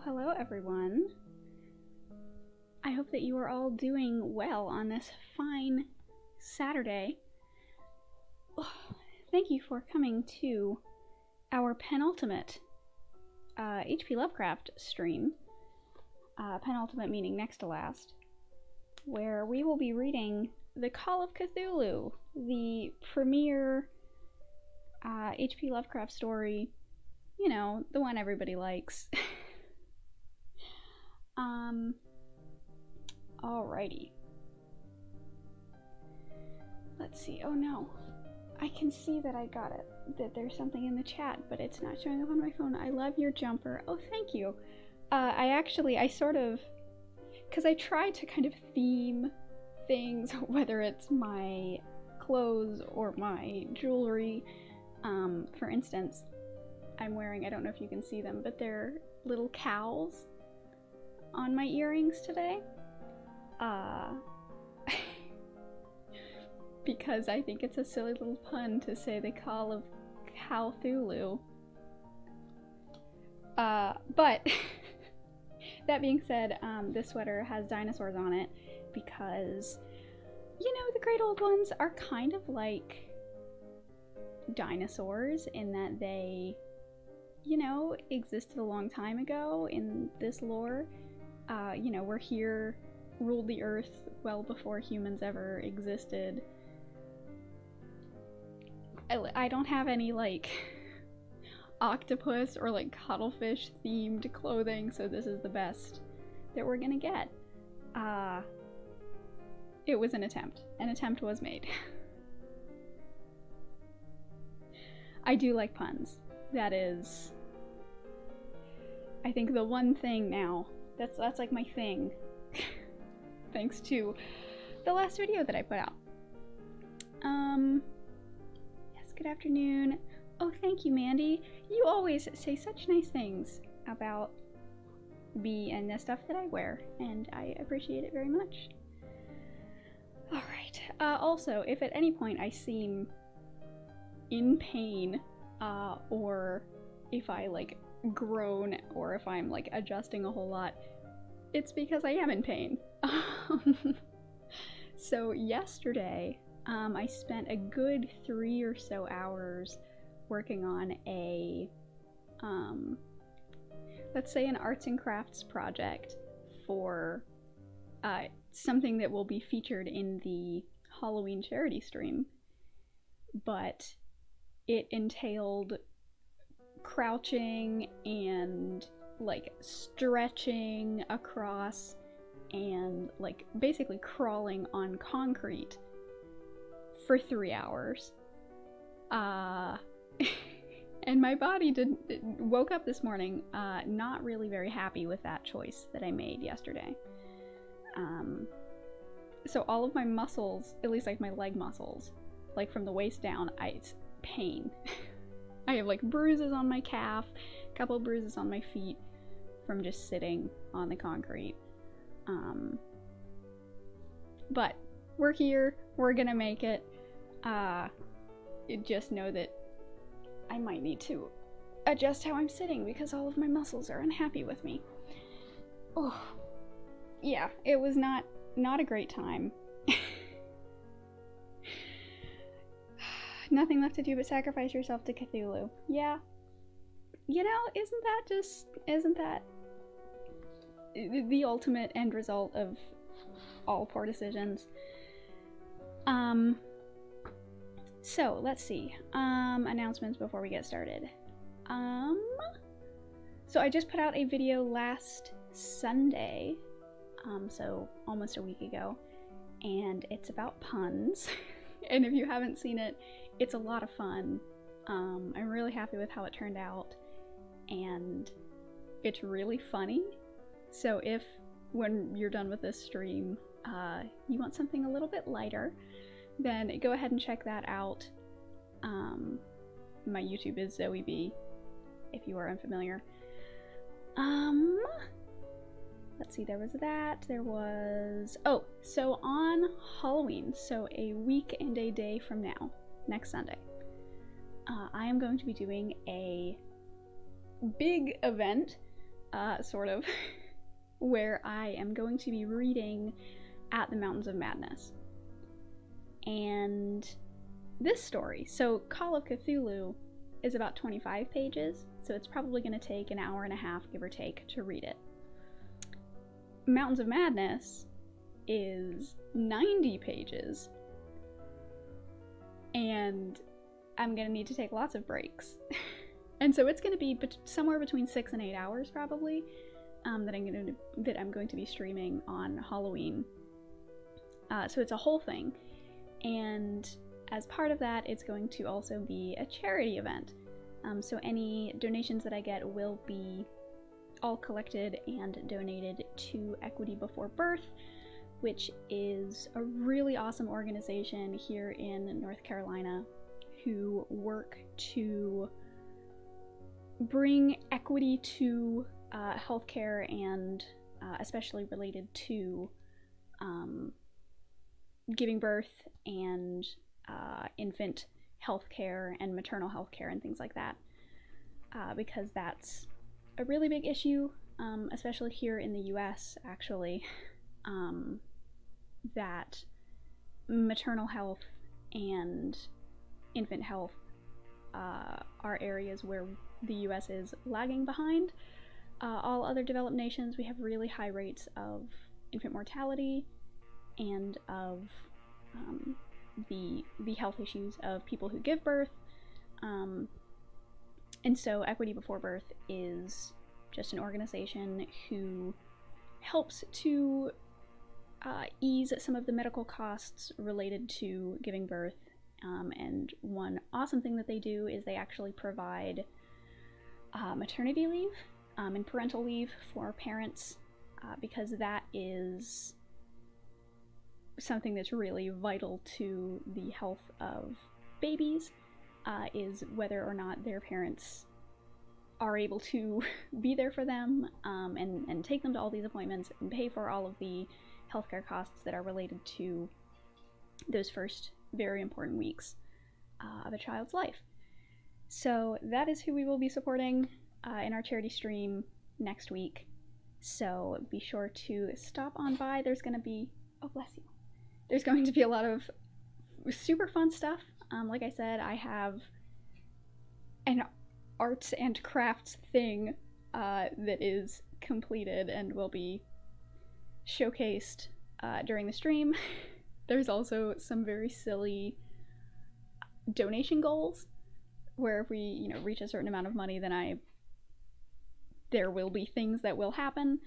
Hello everyone. I hope that you are all doing well on this fine Saturday. Thank you for coming to our penultimate H.P. Lovecraft stream. Penultimate meaning next to last, where we will be reading The Call of Cthulhu, the premier H.P. Lovecraft story, you know, the one everybody likes. Alrighty. Let's see. Oh no. I can see that I got it. That there's something in the chat, but it's not showing up on my phone. I love your jumper. Oh, thank you. I sort of, because I try to kind of theme things, whether it's my clothes or my jewelry. For instance, I'm wearing, I don't know if you can see them, but they're little cows on my earrings today. Because I think it's a silly little pun to say the call of Cthulhu. But that being said, this sweater has dinosaurs on it because, you know, the great old ones are kind of like dinosaurs in that they, you know, existed a long time ago in this lore. You know, we're here, ruled the earth well before humans ever existed. I don't have any, like, octopus or, like, cuttlefish themed clothing, so this is the best that we're gonna get. It was an attempt. An attempt was made. I do like puns. That is, I think, the one thing now. That's like my thing. Thanks to the last video that I put out. Yes, good afternoon. Oh, thank you, Mandy. You always say such nice things about me and the stuff that I wear, and I appreciate it very much. Alright, also, if at any point I seem in pain, or if I, like, groan, or if I'm, like, adjusting a whole lot, it's because I am in pain. So yesterday, I spent a good 3 or so hours working on a, let's say an arts and crafts project for something that will be featured in the Halloween charity stream, but it entailed crouching and like stretching across and like basically crawling on concrete for 3 hours. And my body woke up this morning not really very happy with that choice that I made yesterday. So all of my muscles, at least like my leg muscles, like from the waist down, it's pain. I have like bruises on my calf, a couple of bruises on my feet from just sitting on the concrete. But we're here, we're gonna make it. Just know that I might need to adjust how I'm sitting because all of my muscles are unhappy with me. Oh, yeah, it was not a great time. Nothing left to do but sacrifice yourself to Cthulhu. Yeah. You know, isn't that the ultimate end result of all poor decisions? So let's see. Announcements before we get started. So I just put out a video last Sunday, so almost a week ago, and it's about puns. And if you haven't seen it, it's a lot of fun. I'm really happy with how it turned out, and it's really funny. So if, when you're done with this stream, you want something a little bit lighter, then go ahead and check that out. My YouTube is Zoe B, if you are unfamiliar. Let's see, there was that, there was... Oh, so on Halloween, so a week and a day from now, next Sunday, I am going to be doing a big event, sort of, where I am going to be reading at the Mountains of Madness. And this story, so Call of Cthulhu, is about 25 pages, so it's probably going to take an hour and a half, give or take, to read it. Mountains of Madness is 90 pages, and I'm going to need to take lots of breaks. And so it's going to be somewhere between 6 and 8 hours, probably, that I'm going to be streaming on Halloween. So it's a whole thing. And as part of that, it's going to also be a charity event. So any donations that I get will be all collected and donated to Equity Before Birth, which is a really awesome organization here in North Carolina who work to bring equity to healthcare, and especially related to giving birth and infant healthcare and maternal healthcare and things like that, because that's a really big issue, especially here in the US, actually, that maternal health and infant health are areas where the US is lagging behind all other developed nations. We have really high rates of infant mortality and of the health issues of people who give birth. And so Equity Before Birth is just an organization who helps to ease some of the medical costs related to giving birth. And one awesome thing that they do is they actually provide maternity leave and parental leave for parents, because that is something that's really vital to the health of babies, is whether or not their parents are able to be there for them, and take them to all these appointments and pay for all of the healthcare costs that are related to those first very important weeks of a child's life. So that is who we will be supporting in our charity stream next week. So be sure to stop on by. There's going to be, oh bless you, there's going to be a lot of super fun stuff. Like I said, I have an arts and crafts thing that is completed and will be showcased during the stream. There's also some very silly donation goals where if we, reach a certain amount of money, then there will be things that will happen.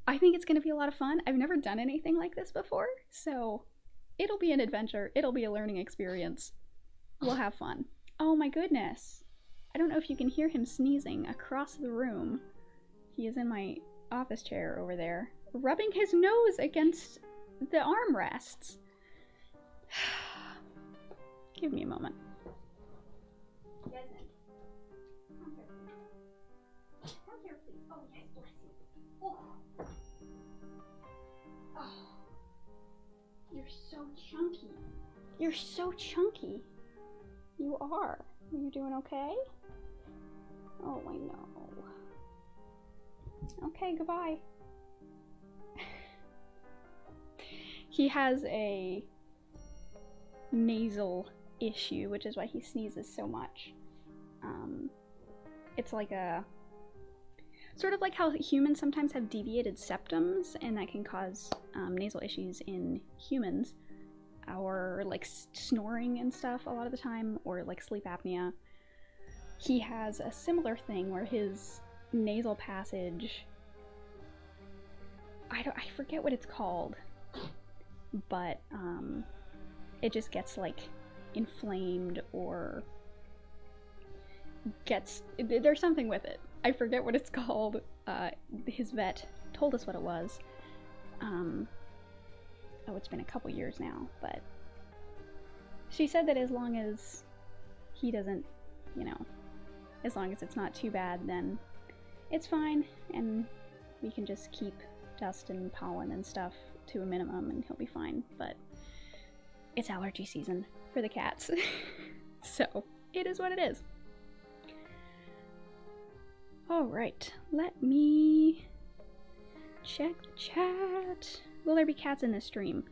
I think it's going to be a lot of fun. I've never done anything like this before, so it'll be an adventure. It'll be a learning experience. We'll have fun. Oh my goodness. I don't know if you can hear him sneezing across the room. He is in my office chair over there, rubbing his nose against the armrests. Give me a moment. Desmond, come here, please. Come here, please. Oh, yes, bless you. Oh. Oh. You're so chunky. You're so chunky. You are. Are you doing okay? Oh, I know. Okay, goodbye. He has a nasal issue, which is why he sneezes so much. It's like a... sort of like how humans sometimes have deviated septums, and that can cause nasal issues in humans. Or like snoring and stuff a lot of the time, or like sleep apnea. He has a similar thing where his nasal passage, I forget what it's called, but it just gets like inflamed, or there's something with it. I forget what it's called. His vet told us what it was. Oh, it's been a couple years now, but she said that as long as he doesn't, you know, as long as it's not too bad, then it's fine, and we can just keep dust and pollen and stuff to a minimum and he'll be fine. But it's allergy season for the cats. So it is what it is. Alright, let me check the chat. Will there be cats in this stream?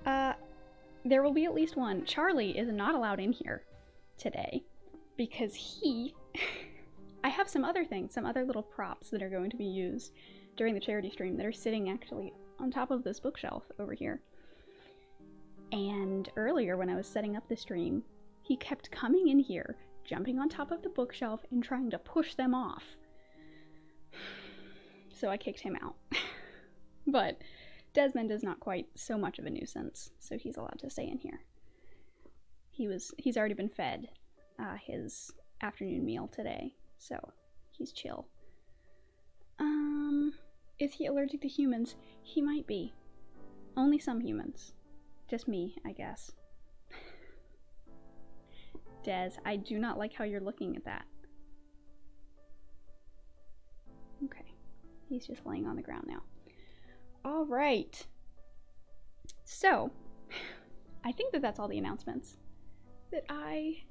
There will be at least one. Charlie is not allowed in here today because he... I have some other things, some other little props that are going to be used during the charity stream that are sitting actually on top of this bookshelf over here. And earlier when I was setting up the stream, he kept coming in here, jumping on top of the bookshelf and trying to push them off. So I kicked him out. But Desmond is not quite so much of a nuisance, so he's allowed to stay in here. He's already been fed his afternoon meal today, so he's chill. Is he allergic to humans? He might be. Only some humans. Just me, I guess. Des, I do not like how you're looking at that. Okay. He's just laying on the ground now. Alright. So, I think that that's all the announcements that I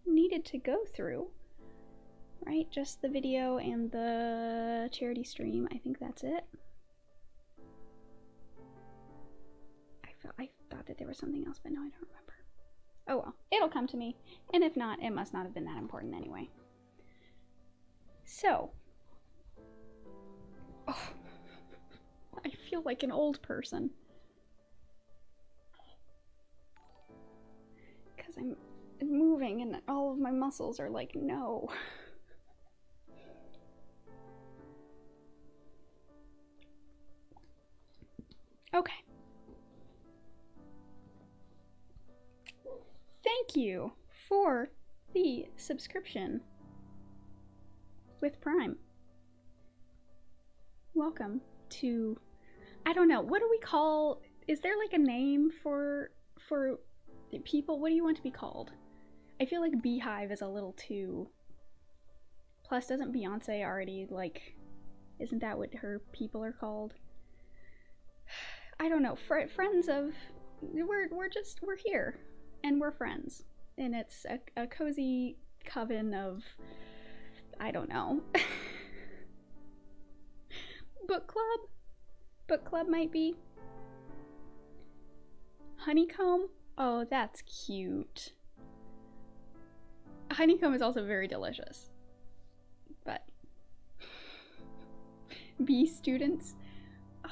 needed to go through. Right? Just the video and the charity stream. I think that's it. I thought that there was something else, but no, I don't remember. Oh well, it'll come to me. And if not, it must not have been that important anyway. So. Oh, I feel like an old person. Because I'm moving and all of my muscles are like, no. Okay. Thank you for the subscription with Prime. Welcome to, I don't know, what do we call, is there like a name for people? What do you want to be called? I feel like Beehive is a little too, plus doesn't Beyonce already, like, isn't that what her people are called? I don't know, friends of, we're here, and we're friends, and it's a cozy coven of, I don't know. Book club? Book club might be. Honeycomb? Oh, that's cute. Honeycomb is also very delicious. But bee students? Oh,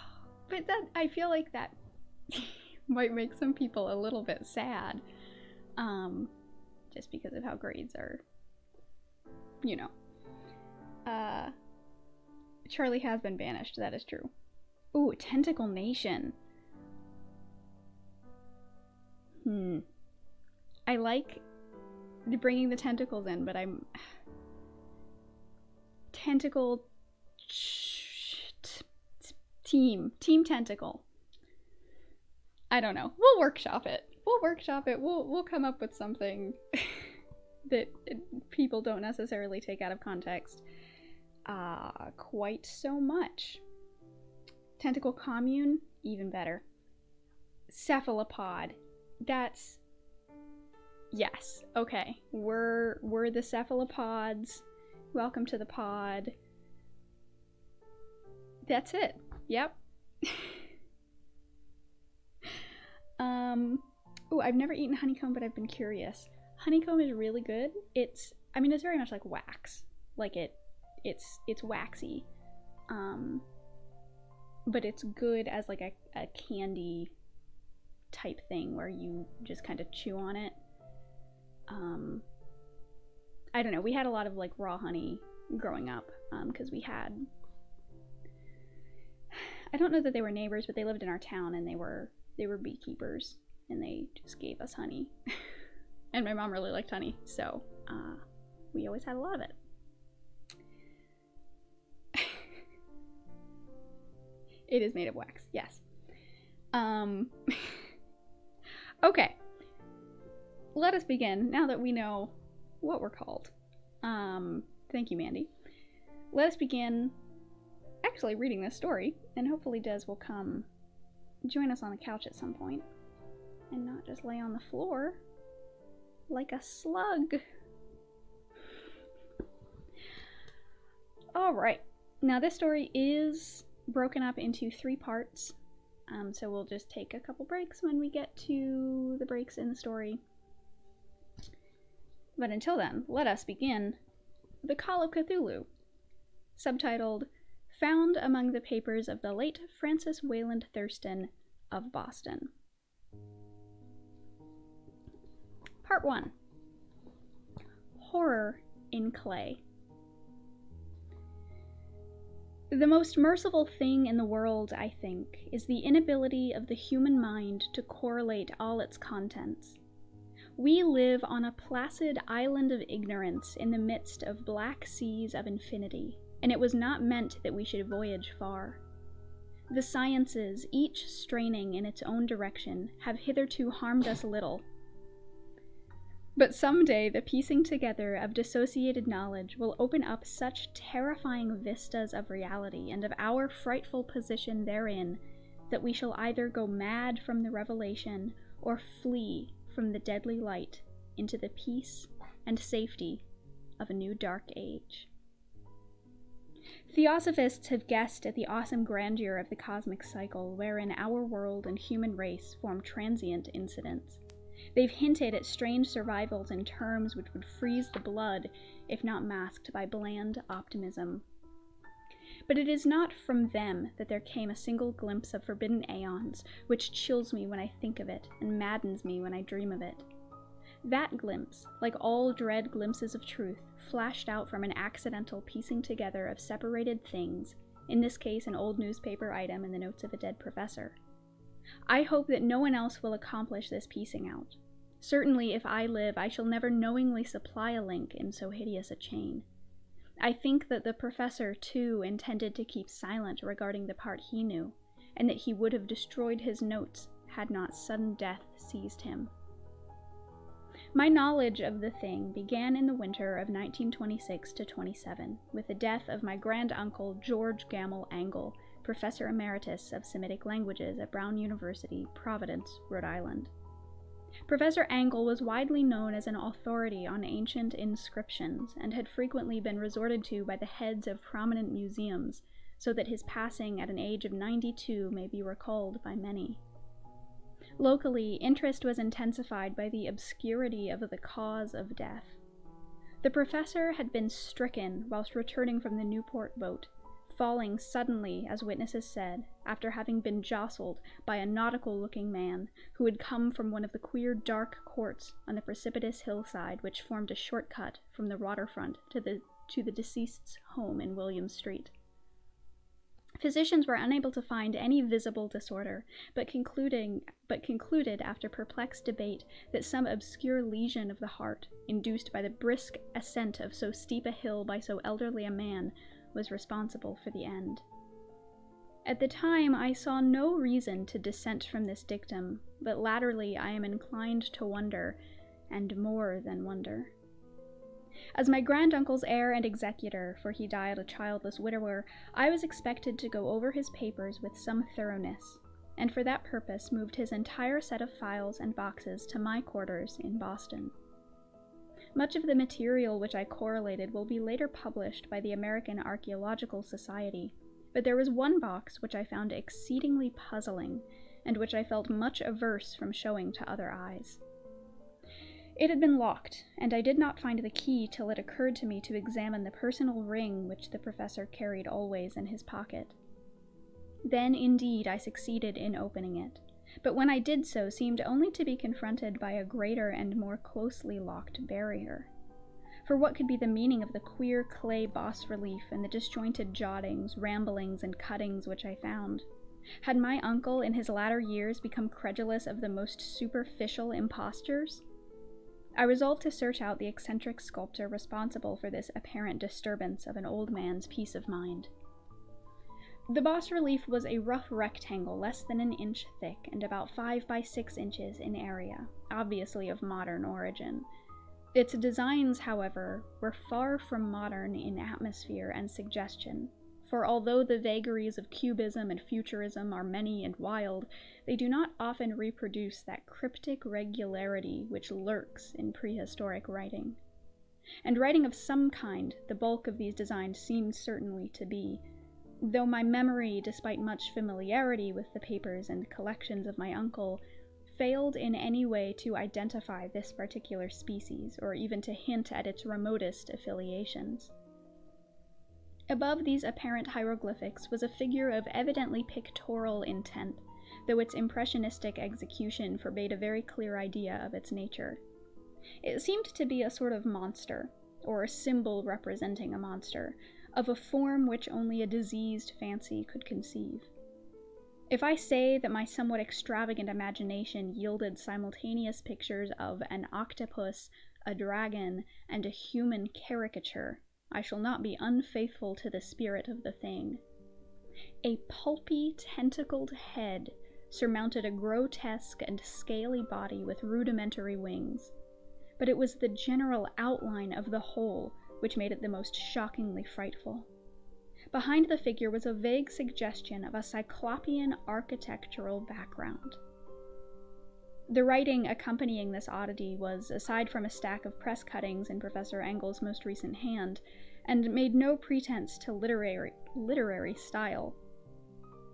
but that, I feel like that might make some people a little bit sad. Just because of how grades are, you know. Charlie has been banished, that is true. Ooh, Tentacle Nation. I like bringing the tentacles in, but I'm... Tentacle... Team Tentacle. I don't know. We'll workshop it. We'll come up with something that people don't necessarily take out of context quite so much. Tentacle Commune, even better. cephalopod. That's... Yes. Okay. We're the cephalopods. Welcome to the pod. That's it. Yep. Oh, I've never eaten honeycomb, but I've been curious. Honeycomb is really good. It's very much like wax. Like it's waxy. But it's good as like a candy type thing where you just kind of chew on it. I don't know. We had a lot of like raw honey growing up, because we had, I don't know that they were neighbors, but they lived in our town, and they were beekeepers, and they just gave us honey. And my mom really liked honey, so we always had a lot of it. It is made of wax, yes. Okay. Let us begin, now that we know what we're called. Thank you, Mandy. Let us begin actually reading this story, and hopefully Des will come join us on the couch at some point, and not just lay on the floor like a slug. Alright, now this story is broken up into 3 parts, so we'll just take a couple breaks when we get to the breaks in the story. But until then, let us begin The Call of Cthulhu, subtitled Found Among the Papers of the Late Francis Wayland Thurston of Boston. Part 1. Horror in Clay. The most merciful thing in the world, I think, is the inability of the human mind to correlate all its contents. We live on a placid island of ignorance in the midst of black seas of infinity, and it was not meant that we should voyage far. The sciences, each straining in its own direction, have hitherto harmed us little. But someday the piecing together of dissociated knowledge will open up such terrifying vistas of reality and of our frightful position therein that we shall either go mad from the revelation or flee from the deadly light into the peace and safety of a new dark age. Theosophists have guessed at the awesome grandeur of the cosmic cycle wherein our world and human race form transient incidents. They've hinted at strange survivals in terms which would freeze the blood if not masked by bland optimism. But it is not from them that there came a single glimpse of forbidden aeons, which chills me when I think of it and maddens me when I dream of it. That glimpse, like all dread glimpses of truth, flashed out from an accidental piecing together of separated things, in this case an old newspaper item and the notes of a dead professor. I hope that no one else will accomplish this piecing out. Certainly, if I live, I shall never knowingly supply a link in so hideous a chain. I think that the professor, too, intended to keep silent regarding the part he knew, and that he would have destroyed his notes had not sudden death seized him. My knowledge of the thing began in the winter of 1926-27, with the death of my grand-uncle George Gamble Angle, Professor Emeritus of Semitic Languages at Brown University, Providence, Rhode Island. Professor Angle was widely known as an authority on ancient inscriptions and had frequently been resorted to by the heads of prominent museums, so that his passing at an age of 92 may be recalled by many. Locally, interest was intensified by the obscurity of the cause of death. The professor had been stricken whilst returning from the Newport boat, falling suddenly, as witnesses said, after having been jostled by a nautical-looking man who had come from one of the queer dark courts on the precipitous hillside which formed a shortcut from the waterfront to the deceased's home in William Street. Physicians were unable to find any visible disorder, but concluded after perplexed debate that some obscure lesion of the heart, induced by the brisk ascent of so steep a hill by so elderly a man, was responsible for the end. At the time, I saw no reason to dissent from this dictum, but latterly I am inclined to wonder, and more than wonder. As my granduncle's heir and executor, for he died a childless widower, I was expected to go over his papers with some thoroughness. and for that purpose moved his entire set of files and boxes to my quarters in Boston. Much of the material which I correlated will be later published by the American Archaeological Society, but there was one box which I found exceedingly puzzling, and which I felt much averse from showing to other eyes. It had been locked, and I did not find the key till it occurred to me to examine the personal ring which the professor carried always in his pocket. Then, indeed, I succeeded in opening it, but when I did so seemed only to be confronted by a greater and more closely locked barrier. For what could be the meaning of the queer clay bas-relief and the disjointed jottings, ramblings, and cuttings which I found? Had my uncle in his latter years become credulous of the most superficial impostures? I resolved to search out the eccentric sculptor responsible for this apparent disturbance of an old man's peace of mind. The bas-relief was a rough rectangle less than an inch thick and about 5 by 6 inches in area, obviously of modern origin. Its designs, however, were far from modern in atmosphere and suggestion, for although the vagaries of cubism and futurism are many and wild, they do not often reproduce that cryptic regularity which lurks in prehistoric writing. And writing of some kind, the bulk of these designs seemed certainly to be, though my memory, despite much familiarity with the papers and collections of my uncle, failed in any way to identify this particular species, or even to hint at its remotest affiliations. Above these apparent hieroglyphics was a figure of evidently pictorial intent, though its impressionistic execution forbade a very clear idea of its nature. It seemed to be a sort of monster, or a symbol representing a monster, of a form which only a diseased fancy could conceive. If I say that my somewhat extravagant imagination yielded simultaneous pictures of an octopus, a dragon, and a human caricature, I shall not be unfaithful to the spirit of the thing. A pulpy, tentacled head surmounted a grotesque and scaly body with rudimentary wings, but it was the general outline of the whole which made it the most shockingly frightful. Behind the figure was a vague suggestion of a cyclopean architectural background. The writing accompanying this oddity was, aside from a stack of press cuttings in Professor Engel's most recent hand, and made no pretense to literary style.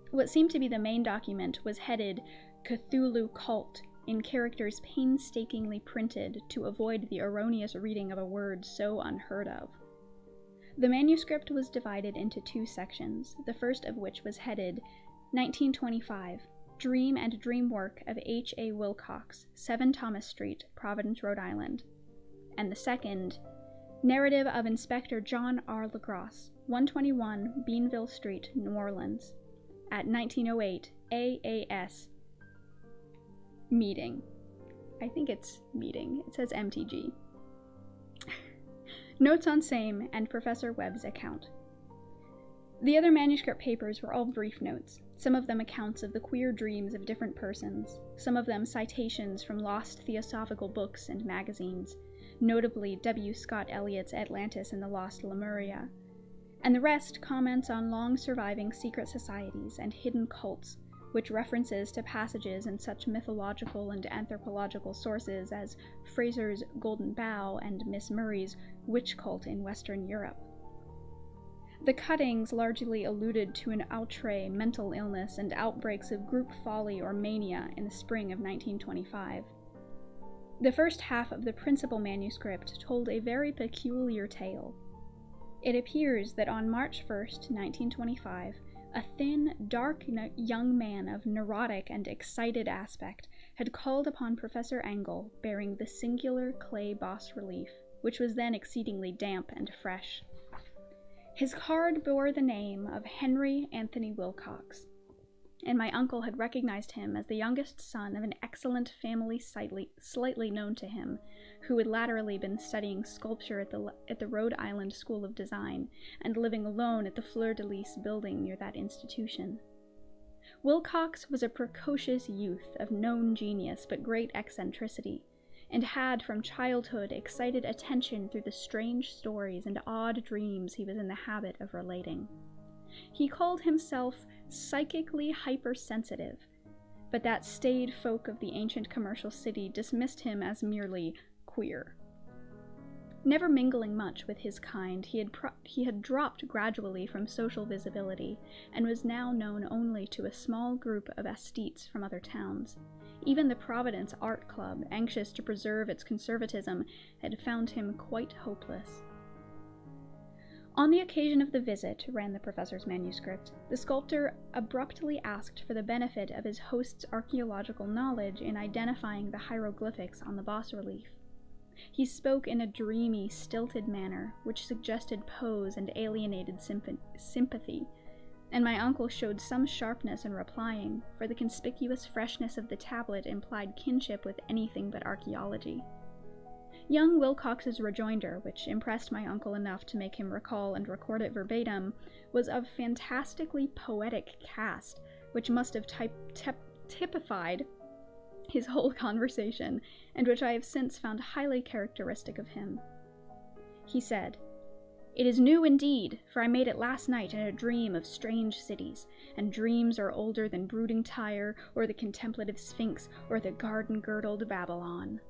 What seemed to be the main document was headed Cthulhu Cult in characters painstakingly printed to avoid the erroneous reading of a word so unheard of. The manuscript was divided into 2 sections, the first of which was headed 1925, Dream and Dream Work of H.A. Wilcox, 7 Thomas Street, Providence, Rhode Island, and the second, Narrative of Inspector John R. LaGrosse, 121 Beanville Street, New Orleans, at 1908 AAS Meeting. I think it's meeting. It says MTG. Notes on same and Professor Webb's account. The other manuscript papers were all brief notes, some of them accounts of the queer dreams of different persons, some of them citations from lost theosophical books and magazines, notably W. Scott Eliot's Atlantis and the Lost Lemuria, and the rest comments on long-surviving secret societies and hidden cults, which references to passages in such mythological and anthropological sources as Fraser's Golden Bough and Miss Murray's witch cult in Western Europe. The cuttings largely alluded to an outre mental illness and outbreaks of group folly or mania in the spring of 1925. The first half of the principal manuscript told a very peculiar tale. It appears that on March 1st, 1925, a thin, dark young man of neurotic and excited aspect had called upon Professor Engel bearing the singular clay bas-relief, which was then exceedingly damp and fresh. His card bore the name of Henry Anthony Wilcox, and my uncle had recognized him as the youngest son of an excellent family slightly known to him, who had latterly been studying sculpture at the Rhode Island School of Design and living alone at the Fleur-de-Lis building near that institution. Wilcox was a precocious youth of known genius but great eccentricity, and had from childhood excited attention through the strange stories and odd dreams he was in the habit of relating. He called himself psychically hypersensitive, but that staid folk of the ancient commercial city dismissed him as merely queer. Never mingling much with his kind, he had dropped gradually from social visibility, and was now known only to a small group of aesthetes from other towns. Even the Providence Art Club, anxious to preserve its conservatism, had found him quite hopeless. On the occasion of the visit, ran the professor's manuscript, the sculptor abruptly asked for the benefit of his host's archaeological knowledge in identifying the hieroglyphics on the bas-relief. He spoke in a dreamy, stilted manner, which suggested pose and alienated sympathy, and my uncle showed some sharpness in replying, for the conspicuous freshness of the tablet implied kinship with anything but archaeology. Young Wilcox's rejoinder, which impressed my uncle enough to make him recall and record it verbatim, was of fantastically poetic cast, which must have typified his whole conversation, and which I have since found highly characteristic of him. He said, "It is new indeed, for I made it last night in a dream of strange cities, and dreams are older than brooding Tyre, or the contemplative Sphinx, or the garden-girdled Babylon."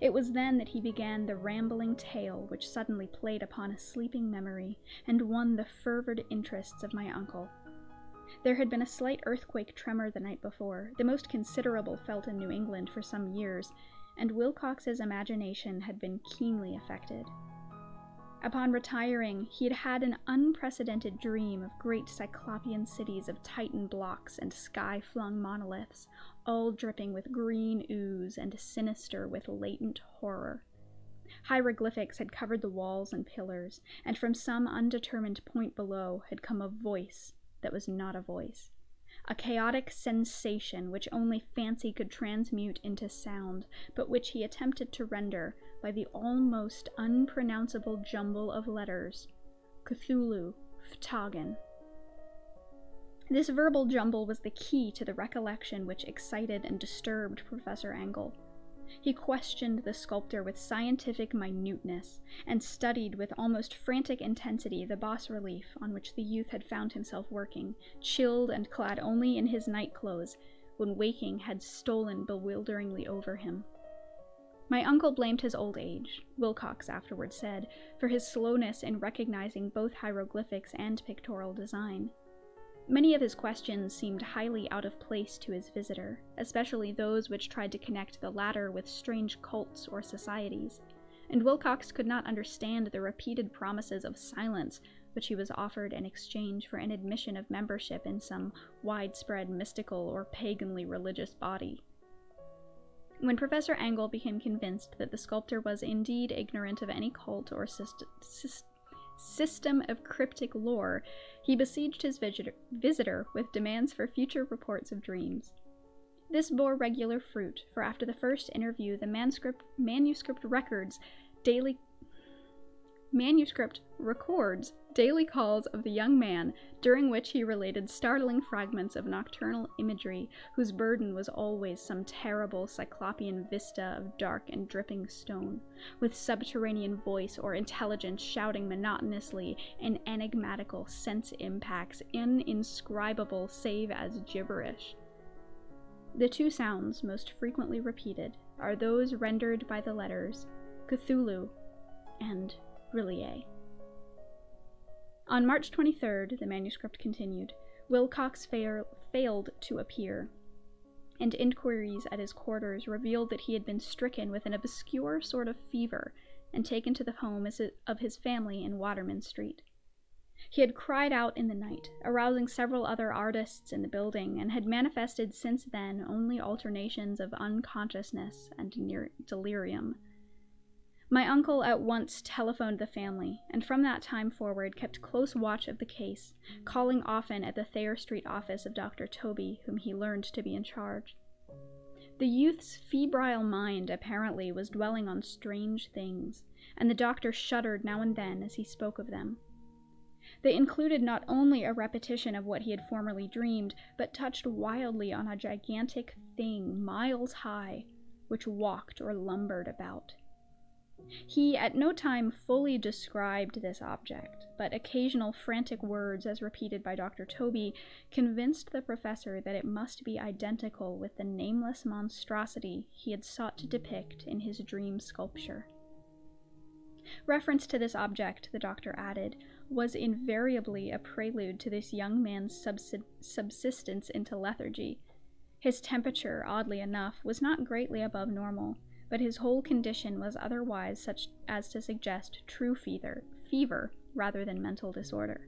It was then that he began the rambling tale which suddenly played upon a sleeping memory, and won the fervid interests of my uncle. There had been a slight earthquake tremor the night before, the most considerable felt in New England for some years, and Wilcox's imagination had been keenly affected. Upon retiring, he had had an unprecedented dream of great cyclopean cities of Titan blocks and sky-flung monoliths, all dripping with green ooze and sinister with latent horror. Hieroglyphics had covered the walls and pillars, and from some undetermined point below had come a voice that was not a voice, a chaotic sensation which only fancy could transmute into sound, but which he attempted to render by the almost unpronounceable jumble of letters, Cthulhu, Phtagon. This verbal jumble was the key to the recollection which excited and disturbed Professor Angle. He questioned the sculptor with scientific minuteness, and studied with almost frantic intensity the bas-relief on which the youth had found himself working, chilled and clad only in his night-clothes, when waking had stolen bewilderingly over him. My uncle blamed his old age, Wilcox afterward said, for his slowness in recognizing both hieroglyphics and pictorial design. Many of his questions seemed highly out of place to his visitor, especially those which tried to connect the latter with strange cults or societies, and Wilcox could not understand the repeated promises of silence which he was offered in exchange for an admission of membership in some widespread mystical or paganly religious body. When Professor Angle became convinced that the sculptor was indeed ignorant of any cult or system of cryptic lore, he besieged his visitor with demands for future reports of dreams. This bore regular fruit, for after the first interview the manuscript records daily calls of the young man, during which he related startling fragments of nocturnal imagery whose burden was always some terrible cyclopean vista of dark and dripping stone, with subterranean voice or intelligence shouting monotonously in enigmatical sense impacts, inscribable save as gibberish. The two sounds most frequently repeated are those rendered by the letters Cthulhu and Relie. On March 23rd, the manuscript continued, Wilcox failed to appear, and inquiries at his quarters revealed that he had been stricken with an obscure sort of fever and taken to the home of his family in Waterman Street. He had cried out in the night, arousing several other artists in the building, and had manifested since then only alternations of unconsciousness and delirium. My uncle at once telephoned the family, and from that time forward kept close watch of the case, calling often at the Thayer Street office of Dr. Toby, whom he learned to be in charge. The youth's febrile mind, apparently, was dwelling on strange things, and the doctor shuddered now and then as he spoke of them. They included not only a repetition of what he had formerly dreamed, but touched wildly on a gigantic thing, miles high, which walked or lumbered about. He at no time fully described this object, but occasional frantic words, as repeated by Dr. Toby, convinced the professor that it must be identical with the nameless monstrosity he had sought to depict in his dream sculpture. Reference to this object, the doctor added, was invariably a prelude to this young man's subsistence into lethargy. His temperature, oddly enough, was not greatly above normal, but his whole condition was otherwise such as to suggest true fever rather than mental disorder.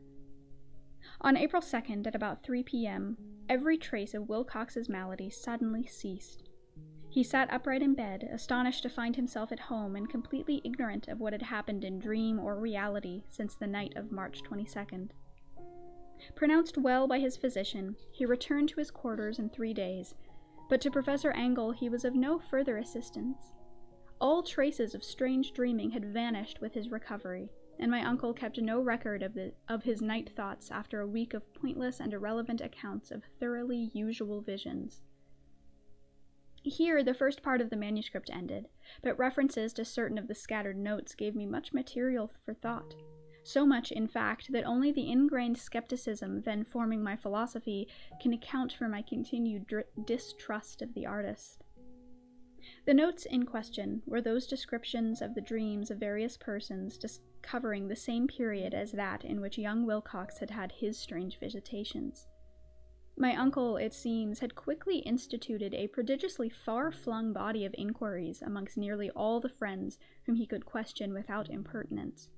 On April 2nd, at about 3 p.m., every trace of Wilcox's malady suddenly ceased. He sat upright in bed, astonished to find himself at home and completely ignorant of what had happened in dream or reality since the night of March 22nd. Pronounced well by his physician, he returned to his quarters in 3 days, but to Professor Angle he was of no further assistance. All traces of strange dreaming had vanished with his recovery, and my uncle kept no record of his night thoughts after a week of pointless and irrelevant accounts of thoroughly usual visions. Here the first part of the manuscript ended, but references to certain of the scattered notes gave me much material for thought. So much, in fact, that only the ingrained skepticism then forming my philosophy can account for my continued distrust of the artist. The notes in question were those descriptions of the dreams of various persons covering the same period as that in which young Wilcox had had his strange visitations. My uncle, it seems, had quickly instituted a prodigiously far-flung body of inquiries amongst nearly all the friends whom he could question without impertinence,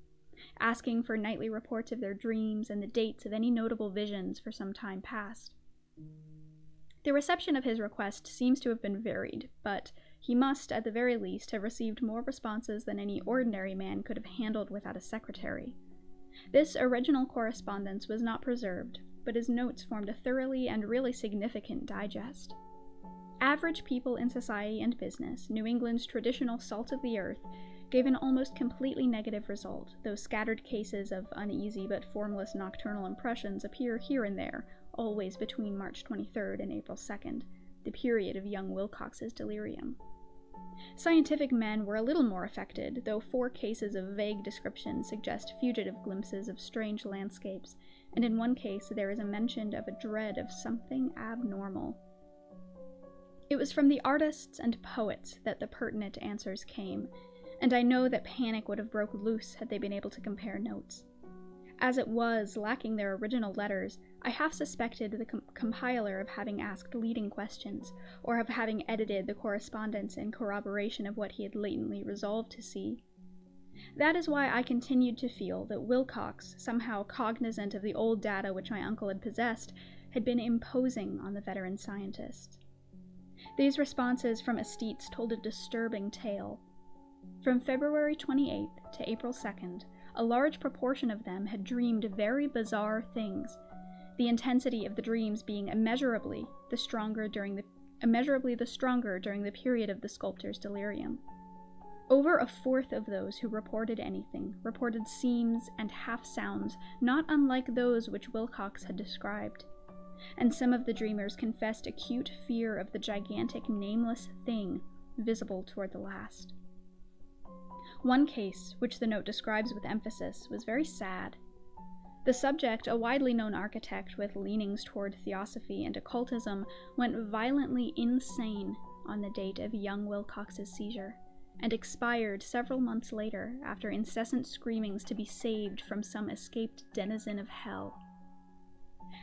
asking for nightly reports of their dreams and the dates of any notable visions for some time past. The reception of his request seems to have been varied, but he must, at the very least, have received more responses than any ordinary man could have handled without a secretary. This original correspondence was not preserved, but his notes formed a thoroughly and really significant digest. Average people in society and business, New England's traditional salt of the earth, gave an almost completely negative result, though scattered cases of uneasy but formless nocturnal impressions appear here and there, always between March 23rd and April 2nd, the period of young Wilcox's delirium. Scientific men were a little more affected, though 4 cases of vague description suggest fugitive glimpses of strange landscapes, and in one case there is a mention of a dread of something abnormal. It was from the artists and poets that the pertinent answers came, and I know that panic would have broke loose had they been able to compare notes. As it was, lacking their original letters, I half suspected the compiler of having asked leading questions, or of having edited the correspondence in corroboration of what he had latently resolved to see. That is why I continued to feel that Wilcox, somehow cognizant of the old data which my uncle had possessed, had been imposing on the veteran scientist. These responses from esthetes told a disturbing tale. From February 28th to April 2nd, a large proportion of them had dreamed very bizarre things, the intensity of the dreams being immeasurably the stronger during the period of the sculptor's delirium. Over a fourth of those who reported anything reported seems and half-sounds not unlike those which Wilcox had described, and some of the dreamers confessed acute fear of the gigantic nameless thing visible toward the last. One case, which the note describes with emphasis, was very sad. The subject, a widely known architect with leanings toward theosophy and occultism, went violently insane on the date of young Wilcox's seizure, and expired several months later after incessant screamings to be saved from some escaped denizen of hell.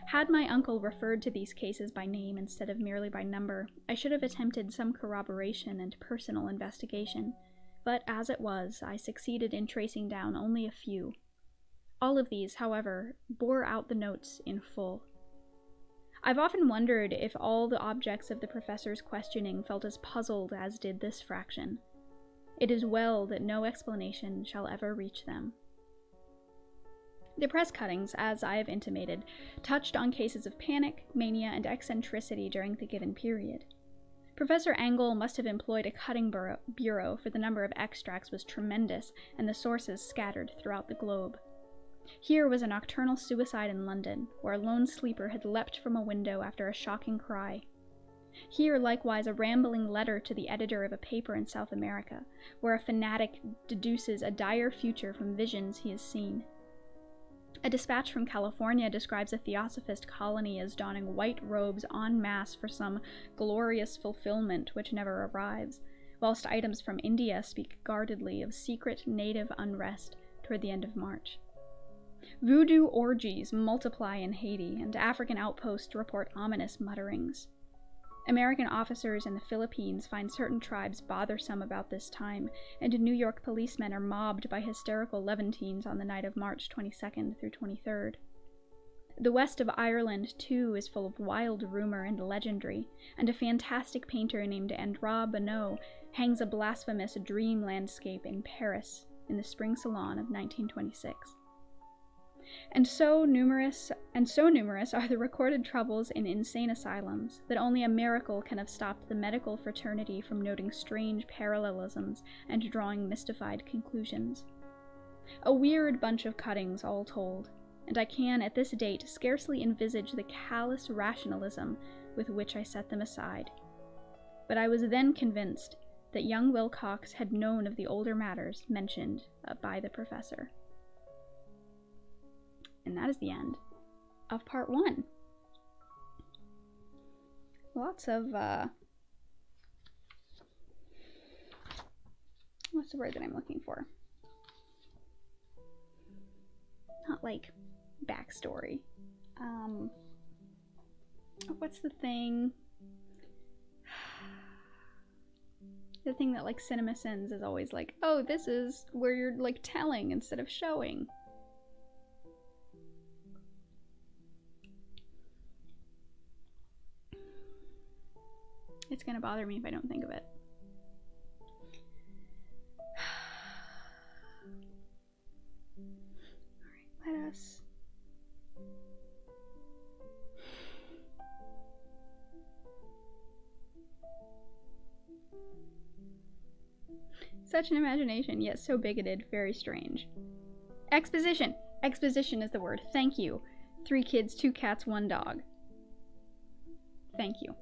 Had my uncle referred to these cases by name instead of merely by number, I should have attempted some corroboration and personal investigation, but as it was, I succeeded in tracing down only a few. All of these, however, bore out the notes in full. I've often wondered if all the objects of the professor's questioning felt as puzzled as did this fraction. It is well that no explanation shall ever reach them. The press cuttings, as I have intimated, touched on cases of panic, mania, and eccentricity during the given period. Professor Angle must have employed a cutting bureau, for the number of extracts was tremendous, and the sources scattered throughout the globe. Here was a nocturnal suicide in London, where a lone sleeper had leapt from a window after a shocking cry. Here, likewise, a rambling letter to the editor of a paper in South America, where a fanatic deduces a dire future from visions he has seen. A dispatch from California describes a theosophist colony as donning white robes en masse for some glorious fulfillment which never arrives, whilst items from India speak guardedly of secret native unrest toward the end of March. Voodoo orgies multiply in Haiti, and African outposts report ominous mutterings. American officers in the Philippines find certain tribes bothersome about this time, and New York policemen are mobbed by hysterical Levantines on the night of March 22nd through 23rd. The west of Ireland, too, is full of wild rumor and legendary, and a fantastic painter named Andra Bonneau hangs a blasphemous dream landscape in Paris in the Spring Salon of 1926. And so numerous are the recorded troubles in insane asylums that only a miracle can have stopped the medical fraternity from noting strange parallelisms and drawing mystified conclusions. A weird bunch of cuttings, all told, and I can, at this date, scarcely envisage the callous rationalism with which I set them aside. But I was then convinced that young Wilcox had known of the older matters mentioned by the professor. And that is the end of part 1. Lots of, what's the word that I'm looking for? Not like backstory. What's the thing? The thing that, like, CinemaSins is always like, oh, this is where you're, like, telling instead of showing. It's gonna bother me if I don't think of it. Alright, let us... Such an imagination, yet so bigoted, very strange. Exposition! Exposition is the word. Thank you. 3 kids, 2 cats, 1 dog. Thank you.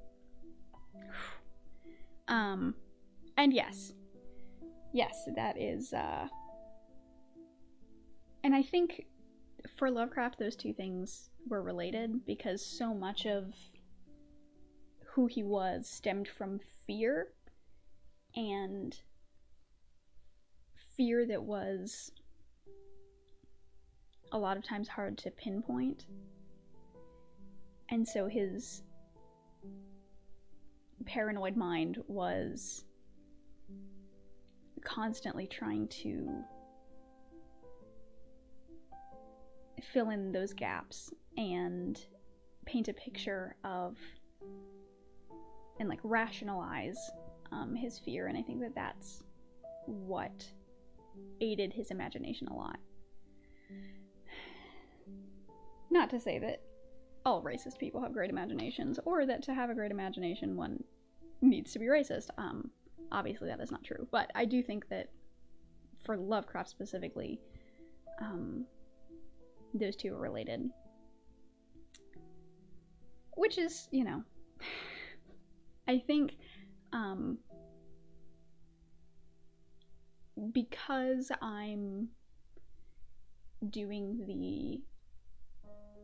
And yes, that is, and I think for Lovecraft, those two things were related because so much of who he was stemmed from fear, and fear that was a lot of times hard to pinpoint. And so his paranoid mind was constantly trying to fill in those gaps and paint a picture of and like rationalize his fear, and I think that that's what aided his imagination a lot. Not to say that all racist people have great imaginations, or that to have a great imagination one needs to be racist. Obviously that is not true, but I do think that for Lovecraft specifically, those two are related. Which is, you know, I think because I'm doing the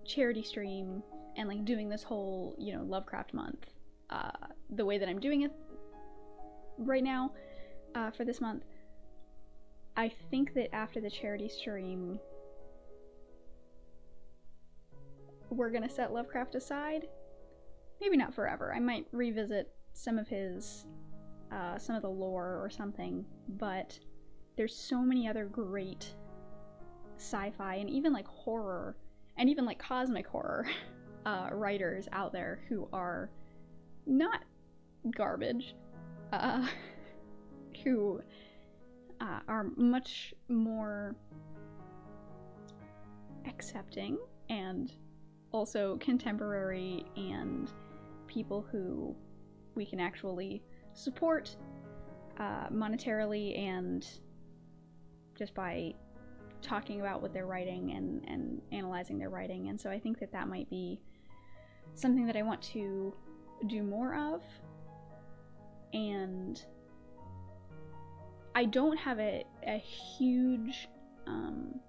charity stream and like doing this whole, you know, Lovecraft month, the way that I'm doing it right now for this month, I think that after the charity stream we're gonna set Lovecraft aside. Maybe not forever. I might revisit some of his some of the lore or something, but there's so many other great sci-fi and even like horror and even like cosmic horror writers out there who are not garbage, who are much more accepting and also contemporary, and people who we can actually support monetarily and just by talking about what they're writing and analyzing their writing. And so I think that that might be something that I want to do more of. And I don't have a huge, I'm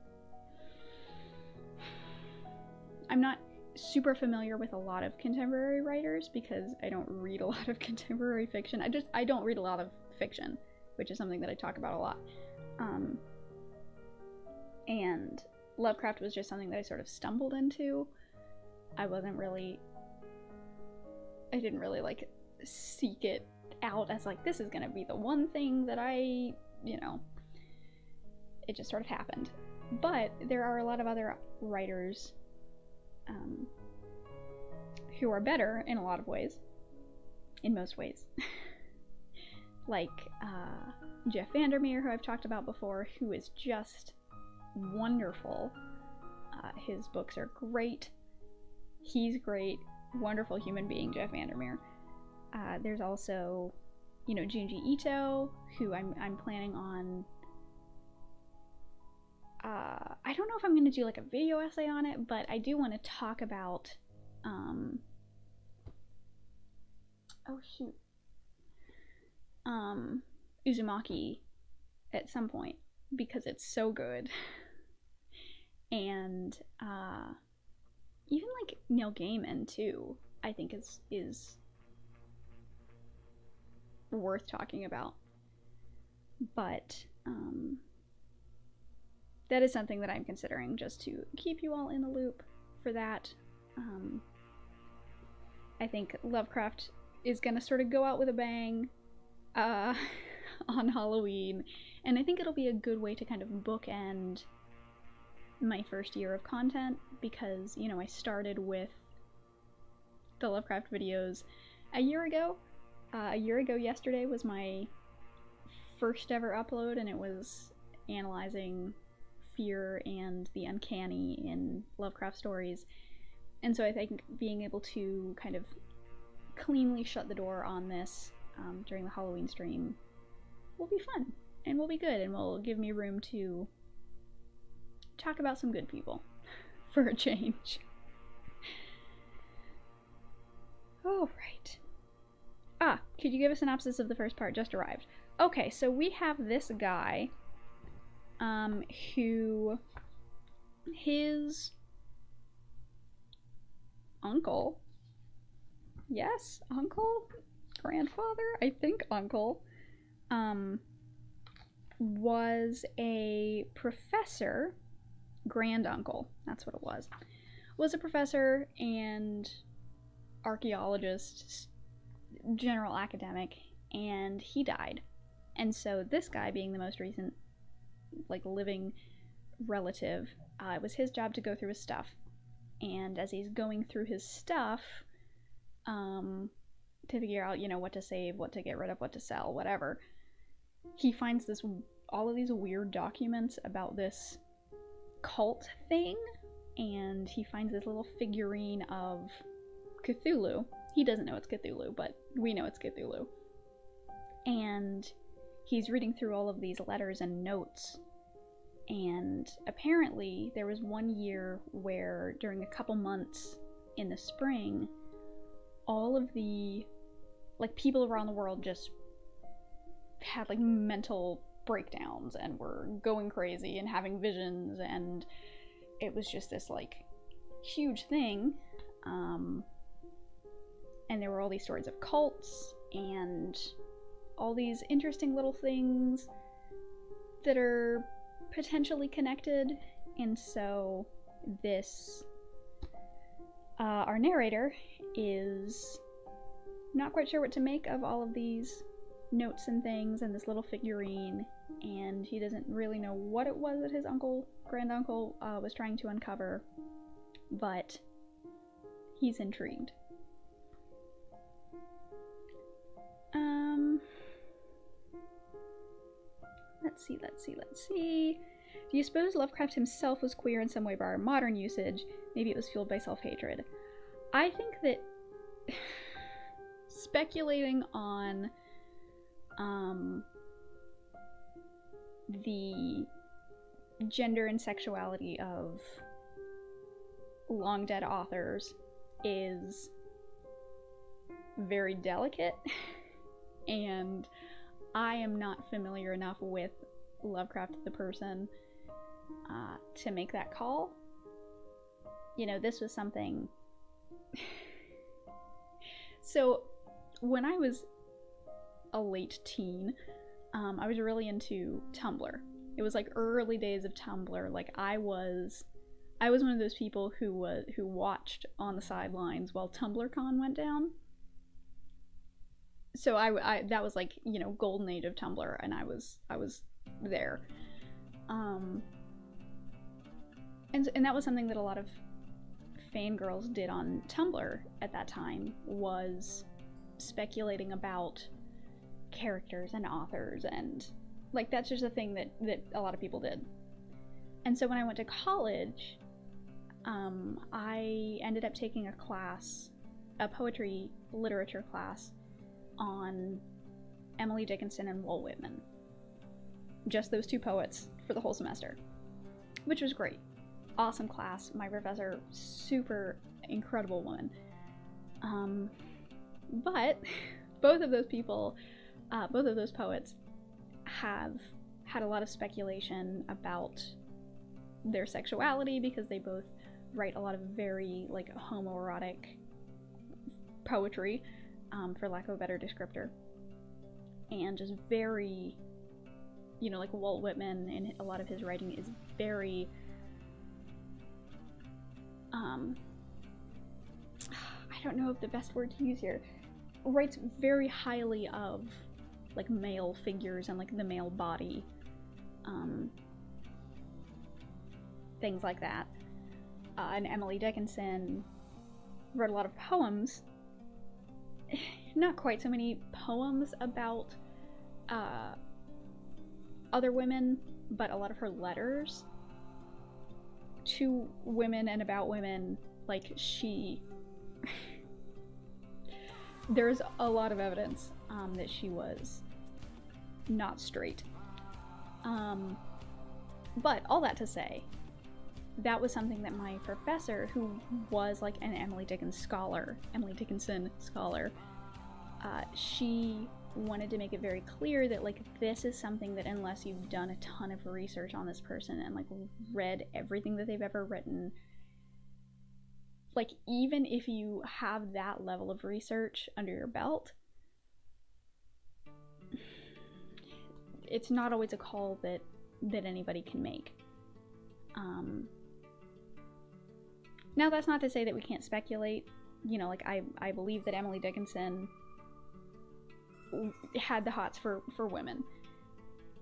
not super familiar with a lot of contemporary writers because I don't read a lot of contemporary fiction. I don't read a lot of fiction, which is something that I talk about a lot. And Lovecraft was just something that I sort of stumbled into. I didn't really like seek it out as like, this is gonna be the one thing that I, it just sort of happened. But there are a lot of other writers who are better in a lot of ways, in most ways. Like Jeff Vandermeer, who I've talked about before, who is just wonderful. His books are great. He's great. Wonderful human being, Jeff Vandermeer. There's also, Junji Ito, who I'm planning on. I don't know if I'm going to do like a video essay on it, but I do want to talk about. Uzumaki at some point because it's so good. And even like Neil Gaiman too, I think is worth talking about. But that is something that I'm considering, just to keep you all in the loop for that. I think Lovecraft is gonna sort of go out with a bang on Halloween, and I think it'll be a good way to kind of bookend my first year of content, because I started with the Lovecraft videos a year ago. A year ago yesterday was my first ever upload, and it was analyzing fear and the uncanny in Lovecraft stories. And so I think being able to kind of cleanly shut the door on this during the Halloween stream will be fun and will be good, and will give me room to talk about some good people for a change. All right. Could you give a synopsis of the first part? Just arrived. Okay, so we have this guy who, his uncle, yes, uncle, grandfather, I think uncle, was a professor, granduncle, that's what it was a professor and archaeologist, general academic, and he died. And so this guy, being the most recent like living relative, it was his job to go through his stuff. And as he's going through his stuff, to figure out, what to save, what to get rid of, what to sell, whatever, he finds all of these weird documents about this cult thing, and he finds this little figurine of Cthulhu. He doesn't know it's Cthulhu, but we know it's Cthulhu. And he's reading through all of these letters and notes, and apparently there was one year where during a couple months in the spring, all of the people around the world just had mental breakdowns and were going crazy and having visions, and it was just this huge thing. And there were all these stories of cults and all these interesting little things that are potentially connected. And so this our narrator is not quite sure what to make of all of these notes and things and this little figurine, and he doesn't really know what it was that his granduncle was trying to uncover, but he's intrigued. Let's see. Do you suppose Lovecraft himself was queer in some way by our modern usage? Maybe it was fueled by self-hatred. I think that speculating on the gender and sexuality of long dead authors is very delicate, and I am not familiar enough with Lovecraft the person to make that call. You know, this was something... So, when I was a late teen, I was really into Tumblr. It was like early days of Tumblr. Like, I was one of those people who watched on the sidelines while TumblrCon went down. So I that was like, you know, golden age of Tumblr, and I was there. And that was something that a lot of fangirls did on Tumblr at that time, was speculating about characters and authors, and like that's just a thing that a lot of people did. And so when I went to college, I ended up taking a class, a poetry literature class, on Emily Dickinson and Walt Whitman. Just those two poets for the whole semester, which was great. Awesome class. My professor, super incredible woman. But both of those people, both of those poets have had a lot of speculation about their sexuality, because they both write a lot of very like homoerotic poetry, for lack of a better descriptor, and just very, you know, like Walt Whitman, and a lot of his writing is very I don't know if the best word to use here, writes very highly of like male figures and like the male body, things like that. And Emily Dickinson wrote a lot of poems, not quite so many poems about other women, but a lot of her letters to women and about women. Like, she there's a lot of evidence that she was not straight. But all that to say, that was something that my professor, who was like an Emily Dickinson scholar, she wanted to make it very clear that like this is something that, unless you've done a ton of research on this person and like read everything that they've ever written, like even if you have that level of research under your belt, it's not always a call that anybody can make. Now that's not to say that we can't speculate. You know, like I believe that Emily Dickinson had the hots for women,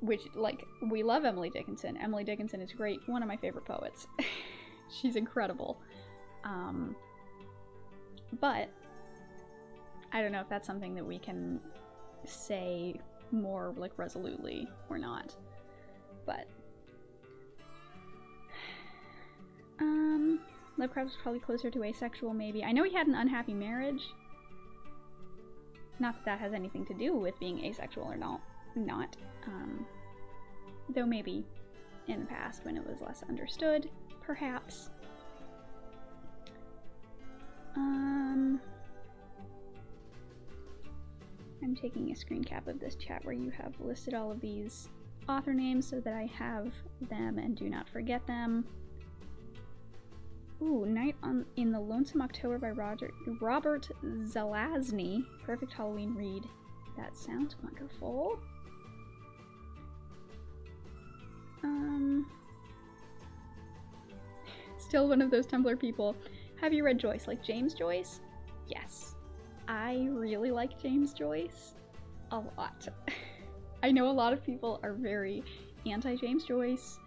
which, like, we love Emily Dickinson. Emily Dickinson is great, one of my favorite poets. She's incredible. But I don't know if that's something that we can say more like resolutely or not. But Lovecraft was probably closer to asexual, maybe. I know he had an unhappy marriage. Not that that has anything to do with being asexual or not. Though maybe in the past when it was less understood, perhaps. I'm taking a screen cap of this chat where you have listed all of these author names so that I have them and do not forget them. Ooh, Night in the Lonesome October by Robert Zelazny. Perfect Halloween read. That sounds wonderful. Still one of those Tumblr people. Have you read Joyce? Like James Joyce? Yes. I really like James Joyce a lot. I know a lot of people are very anti-James Joyce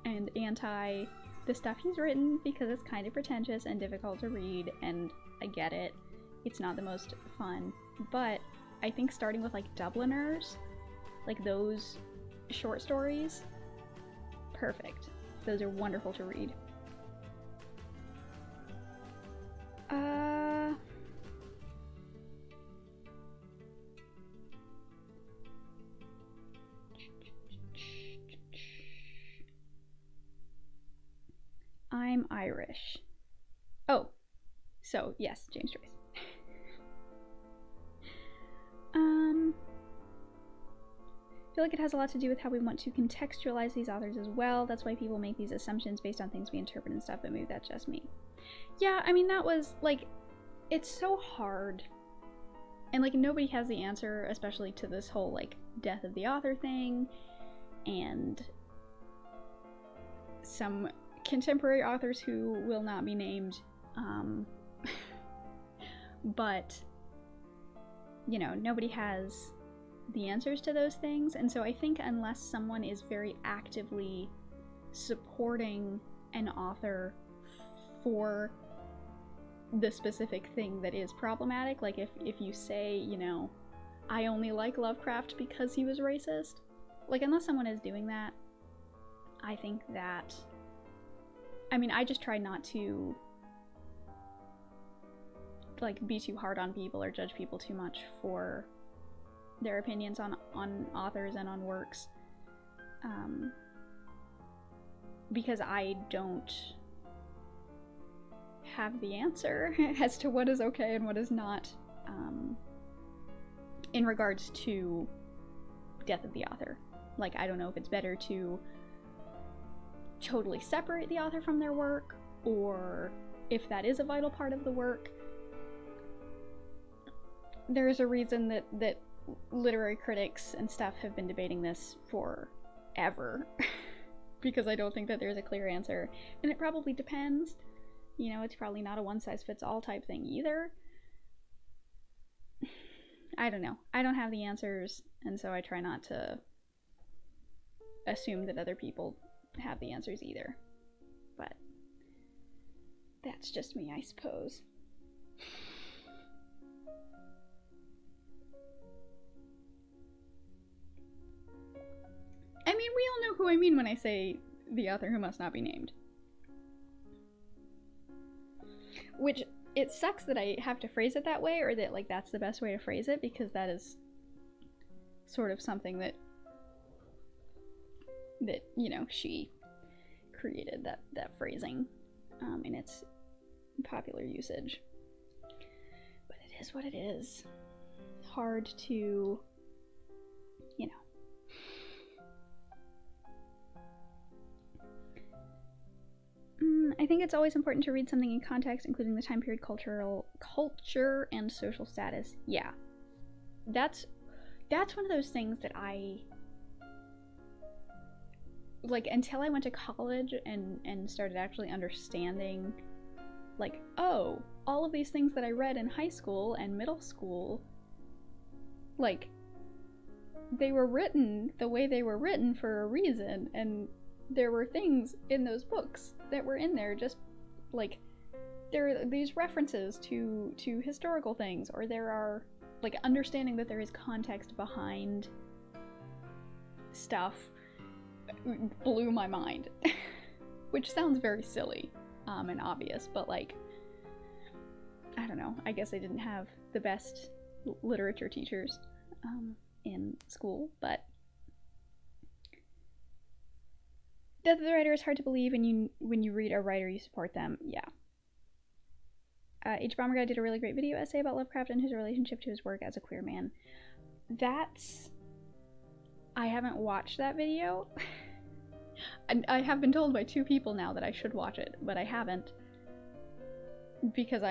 and anti the stuff he's written because it's kind of pretentious and difficult to read, and I get it. It's not the most fun, but I think starting with like Dubliners, like those short stories, perfect. Those are wonderful to read. I'm Irish. Oh, so yes, James Joyce. I feel like it has a lot to do with how we want to contextualize these authors as well. That's why people make these assumptions based on things we interpret and stuff, but maybe that's just me. Yeah, I mean, that was, like, it's so hard. And, like, nobody has the answer, especially to this whole, like, death of the author thing. And some contemporary authors who will not be named. But, you know, nobody has the answers to those things, and so I think unless someone is very actively supporting an author for the specific thing that is problematic, like if you say, you know, I only like Lovecraft because he was racist, like unless someone is doing that, I think that, I mean, I just try not to like be too hard on people or judge people too much for their opinions on authors and on works, because I don't have the answer as to what is okay and what is not, in regards to death of the author. Like, I don't know if it's better to totally separate the author from their work, or if that is a vital part of the work. There's a reason that literary critics and stuff have been debating this forever because I don't think that there's a clear answer, and it probably depends. You know, it's probably not a one-size-fits-all type thing either. I don't know. I don't have the answers, and so I try not to assume that other people have the answers either. But that's just me, I suppose. I mean, we all know who I mean when I say the author who must not be named. Which, it sucks that I have to phrase it that way, or that, like, that's the best way to phrase it, because that is sort of something that you know, she created that phrasing in its popular usage. But it is what it is. Hard to, you know. I think it's always important to read something in context, including the time period, culture, and social status. Yeah. That's one of those things that I, like, until I went to college and started actually understanding, like, oh, all of these things that I read in high school and middle school, like, they were written the way they were written for a reason, and there were things in those books that were in there just, like, there are these references to historical things, or there are, like, understanding that there is context behind stuff blew my mind. Which sounds very silly and obvious, but, like, I don't know, I guess I didn't have the best literature teachers in school, but death of the writer is hard to believe, and when you read a writer, you support them. Yeah. H. Bomber Guy did a really great video essay about Lovecraft and his relationship to his work as a queer man. I haven't watched that video. I have been told by 2 people now that I should watch it, but I haven't. Because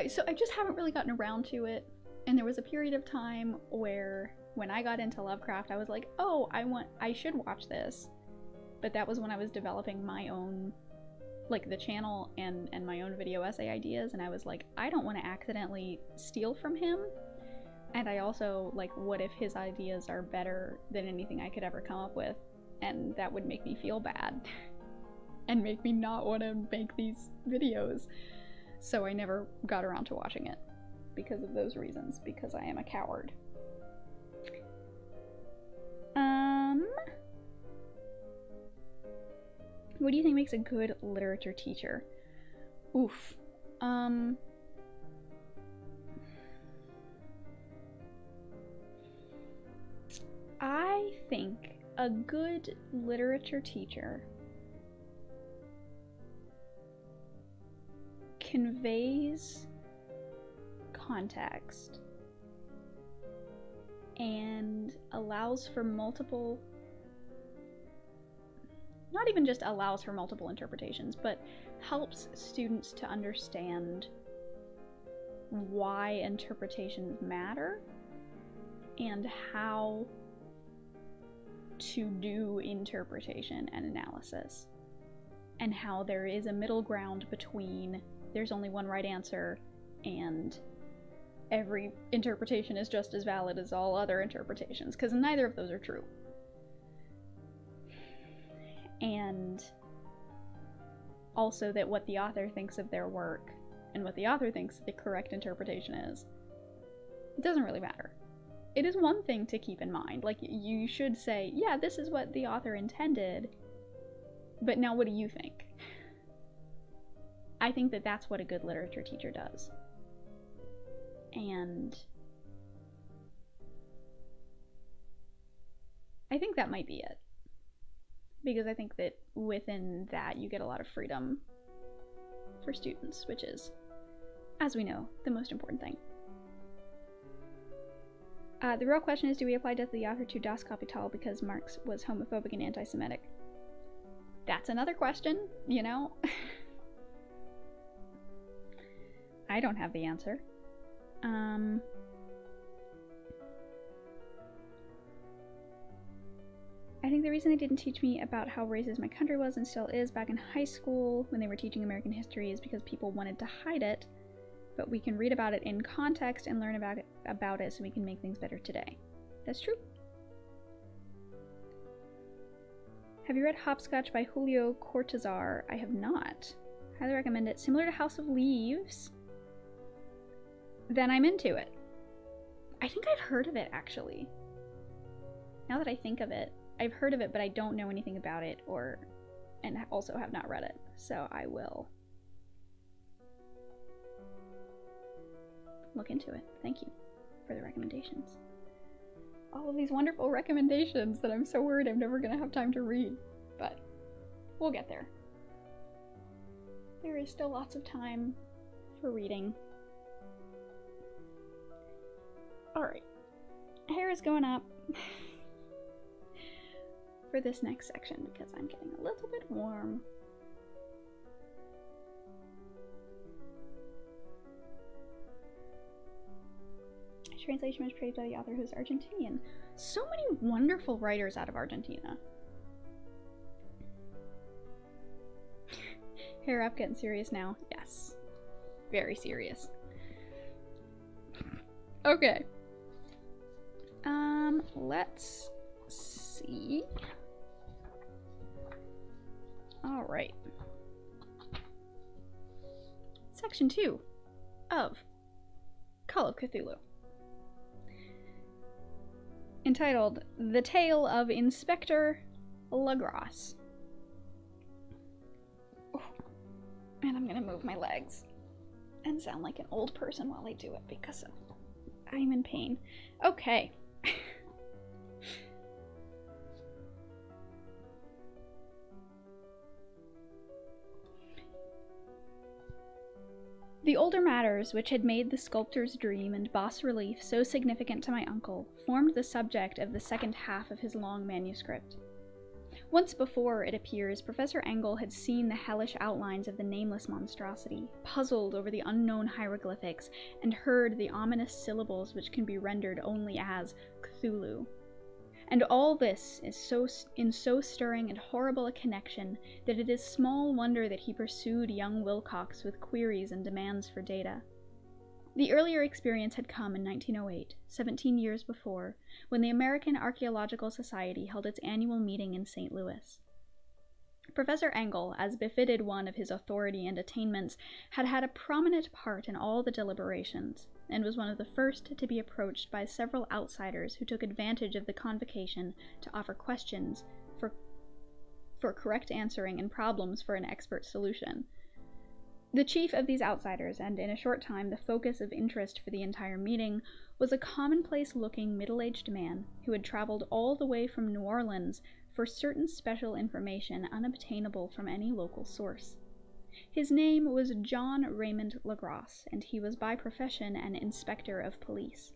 so I just haven't really gotten around to it. And there was a period of time where, when I got into Lovecraft, I was like, oh, I should watch this. But that was when I was developing my own, like, the channel and my own video essay ideas, and I was like, I don't want to accidentally steal from him. And I also, like, what if his ideas are better than anything I could ever come up with? And that would make me feel bad. And make me not want to make these videos. So I never got around to watching it. Because of those reasons. Because I am a coward. What do you think makes a good literature teacher? Oof. I think a good literature teacher conveys context and allows for multiple, not even just allows for multiple interpretations, but helps students to understand why interpretations matter and how to do interpretation and analysis, and how there is a middle ground between there's only one right answer and every interpretation is just as valid as all other interpretations, because neither of those are true. And also that what the author thinks of their work and what the author thinks the correct interpretation is, it doesn't really matter. It is one thing to keep in mind. Like, you should say, yeah, this is what the author intended, but now what do you think? I think that that's what a good literature teacher does. And I think that might be it. Because I think that within that you get a lot of freedom for students, which is, as we know, the most important thing. The real question is, do we apply death to the author to Das Kapital because Marx was homophobic and anti-Semitic? That's another question, you know? I don't have the answer. I think the reason they didn't teach me about how racist my country was and still is back in high school when they were teaching American history is because people wanted to hide it, but we can read about it in context and learn about it so we can make things better today. That's true. Have you read Hopscotch by Julio Cortázar? I have not. Highly recommend it. Similar to House of Leaves, then I'm into it. I think I've heard of it, actually. Now that I think of it, I've heard of it, but I don't know anything about it, and also have not read it, so I will look into it. Thank you for the recommendations. All of these wonderful recommendations that I'm so worried I'm never going to have time to read, but we'll get there. There is still lots of time for reading. Alright, hair is going up for this next section because I'm getting a little bit warm. Translation was praised by the author who's Argentinian. So many wonderful writers out of Argentina. Hair up, getting serious now. Yes. Very serious. Okay. Let's see. Alright. Section 2 of Call of Cthulhu. Entitled The Tale of Inspector Lagras. Oh, and I'm gonna move my legs and sound like an old person while I do it because I'm in pain. Okay. The older matters which had made the sculptor's dream and bas-relief so significant to my uncle formed the subject of the second half of his long manuscript. Once before, it appears, Professor Engel had seen the hellish outlines of the nameless monstrosity, puzzled over the unknown hieroglyphics, and heard the ominous syllables which can be rendered only as Cthulhu. And all this is in so stirring and horrible a connection that it is small wonder that he pursued young Wilcox with queries and demands for data. The earlier experience had come in 1908, 17 years before, when the American Archaeological Society held its annual meeting in St. Louis. Professor Engel, as befitted one of his authority and attainments, had had a prominent part in all the deliberations, and was one of the first to be approached by several outsiders who took advantage of the convocation to offer questions for correct answering and problems for an expert solution. The chief of these outsiders, and in a short time the focus of interest for the entire meeting, was a commonplace-looking middle-aged man who had traveled all the way from New Orleans for certain special information unobtainable from any local source. His name was John Raymond Lagras, and he was by profession an inspector of police.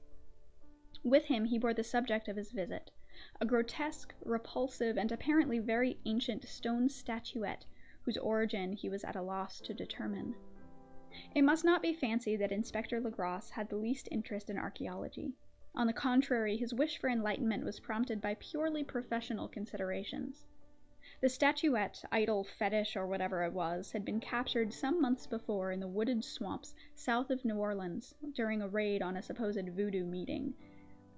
With him he bore the subject of his visit, a grotesque, repulsive, and apparently very ancient stone statuette whose origin he was at a loss to determine. It must not be fancied that Inspector Legrasse had the least interest in archaeology. On the contrary, his wish for enlightenment was prompted by purely professional considerations. The statuette, idol, fetish, or whatever it was, had been captured some months before in the wooded swamps south of New Orleans during a raid on a supposed voodoo meeting,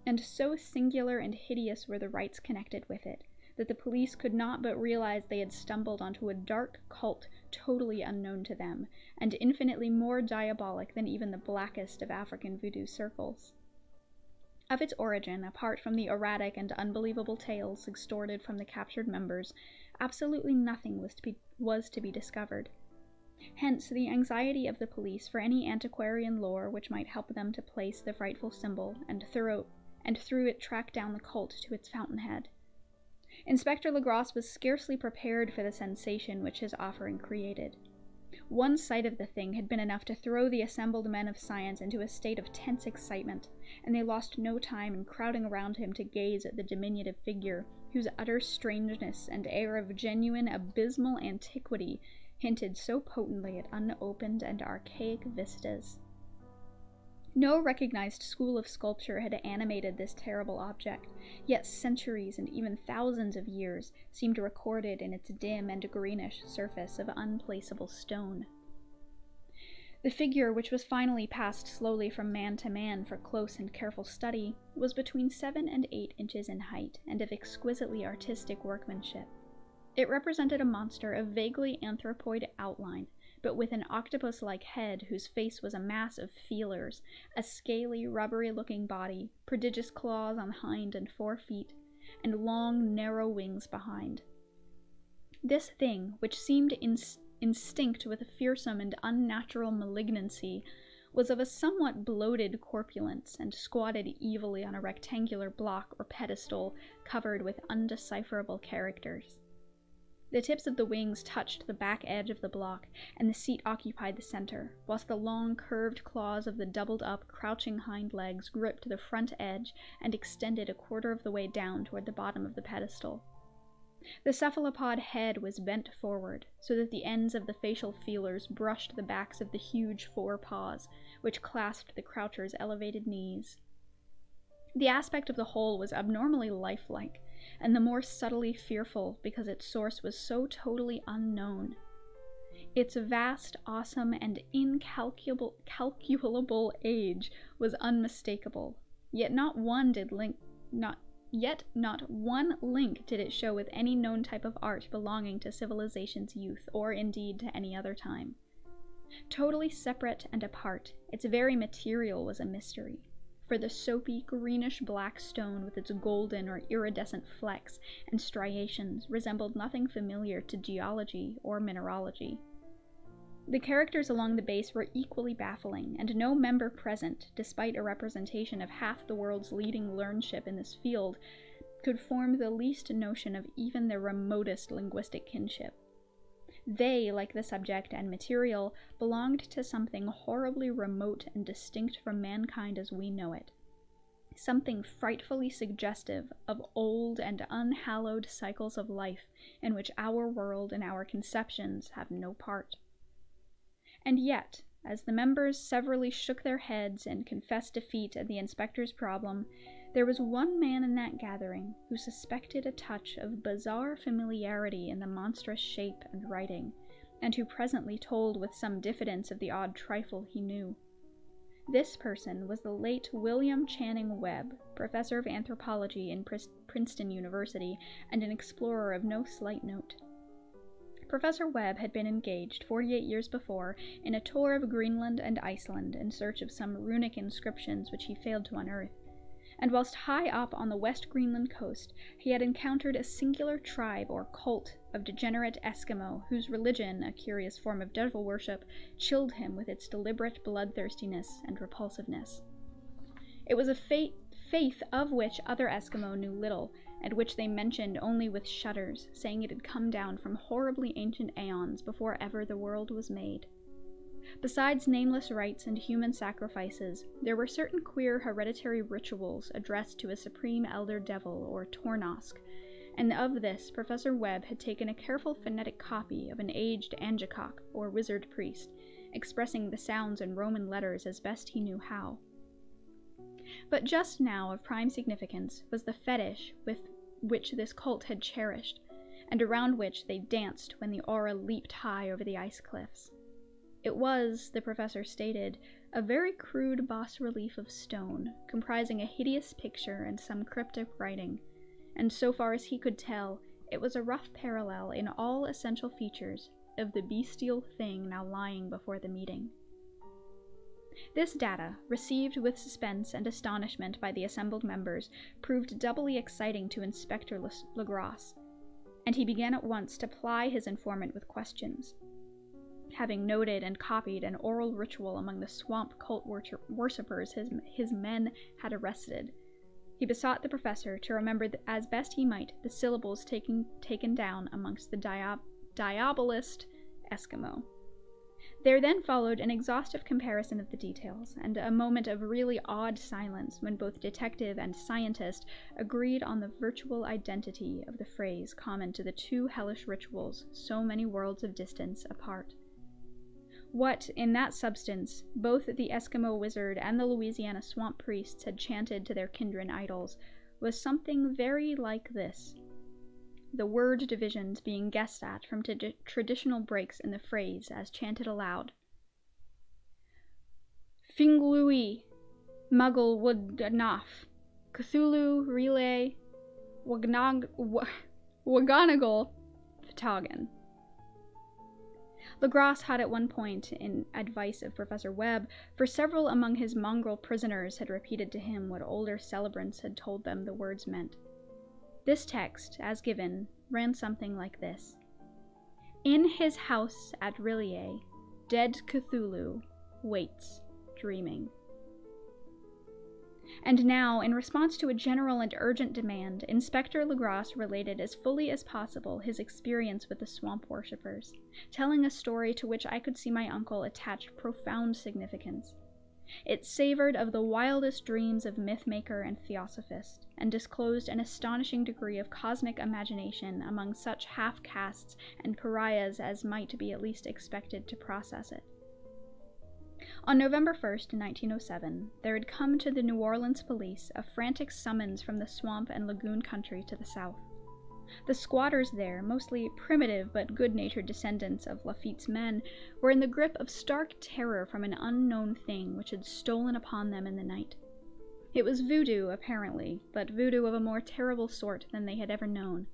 and so singular and hideous were the rites connected with it that the police could not but realize they had stumbled onto a dark cult totally unknown to them, and infinitely more diabolic than even the blackest of African voodoo circles. Of its origin, apart from the erratic and unbelievable tales extorted from the captured members, absolutely nothing was to be discovered. Hence the anxiety of the police for any antiquarian lore which might help them to place the frightful symbol and through it track down the cult to its fountainhead. Inspector Legrasse was scarcely prepared for the sensation which his offering created. One sight of the thing had been enough to throw the assembled men of science into a state of tense excitement, and they lost no time in crowding around him to gaze at the diminutive figure, whose utter strangeness and air of genuine abysmal antiquity hinted so potently at unopened and archaic vistas. No recognized school of sculpture had animated this terrible object, yet centuries and even thousands of years seemed recorded in its dim and greenish surface of unplaceable stone. The figure, which was finally passed slowly from man to man for close and careful study, was between 7 and 8 inches in height and of exquisitely artistic workmanship. It represented a monster of vaguely anthropoid outline, but with an octopus-like head whose face was a mass of feelers, a scaly, rubbery-looking body, prodigious claws on hind and fore feet, and long, narrow wings behind. This thing, which seemed instinct with a fearsome and unnatural malignancy, was of a somewhat bloated corpulence and squatted evilly on a rectangular block or pedestal covered with undecipherable characters. The tips of the wings touched the back edge of the block, and the seat occupied the center, whilst the long, curved claws of the doubled-up, crouching hind legs gripped the front edge and extended a quarter of the way down toward the bottom of the pedestal. The cephalopod head was bent forward, so that the ends of the facial feelers brushed the backs of the huge fore paws, which clasped the croucher's elevated knees. The aspect of the whole was abnormally lifelike, and the more subtly fearful because its source was so totally unknown. Its vast, awesome, and incalculable age was unmistakable, yet not one link did it show with any known type of art belonging to civilization's youth, or indeed to any other time. Totally separate and apart, its very material was a mystery. For the soapy, greenish-black stone with its golden or iridescent flecks and striations resembled nothing familiar to geology or mineralogy. The characters along the base were equally baffling, and no member present, despite a representation of half the world's leading learnship in this field, could form the least notion of even their remotest linguistic kinship. They, like the subject and material, belonged to something horribly remote and distinct from mankind as we know it. Something frightfully suggestive of old and unhallowed cycles of life in which our world and our conceptions have no part. And yet, as the members severally shook their heads and confessed defeat at the inspector's problem, there was one man in that gathering who suspected a touch of bizarre familiarity in the monstrous shape and writing, and who presently told with some diffidence of the odd trifle he knew. This person was the late William Channing Webb, professor of anthropology in Princeton University and an explorer of no slight note. Professor Webb had been engaged 48 years before in a tour of Greenland and Iceland in search of some runic inscriptions which he failed to unearth, and whilst high up on the West Greenland coast he had encountered a singular tribe or cult of degenerate Eskimo whose religion, a curious form of devil worship, chilled him with its deliberate bloodthirstiness and repulsiveness. It was a faith of which other Eskimo knew little, and which they mentioned only with shudders, saying it had come down from horribly ancient aeons before ever the world was made. Besides nameless rites and human sacrifices, there were certain queer hereditary rituals addressed to a supreme elder devil, or Tornosk, and of this Professor Webb had taken a careful phonetic copy of an aged Angekok, or wizard priest, expressing the sounds in Roman letters as best he knew how. But just now of prime significance was the fetish with which this cult had cherished, and around which they danced when the aura leaped high over the ice cliffs. It was, the professor stated, a very crude bas-relief of stone, comprising a hideous picture and some cryptic writing, and so far as he could tell, it was a rough parallel in all essential features of the bestial thing now lying before the meeting. This data, received with suspense and astonishment by the assembled members, proved doubly exciting to Inspector Legrasse, and he began at once to ply his informant with questions. Having noted and copied an oral ritual among the swamp cult worshippers his men had arrested, he besought the professor to remember as best he might the syllables taken down amongst the diabolist Eskimo. There then followed an exhaustive comparison of the details, and a moment of really odd silence when both detective and scientist agreed on the virtual identity of the phrase common to the two hellish rituals so many worlds of distance apart. What, in that substance, both the Eskimo wizard and the Louisiana swamp priests had chanted to their kindred idols was something very like this, the word divisions being guessed at from traditional breaks in the phrase as chanted aloud. Finglui, Muggle Woodnaf, Cthulhu Relay, Waganagal, Ptagon. Legrasse had at one point, in advice of Professor Webb, for several among his mongrel prisoners had repeated to him what older celebrants had told them the words meant. This text, as given, ran something like this. In his house at Rillier, dead Cthulhu waits, dreaming. And now, in response to a general and urgent demand, Inspector Legrasse related as fully as possible his experience with the swamp worshippers, telling a story to which I could see my uncle attached profound significance. It savored of the wildest dreams of myth-maker and theosophist, and disclosed an astonishing degree of cosmic imagination among such half-castes and pariahs as might be at least expected to process it. On November 1st, 1907, there had come to the New Orleans police a frantic summons from the swamp and lagoon country to the south. The squatters there, mostly primitive but good-natured descendants of Lafitte's men, were in the grip of stark terror from an unknown thing which had stolen upon them in the night. It was voodoo, apparently, but voodoo of a more terrible sort than they had ever known,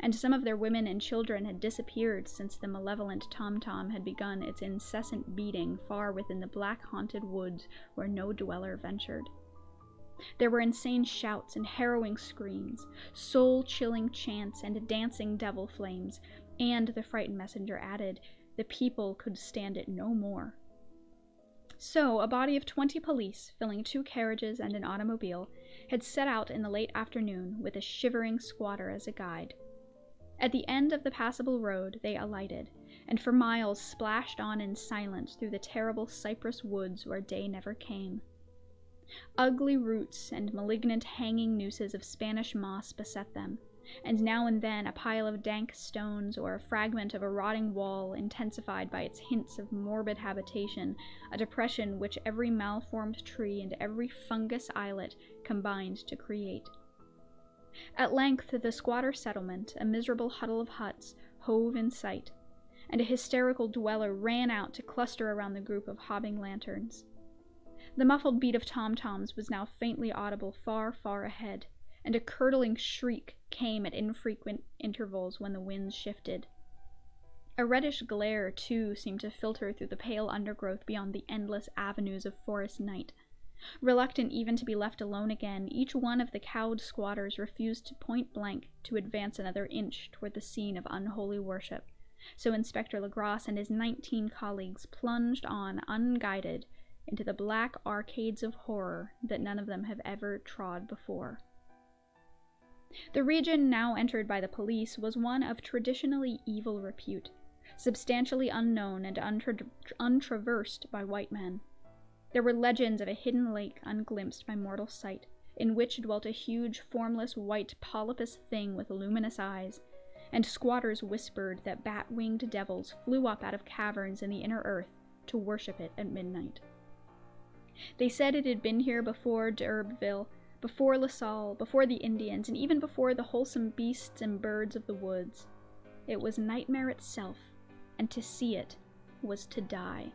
and some of their women and children had disappeared since the malevolent tom-tom had begun its incessant beating far within the black-haunted woods where no dweller ventured. There were insane shouts and harrowing screams, soul-chilling chants and dancing devil flames, and, the frightened messenger added, the people could stand it no more. So, a body of 20 police, filling 2 carriages and an automobile, had set out in the late afternoon with a shivering squatter as a guide. At the end of the passable road, they alighted, and for miles splashed on in silence through the terrible cypress woods where day never came. Ugly roots and malignant hanging nooses of Spanish moss beset them, and now and then a pile of dank stones or a fragment of a rotting wall intensified by its hints of morbid habitation, a depression which every malformed tree and every fungus islet combined to create. At length the squatter settlement, a miserable huddle of huts, hove in sight, and a hysterical dweller ran out to cluster around the group of hobbing lanterns. The muffled beat of tom-toms was now faintly audible far, far ahead, and a curdling shriek came at infrequent intervals when the winds shifted. A reddish glare, too, seemed to filter through the pale undergrowth beyond the endless avenues of forest night. Reluctant even to be left alone again, each one of the cowed squatters refused point-blank to advance another inch toward the scene of unholy worship, so Inspector Legrasse and his 19 colleagues plunged on unguided into the black arcades of horror that none of them have ever trod before. The region now entered by the police was one of traditionally evil repute, substantially unknown and untraversed by white men. There were legends of a hidden lake unglimpsed by mortal sight, in which dwelt a huge, formless, white, polypous thing with luminous eyes, and squatters whispered that bat-winged devils flew up out of caverns in the inner earth to worship it at midnight. They said it had been here before D'Urbeville, before La Salle, before the Indians, and even before the wholesome beasts and birds of the woods. It was nightmare itself, and to see it was to die.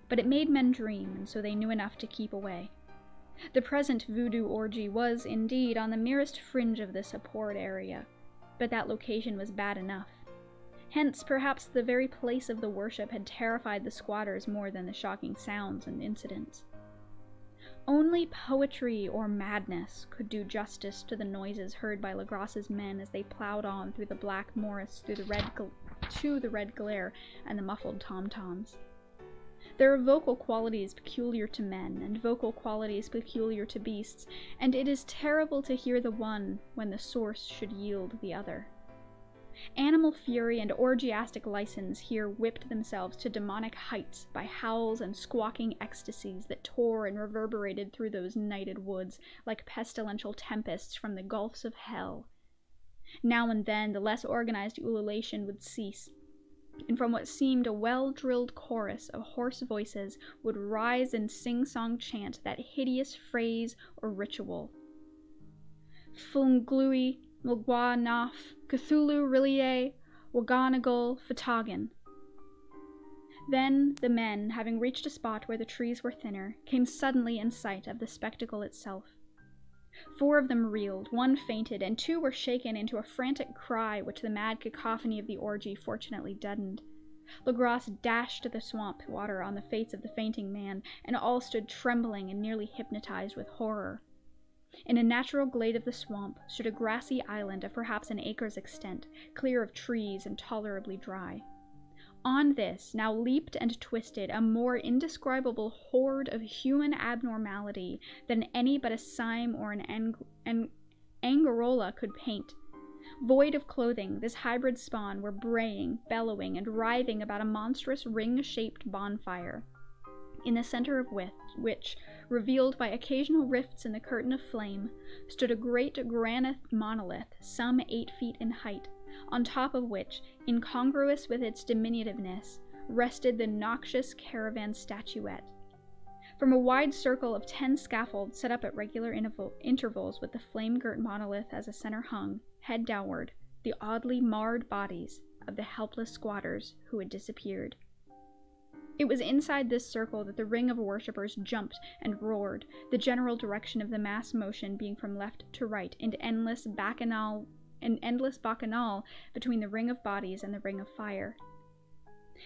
But it made men dream, and so they knew enough to keep away. The present voodoo orgy was, indeed, on the merest fringe of this abhorred area, but that location was bad enough. Hence, perhaps the very place of the worship had terrified the squatters more than the shocking sounds and incidents. Only poetry or madness could do justice to the noises heard by Legras's men as they plowed on through the black morass to the red glare and the muffled tom-toms. There are vocal qualities peculiar to men, and vocal qualities peculiar to beasts, and it is terrible to hear the one when the source should yield the other. Animal fury and orgiastic license here whipped themselves to demonic heights by howls and squawking ecstasies that tore and reverberated through those nighted woods like pestilential tempests from the gulfs of hell. Now and then the less organized ululation would cease, and from what seemed a well-drilled chorus of hoarse voices would rise and sing-song chant that hideous phrase or ritual. Funglui, Mulgwa-naf, Cthulhu Rillier, Waganagal, Fatagan. Then the men, having reached a spot where the trees were thinner, came suddenly in sight of the spectacle itself. 4 of them reeled, 1 fainted, and 2 were shaken into a frantic cry which the mad cacophony of the orgy fortunately deadened. Legras dashed the swamp water on the face of the fainting man, and all stood trembling and nearly hypnotized with horror. In a natural glade of the swamp stood a grassy island of perhaps an acre's extent, clear of trees and tolerably dry. On this now leaped and twisted a more indescribable horde of human abnormality than any but a Sime or an Angarola could paint. Void of clothing, this hybrid spawn were braying, bellowing, and writhing about a monstrous ring-shaped bonfire, in the center of which, revealed by occasional rifts in the curtain of flame, stood a great granite monolith some 8 feet in height, on top of which, incongruous with its diminutiveness, rested the noxious caravan statuette. From a wide circle of 10 scaffolds set up at regular intervals with the flame-girt monolith as a center hung, head downward, the oddly marred bodies of the helpless squatters who had disappeared. It was inside this circle that the ring of worshippers jumped and roared, the general direction of the mass motion being from left to right in endless bacchanal between the ring of bodies and the ring of fire.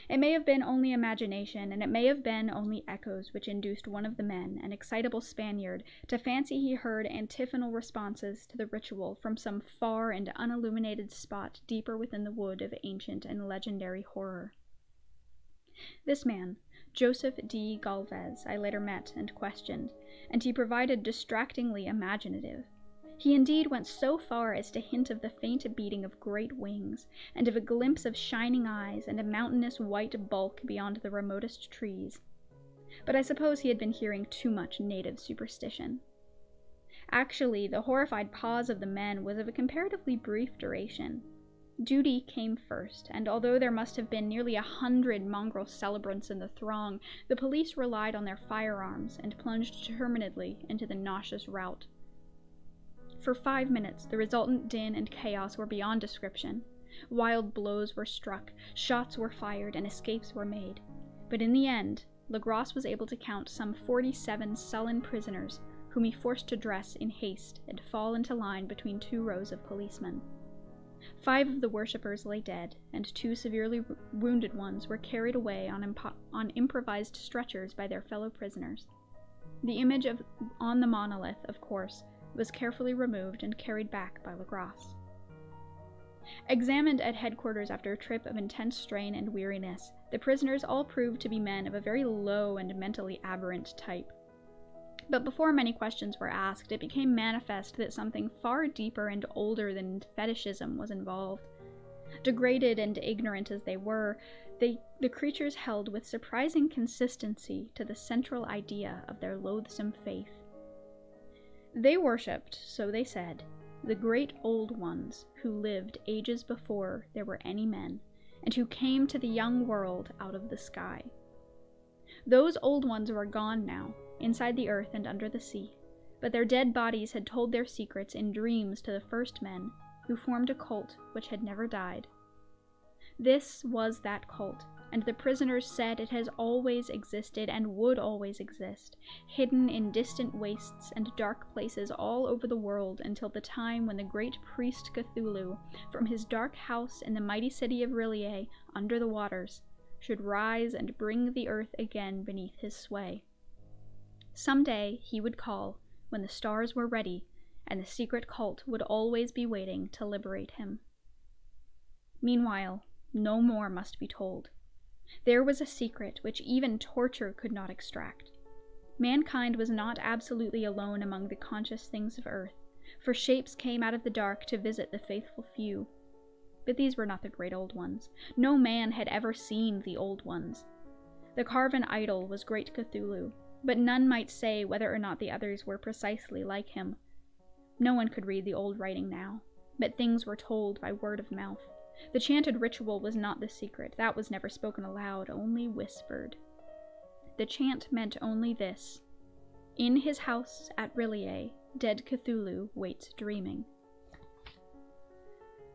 It may have been only imagination, and it may have been only echoes which induced one of the men, an excitable Spaniard, to fancy he heard antiphonal responses to the ritual from some far and unilluminated spot deeper within the wood of ancient and legendary horror. This man, Joseph D. Galvez, I later met and questioned, and he proved distractingly imaginative. He indeed went so far as to hint of the faint beating of great wings, and of a glimpse of shining eyes and a mountainous white bulk beyond the remotest trees. But I suppose he had been hearing too much native superstition. Actually, the horrified pause of the men was of a comparatively brief duration. Duty came first, and although there must have been nearly 100 mongrel celebrants in the throng, the police relied on their firearms and plunged determinedly into the nauseous rout. For 5 minutes, the resultant din and chaos were beyond description. Wild blows were struck, shots were fired, and escapes were made. But in the end, Legras was able to count some 47 sullen prisoners, whom he forced to dress in haste and fall into line between 2 rows of policemen. 5 of the worshippers lay dead, and 2 severely wounded ones were carried away on improvised stretchers by their fellow prisoners. The image on the monolith, of course, was carefully removed and carried back by Legras. Examined at headquarters after a trip of intense strain and weariness, the prisoners all proved to be men of a very low and mentally aberrant type. But before many questions were asked, it became manifest that something far deeper and older than fetishism was involved. Degraded and ignorant as they were, the creatures held with surprising consistency to the central idea of their loathsome faith. They worshipped, so they said, the great old ones who lived ages before there were any men, and who came to the young world out of the sky. Those old ones were gone now, inside the earth and under the sea, but their dead bodies had told their secrets in dreams to the first men, who formed a cult which had never died. This was that cult, and the prisoners said it has always existed and would always exist, hidden in distant wastes and dark places all over the world until the time when the great priest Cthulhu, from his dark house in the mighty city of R'lyeh, under the waters, should rise and bring the earth again beneath his sway. Someday he would call, when the stars were ready, and the secret cult would always be waiting to liberate him. Meanwhile, no more must be told. There was a secret which even torture could not extract. Mankind was not absolutely alone among the conscious things of earth, for shapes came out of the dark to visit the faithful few. But these were not the great old ones. No man had ever seen the old ones. The carven idol was great Cthulhu, but none might say whether or not the others were precisely like him. No one could read the old writing now, but things were told by word of mouth. The chanted ritual was not the secret. That was never spoken aloud, only whispered. The chant meant only this: in his house at R'lyeh, dead Cthulhu waits dreaming.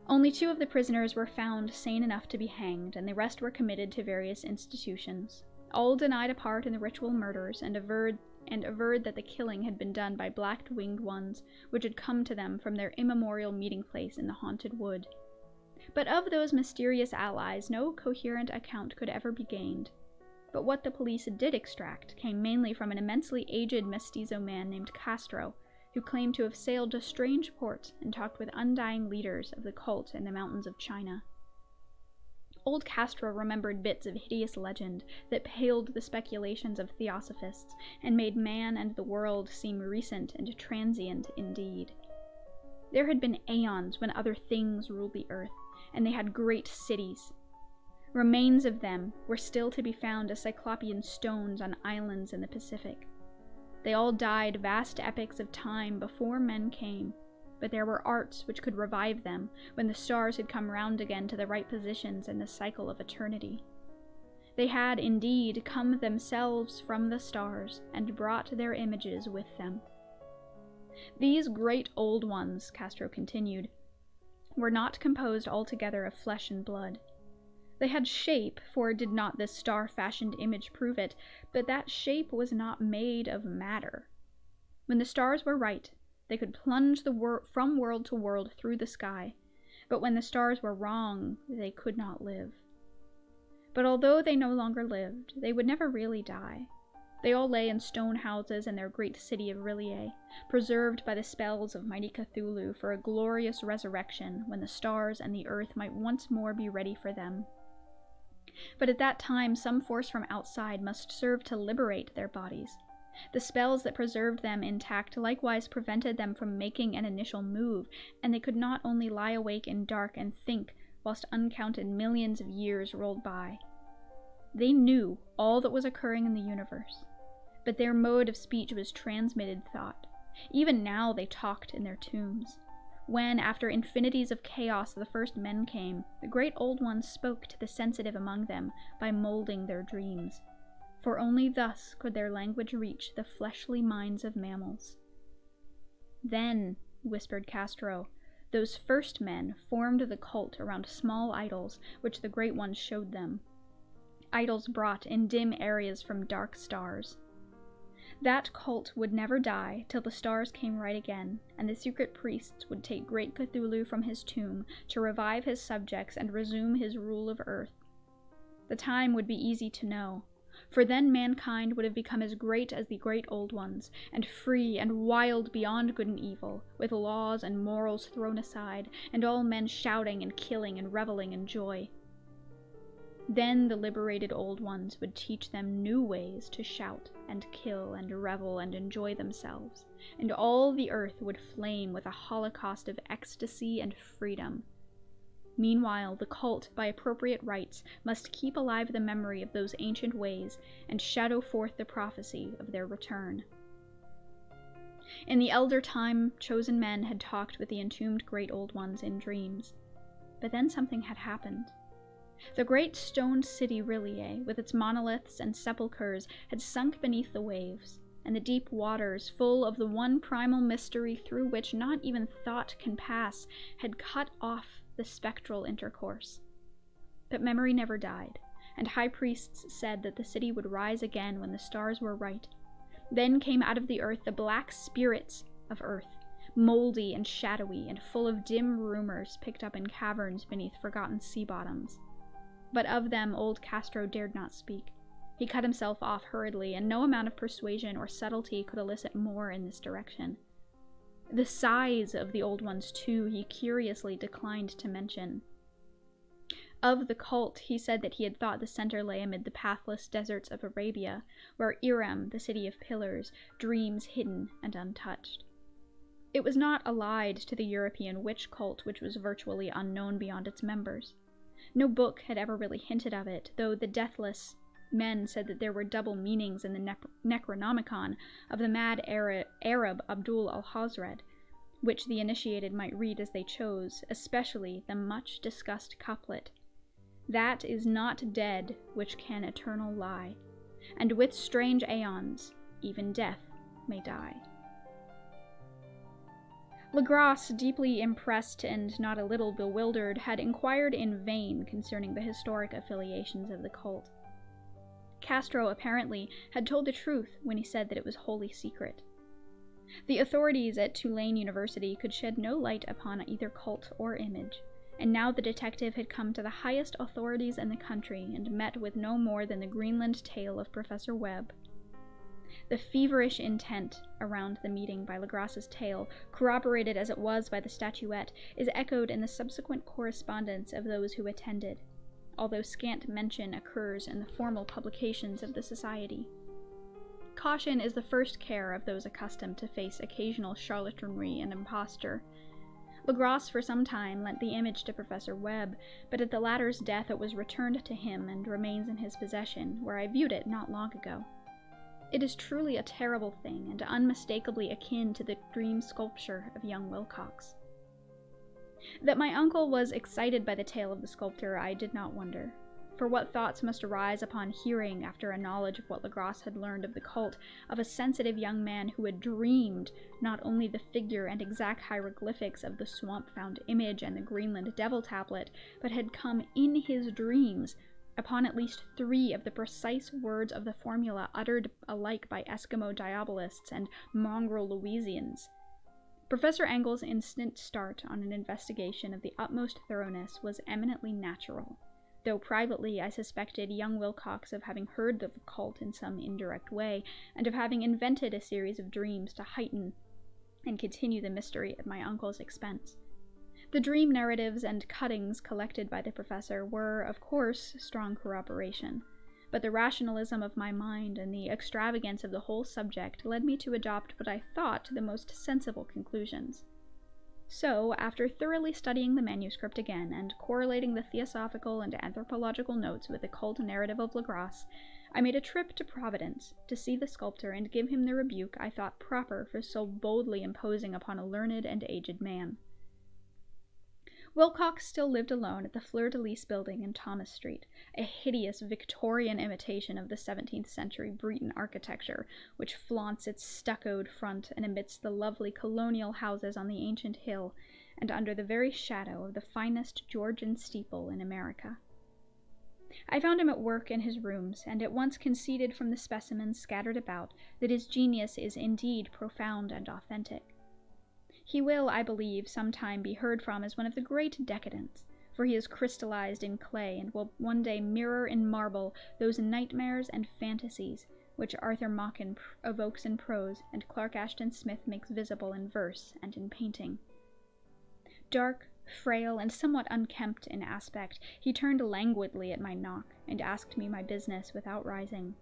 Only 2 of the prisoners were found sane enough to be hanged, and the rest were committed to various institutions. All denied a part in the ritual murders, and averred that the killing had been done by black-winged ones, which had come to them from their immemorial meeting place in the haunted wood. But of those mysterious allies, no coherent account could ever be gained. But what the police did extract came mainly from an immensely aged mestizo man named Castro, who claimed to have sailed to strange ports and talked with undying leaders of the cult in the mountains of China. Old Castro remembered bits of hideous legend that paled the speculations of theosophists and made man and the world seem recent and transient indeed. There had been aeons when other things ruled the earth, and they had great cities. Remains of them were still to be found as cyclopean stones on islands in the Pacific. They all died vast epochs of time before men came, but there were arts which could revive them when the stars had come round again to the right positions in the cycle of eternity. They had indeed come themselves from the stars and brought their images with them. These great old ones, Castro continued, were not composed altogether of flesh and blood. They had shape, for did not this star-fashioned image prove it, but that shape was not made of matter. When the stars were right, they could plunge from world to world through the sky, but when the stars were wrong, they could not live. But although they no longer lived, they would never really die. They all lay in stone houses in their great city of R'lyeh, preserved by the spells of mighty Cthulhu for a glorious resurrection when the stars and the earth might once more be ready for them. But at that time some force from outside must serve to liberate their bodies. The spells that preserved them intact likewise prevented them from making an initial move, and they could not only lie awake in dark and think whilst uncounted millions of years rolled by. They knew all that was occurring in the universe, but their mode of speech was transmitted thought. Even now they talked in their tombs. When, after infinities of chaos, the first men came, the great old ones spoke to the sensitive among them by molding their dreams, for only thus could their language reach the fleshly minds of mammals. Then, whispered Castro, those first men formed the cult around small idols which the great ones showed them. Idols brought in dim areas from dark stars. That cult would never die till the stars came right again, and the secret priests would take great Cthulhu from his tomb to revive his subjects and resume his rule of earth. The time would be easy to know, for then mankind would have become as great as the great old ones, and free and wild beyond good and evil, with laws and morals thrown aside, and all men shouting and killing and reveling in joy. Then the liberated old ones would teach them new ways to shout and kill and revel and enjoy themselves, and all the earth would flame with a holocaust of ecstasy and freedom. Meanwhile, the cult, by appropriate rites, must keep alive the memory of those ancient ways and shadow forth the prophecy of their return. In the elder time, chosen men had talked with the entombed great old ones in dreams. But then something had happened. The great stone city Rillier, with its monoliths and sepulchres, had sunk beneath the waves, and the deep waters, full of the one primal mystery through which not even thought can pass, had cut off the spectral intercourse. But memory never died, and high priests said that the city would rise again when the stars were right. Then came out of the earth the black spirits of earth, moldy and shadowy and full of dim rumors picked up in caverns beneath forgotten sea bottoms. But of them old Castro dared not speak. He cut himself off hurriedly, and no amount of persuasion or subtlety could elicit more in this direction. The size of the old ones, too, he curiously declined to mention. Of the cult, he said that he had thought the center lay amid the pathless deserts of Arabia, where Irem, the city of pillars, dreams hidden and untouched. It was not allied to the European witch cult, which was virtually unknown beyond its members. No book had ever really hinted of it, though the deathless men said that there were double meanings in the Necronomicon of the mad Arab Abdul al-Hazred, which the initiated might read as they chose, especially the much-discussed couplet, "That is not dead which can eternal lie, and with strange aeons even death may die." Legrasse, deeply impressed and not a little bewildered, had inquired in vain concerning the historic affiliations of the cult. Castro, apparently, had told the truth when he said that it was wholly secret. The authorities at Tulane University could shed no light upon either cult or image, and now the detective had come to the highest authorities in the country and met with no more than the Greenland tale of Professor Webb. The feverish intent around the meeting by Legrasse's tale, corroborated as it was by the statuette, is echoed in the subsequent correspondence of those who attended, although scant mention occurs in the formal publications of the Society. Caution is the first care of those accustomed to face occasional charlatanry and imposture. Legrasse for some time lent the image to Professor Webb, but at the latter's death it was returned to him and remains in his possession, where I viewed it not long ago. It is truly a terrible thing, and unmistakably akin to the dream sculpture of young Wilcox. That my uncle was excited by the tale of the sculptor, I did not wonder. For what thoughts must arise upon hearing, after a knowledge of what Legrasse had learned of the cult, of a sensitive young man who had dreamed not only the figure and exact hieroglyphics of the swamp-found image and the Greenland devil tablet, but had come in his dreams upon at least 3 of the precise words of the formula uttered alike by Eskimo diabolists and mongrel Louisians. Professor Engel's instant start on an investigation of the utmost thoroughness was eminently natural, though privately I suspected young Wilcox of having heard of the cult in some indirect way, and of having invented a series of dreams to heighten and continue the mystery at my uncle's expense. The dream narratives and cuttings collected by the professor were, of course, strong corroboration, but the rationalism of my mind and the extravagance of the whole subject led me to adopt what I thought the most sensible conclusions. So, after thoroughly studying the manuscript again and correlating the theosophical and anthropological notes with the cult narrative of Legrasse, I made a trip to Providence to see the sculptor and give him the rebuke I thought proper for so boldly imposing upon a learned and aged man. Wilcox still lived alone at the Fleur-de-Lis building in Thomas Street, a hideous Victorian imitation of the 17th century Breton architecture, which flaunts its stuccoed front and amidst the lovely colonial houses on the ancient hill, and under the very shadow of the finest Georgian steeple in America. I found him at work in his rooms, and at once conceded from the specimens scattered about that his genius is indeed profound and authentic. He will, I believe, sometime be heard from as one of the great decadents, for he is crystallized in clay and will one day mirror in marble those nightmares and fantasies which Arthur Machen evokes in prose and Clark Ashton Smith makes visible in verse and in painting. Dark, frail, and somewhat unkempt in aspect, he turned languidly at my knock and asked me my business without rising.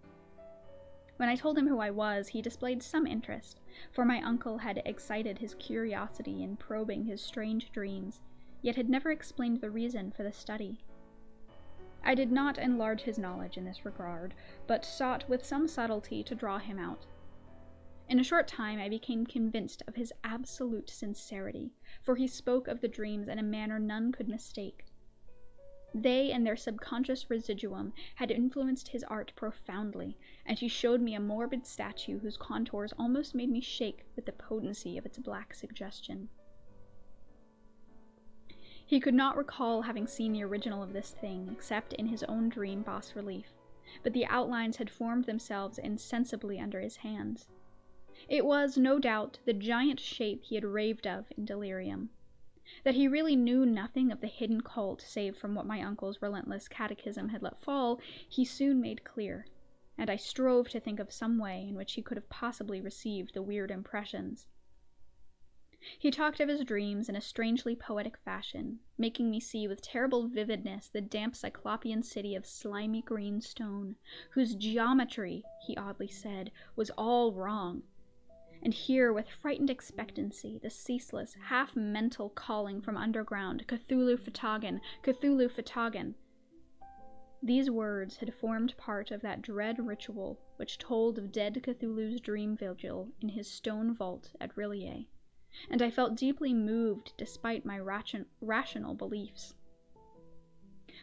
When I told him who I was, he displayed some interest, for my uncle had excited his curiosity in probing his strange dreams, yet had never explained the reason for the study. I did not enlarge his knowledge in this regard, but sought with some subtlety to draw him out. In a short time I became convinced of his absolute sincerity, for he spoke of the dreams in a manner none could mistake. They and their subconscious residuum had influenced his art profoundly, and he showed me a morbid statue whose contours almost made me shake with the potency of its black suggestion. He could not recall having seen the original of this thing except in his own dream bas-relief, but the outlines had formed themselves insensibly under his hands. It was, no doubt, the giant shape he had raved of in delirium. That he really knew nothing of the hidden cult save from what my uncle's relentless catechism had let fall, he soon made clear, and I strove to think of some way in which he could have possibly received the weird impressions. He talked of his dreams in a strangely poetic fashion, making me see with terrible vividness the damp cyclopean city of slimy green stone, whose geometry, he oddly said, was all wrong, and hear with frightened expectancy the ceaseless, half-mental calling from underground, "Cthulhu Fhtagn! Cthulhu Fhtagn!" These words had formed part of that dread ritual which told of dead Cthulhu's dream vigil in his stone vault at Rillier, and I felt deeply moved despite my rational beliefs.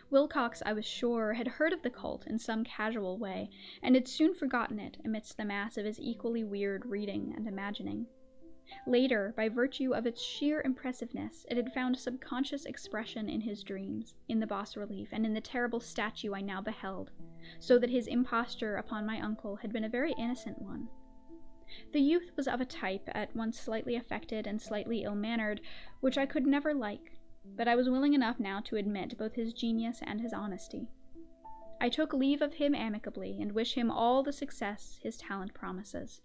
Wilcox, I was sure, had heard of the cult in some casual way, and had soon forgotten it amidst the mass of his equally weird reading and imagining. Later, by virtue of its sheer impressiveness, it had found subconscious expression in his dreams, in the bas-relief, and in the terrible statue I now beheld, so that his imposture upon my uncle had been a very innocent one. The youth was of a type, at once slightly affected and slightly ill-mannered, which I could never like, but I was willing enough now to admit both his genius and his honesty. I took leave of him amicably, and wished him all the success his talent promises.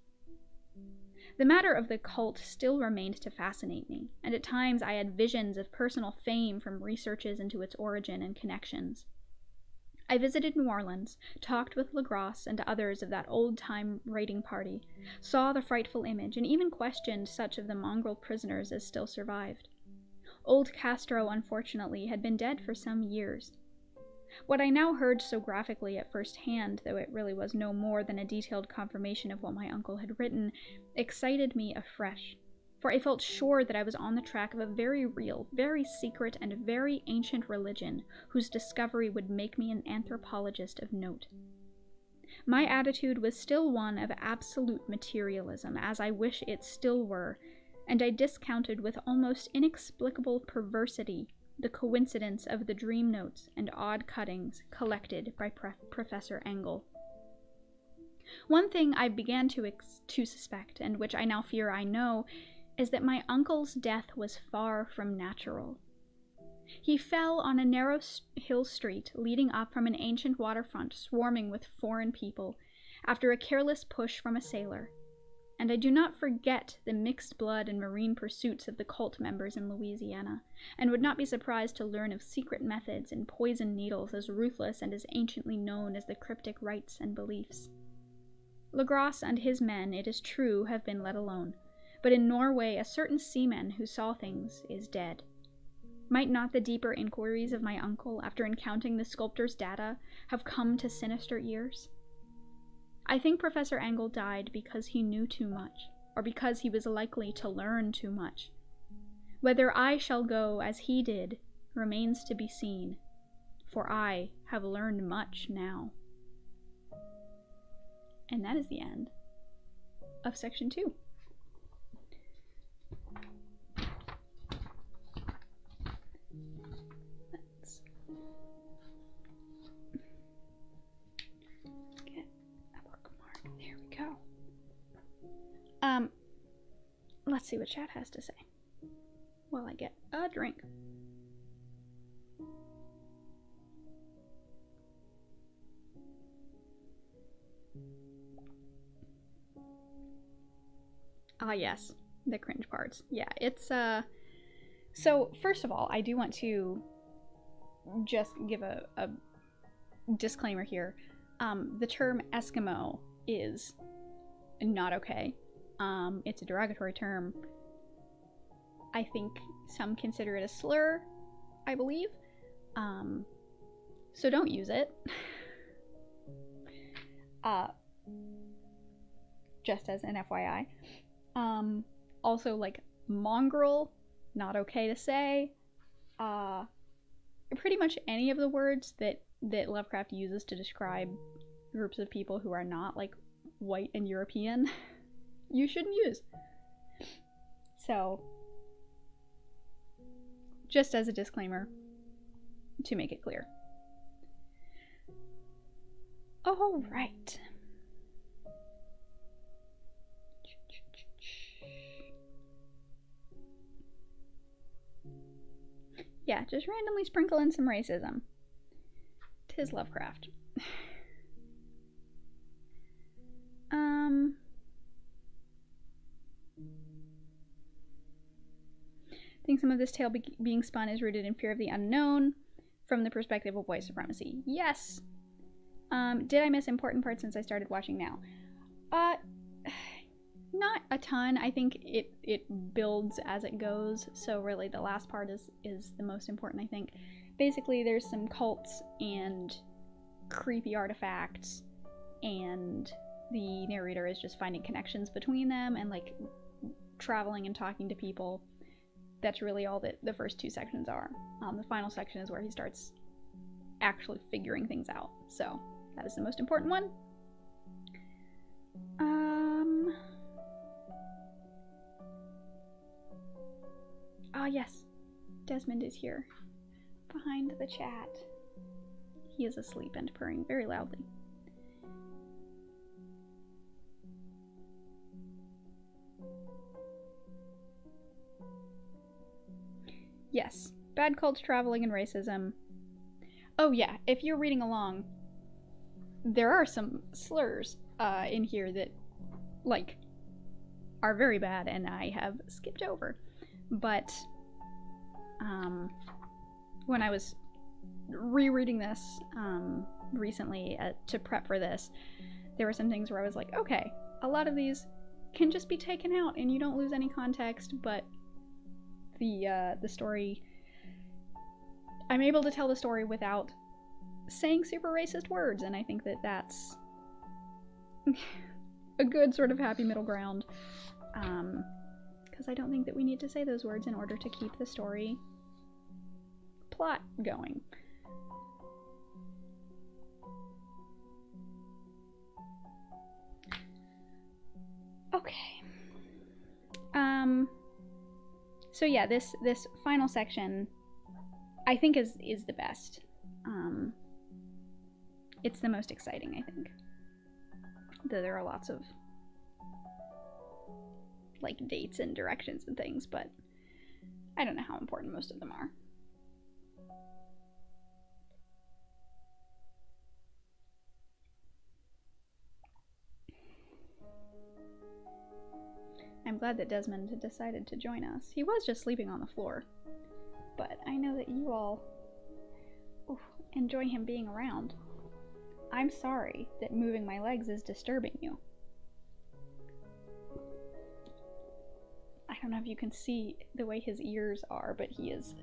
The matter of the cult still remained to fascinate me, and at times I had visions of personal fame from researches into its origin and connections. I visited New Orleans, talked with Legras and others of that old-time raiding party, saw the frightful image, and even questioned such of the mongrel prisoners as still survived. Old Castro, unfortunately, had been dead for some years. What I now heard so graphically at first hand, though it really was no more than a detailed confirmation of what my uncle had written, excited me afresh, for I felt sure that I was on the track of a very real, very secret, and very ancient religion, whose discovery would make me an anthropologist of note. My attitude was still one of absolute materialism, as I wish it still were, and I discounted with almost inexplicable perversity the coincidence of the dream notes and odd cuttings collected by Professor Engel. One thing I began to suspect, and which I now fear I know, is that my uncle's death was far from natural. He fell on a narrow hill street leading up from an ancient waterfront swarming with foreign people, after a careless push from a sailor, and I do not forget the mixed blood and marine pursuits of the cult members in Louisiana, and would not be surprised to learn of secret methods and poison needles as ruthless and as anciently known as the cryptic rites and beliefs. Legras and his men, it is true, have been let alone, but in Norway a certain seaman who saw things is dead. Might not the deeper inquiries of my uncle, after encountering the sculptor's data, have come to sinister ears? I think Professor Engel died because he knew too much, or because he was likely to learn too much. Whether I shall go as he did remains to be seen, for I have learned much now. And that is the end of section 2. Let's get a bookmark. There we go. Let's see what chat has to say while I get a drink. Ah, yes, the cringe parts. Yeah, it's, so, first of all, I do want to just give a disclaimer here. The term Eskimo is not okay. It's a derogatory term. I think some consider it a slur. I believe. So don't use it. Just as an FYI. Also, like, mongrel, not okay to say. Pretty much any of the words that Lovecraft uses to describe groups of people who are not, like, white and European, you shouldn't use. So, just as a disclaimer, to make it clear. All right. Yeah, just randomly sprinkle in some racism. 'Tis Lovecraft. I think some of this tale being spun is rooted in fear of the unknown from the perspective of white supremacy. Yes. Did I miss important parts since I started watching now? Not a ton. I think it builds as it goes, so really the last part is the most important, I think. Basically, there's some cults and creepy artifacts, and the narrator is just finding connections between them and, like, traveling and talking to people. That's really all that the first two sections are. The final section is where he starts actually figuring things out. So that is the most important one. Yes. Desmond is here. Behind the chat. He is asleep and purring very loudly. Yes. Bad cults, traveling, and racism. Oh yeah, if you're reading along, there are some slurs in here that, like, are very bad and I have skipped over. But when I was rereading this recently to prep for this, there were some things where I was like, okay, a lot of these can just be taken out and you don't lose any context, but the story, I'm able to tell the story without saying super racist words, and I think that that's a good sort of happy middle ground, because I don't think that we need to say those words in order to keep the story plot going. Okay. So yeah, this final section I think is the best. It's the most exciting, I think. Though there are lots of, like, dates and directions and things, but I don't know how important most of them are. I'm glad that Desmond had decided to join us. He was just sleeping on the floor, but I know that you all enjoy him being around. I'm sorry that moving my legs is disturbing you. I don't know if you can see the way his ears are, but he is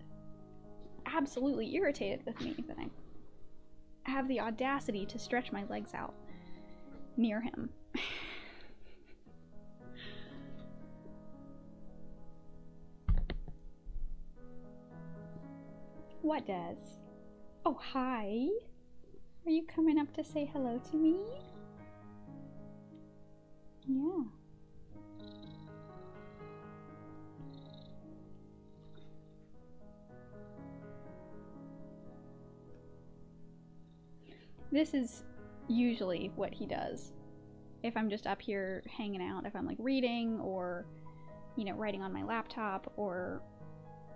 absolutely irritated with me that I have the audacity to stretch my legs out near him. What does? Oh, hi. Are you coming up to say hello to me? Yeah. This is usually what he does. If I'm just up here hanging out, if I'm, like, reading or, you know, writing on my laptop or,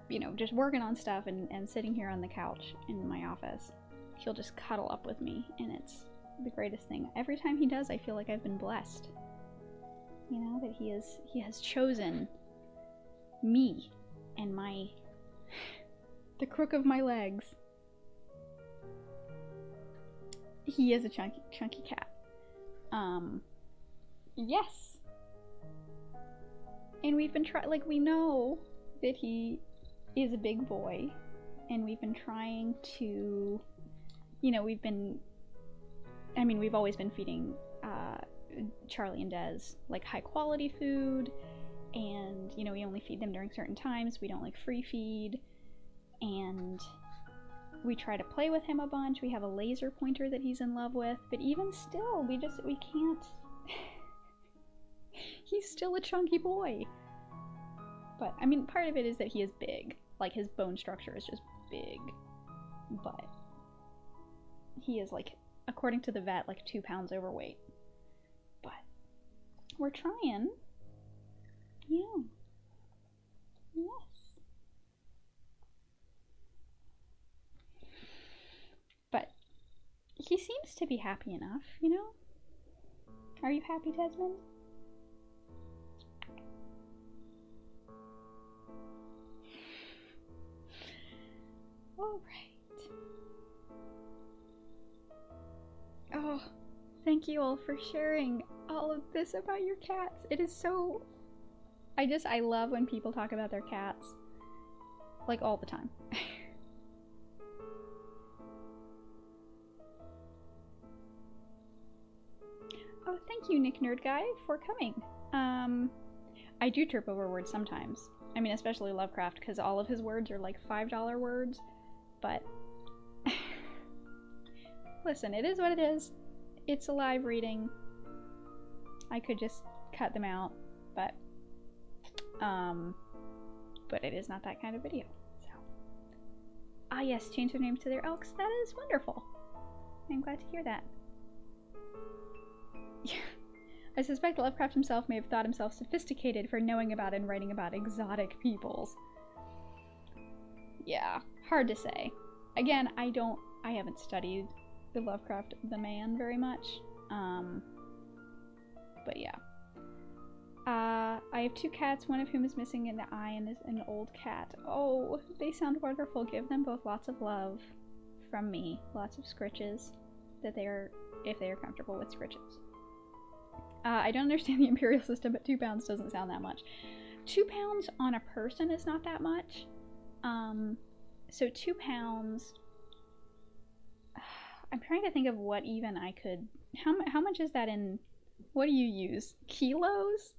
you know, just working on stuff and sitting here on the couch in my office, he'll just cuddle up with me, and it's the greatest thing. Every time he does, I feel like I've been blessed. You know, that he has chosen me and the crook of my legs. He is a chunky cat. Yes. And we've been we know that he is a big boy, and we've been trying to, we've always been feeding Charlie and Des like high quality food, and we only feed them during certain times. We don't like free feed, and we try to play with him a bunch. We have a laser pointer that he's in love with, but even still, we can't. He's still a chunky boy. But part of it is that he is big. Like, his bone structure is just big. But he is, like, according to the vet, like 2 pounds overweight. But we're trying. Yeah. Yes. But he seems to be happy enough, Are you happy, Desmond? All right. Oh, thank you all for sharing all of this about your cats. It is so... I love when people talk about their cats. Like, all the time. Oh, thank you, Nick Nerd Guy, for coming. I do trip over words sometimes. Especially Lovecraft, because all of his words are like $5 words. But listen, it is what it is. It's a live reading. I could just cut them out, but it is not that kind of video. So, yes, change their names to their elks. That is wonderful. I'm glad to hear that. I suspect Lovecraft himself may have thought himself sophisticated for knowing about and writing about exotic peoples. Yeah, hard to say. Again, I haven't studied the Lovecraft the man very much. But yeah. I have 2 cats, one of whom is missing an eye and is an old cat. Oh, they sound wonderful. Give them both lots of love from me. Lots of scritches if they are comfortable with scritches. I don't understand the imperial system, but 2 pounds doesn't sound that much. 2 pounds on a person is not that much. So 2 pounds... I'm trying to think of what even I could... How much is that in... What do you use? Kilos?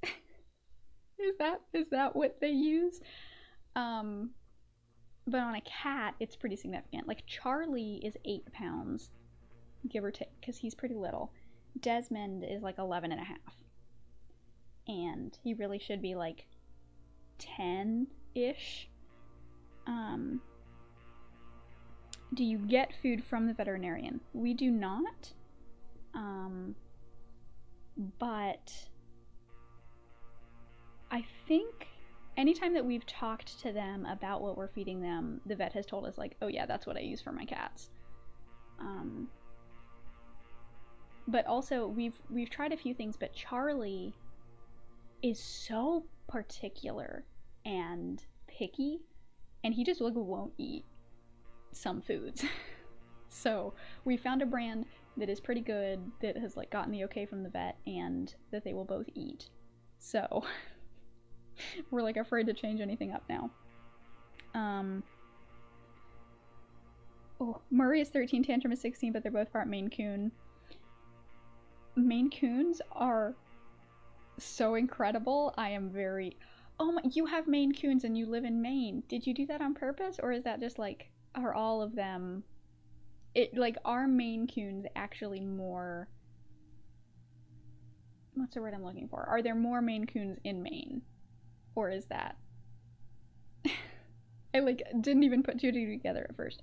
Is that what they use? But on a cat, it's pretty significant. Like, Charlie is 8 pounds, give or take, because he's pretty little. Desmond is like 11 and a half. And he really should be like 10-ish. Do you get food from the veterinarian? We do not. But I think anytime that we've talked to them about what we're feeding them, the vet has told us, like, oh yeah, that's what I use for my cats. But also, we've tried a few things, but Charlie is so particular and picky, and he just won't eat some foods. So we found a brand that is pretty good, that has like gotten the okay from the vet, and that they will both eat. So we're like afraid to change anything up now. Oh, Murray is 13, Tantrum is 16, but they're both part Maine Coon. Maine Coons are so incredible. I am very... Oh my, you have Maine Coons and you live in Maine. Did you do that on purpose, or is that just like, are all of them... are Maine Coons actually more... What's the word I'm looking for? Are there more Maine Coons in Maine? Or is that... I didn't even put 2 and 2 together at first.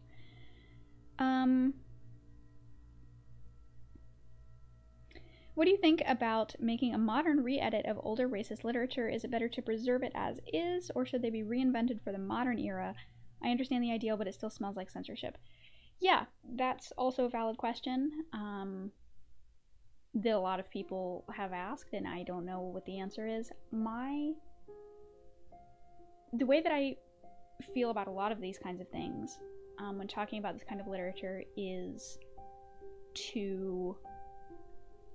What do you think about making a modern re-edit of older racist literature? Is it better to preserve it as is, or should they be reinvented for the modern era? I understand the ideal, but it still smells like censorship. Yeah, that's also a valid question that a lot of people have asked, and I don't know what the answer is. The way that I feel about a lot of these kinds of things when talking about this kind of literature is to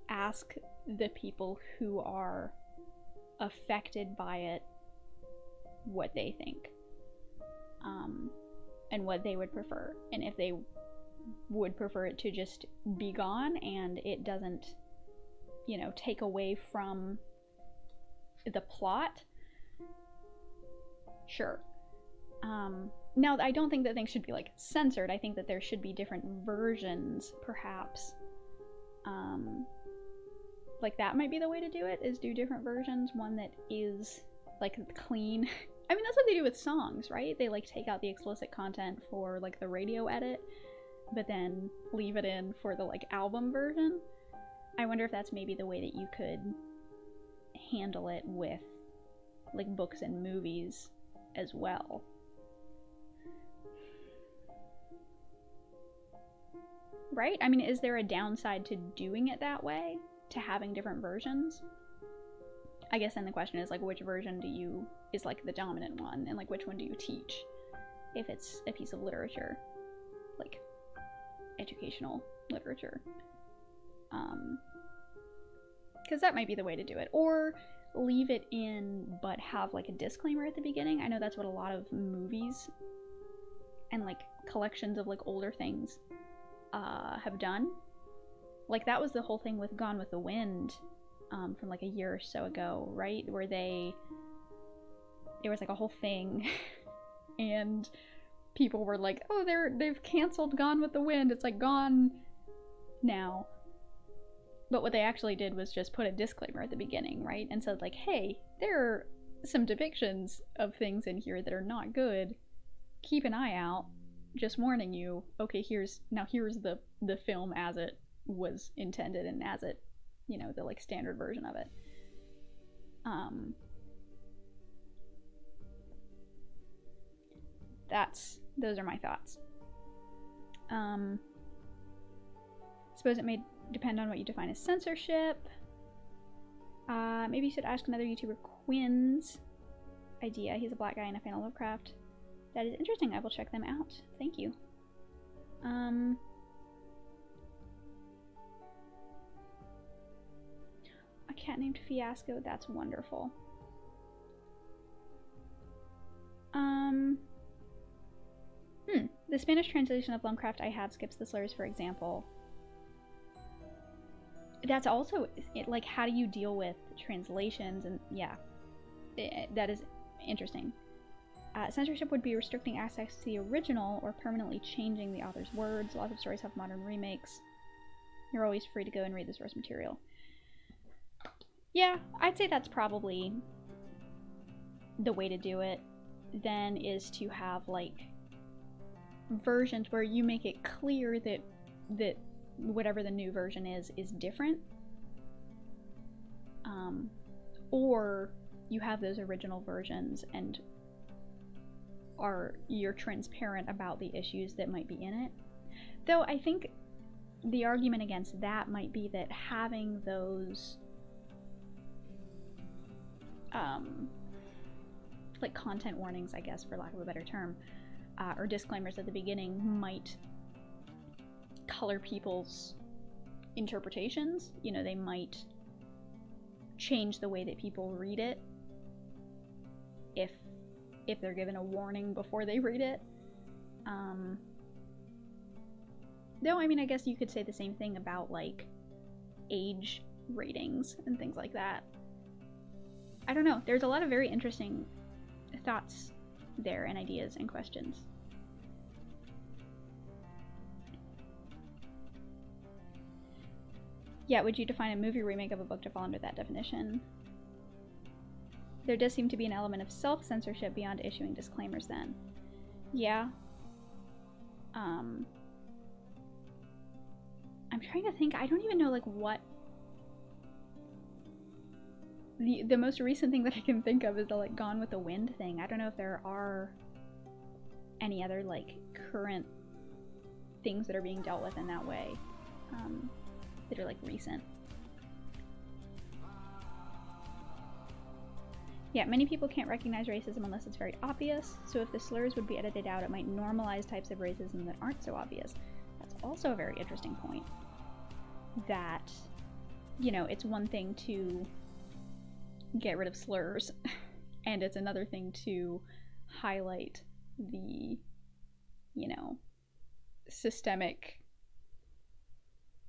ask the people who are affected by it what they think. and what they would prefer, and if they would prefer it to just be gone and it doesn't, you know, take away from the plot. Sure. Now, I don't think that things should be like censored. I think that there should be different versions, perhaps. Like that might be the way to do it, is do different versions. One that is like clean. I mean, that's what they do with songs, right? They like take out the explicit content for like the radio edit, but then leave it in for the like album version. I wonder if that's maybe the way that you could handle it with like books and movies as well. Right? I mean, is there a downside to doing it that way? To having different versions? I guess then the question is like, which version is like the dominant one, and like which one do you teach if it's a piece of literature, like educational literature? Because that might be the way to do it. Or leave it in but have like a disclaimer at the beginning. I know that's what a lot of movies and like collections of like older things have done. Like that was the whole thing with Gone with the Wind from like a year or so ago, right? Where there was like a whole thing and people were like, oh, they've canceled Gone with the Wind, it's like gone now. But what they actually did was just put a disclaimer at the beginning, right? And said like, hey, there are some depictions of things in here that are not good. Keep an eye out. Just warning you. Okay, here's the film as it was intended and as it, you know, the like standard version of it. Those are my thoughts. Suppose it may depend on what you define as censorship. Maybe you should ask another YouTuber Quinn's idea. He's a black guy and a fan of Lovecraft. That is interesting. I will check them out. Thank you. A cat named Fiasco. That's wonderful. The Spanish translation of Lovecraft I have skips the slurs, for example. That's also, like, how do you deal with translations? And yeah, that is interesting. Censorship would be restricting access to the original or permanently changing the author's words. Lots of stories have modern remakes. You're always free to go and read the source material. Yeah, I'd say that's probably the way to do it. Then is to have like versions where you make it clear that whatever the new version is different. Or you have those original versions and you're transparent about the issues that might be in it. Though I think the argument against that might be that having those like content warnings, I guess, for lack of a better term, or disclaimers at the beginning might color people's interpretations. You know, they might change the way that people read it if they're given a warning before they read it. Though, I mean, I guess you could say the same thing about like age ratings and things like that. I don't know. There's a lot of very interesting thoughts there and ideas and questions. Yeah, would you define a movie remake of a book to fall under that definition? There does seem to be an element of self-censorship beyond issuing disclaimers then. Yeah. I'm trying to think. I don't even know like what the most recent thing that I can think of is the like Gone with the Wind thing. I don't know if there are any other like current things that are being dealt with in that way that are like recent. Yeah, many people can't recognize racism unless it's very obvious, so if the slurs would be edited out, it might normalize types of racism that aren't so obvious. That's also a very interesting point. That, you know, it's one thing to get rid of slurs, and it's another thing to highlight the you know, systemic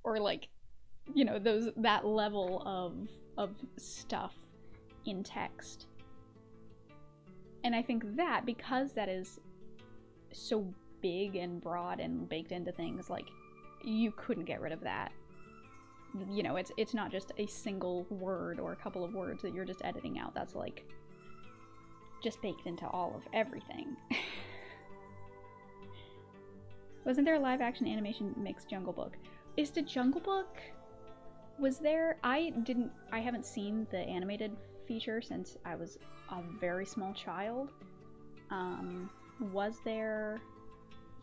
or like, you know, that level of stuff in text. And I think that because that is so big and broad and baked into things, like, you couldn't get rid of that. You know, it's not just a single word or a couple of words that you're just editing out. That's like just baked into all of everything. Wasn't there a live action animation mixed Jungle Book? Is the Jungle Book, was there? I haven't seen the animated feature since I was a very small child. Was there?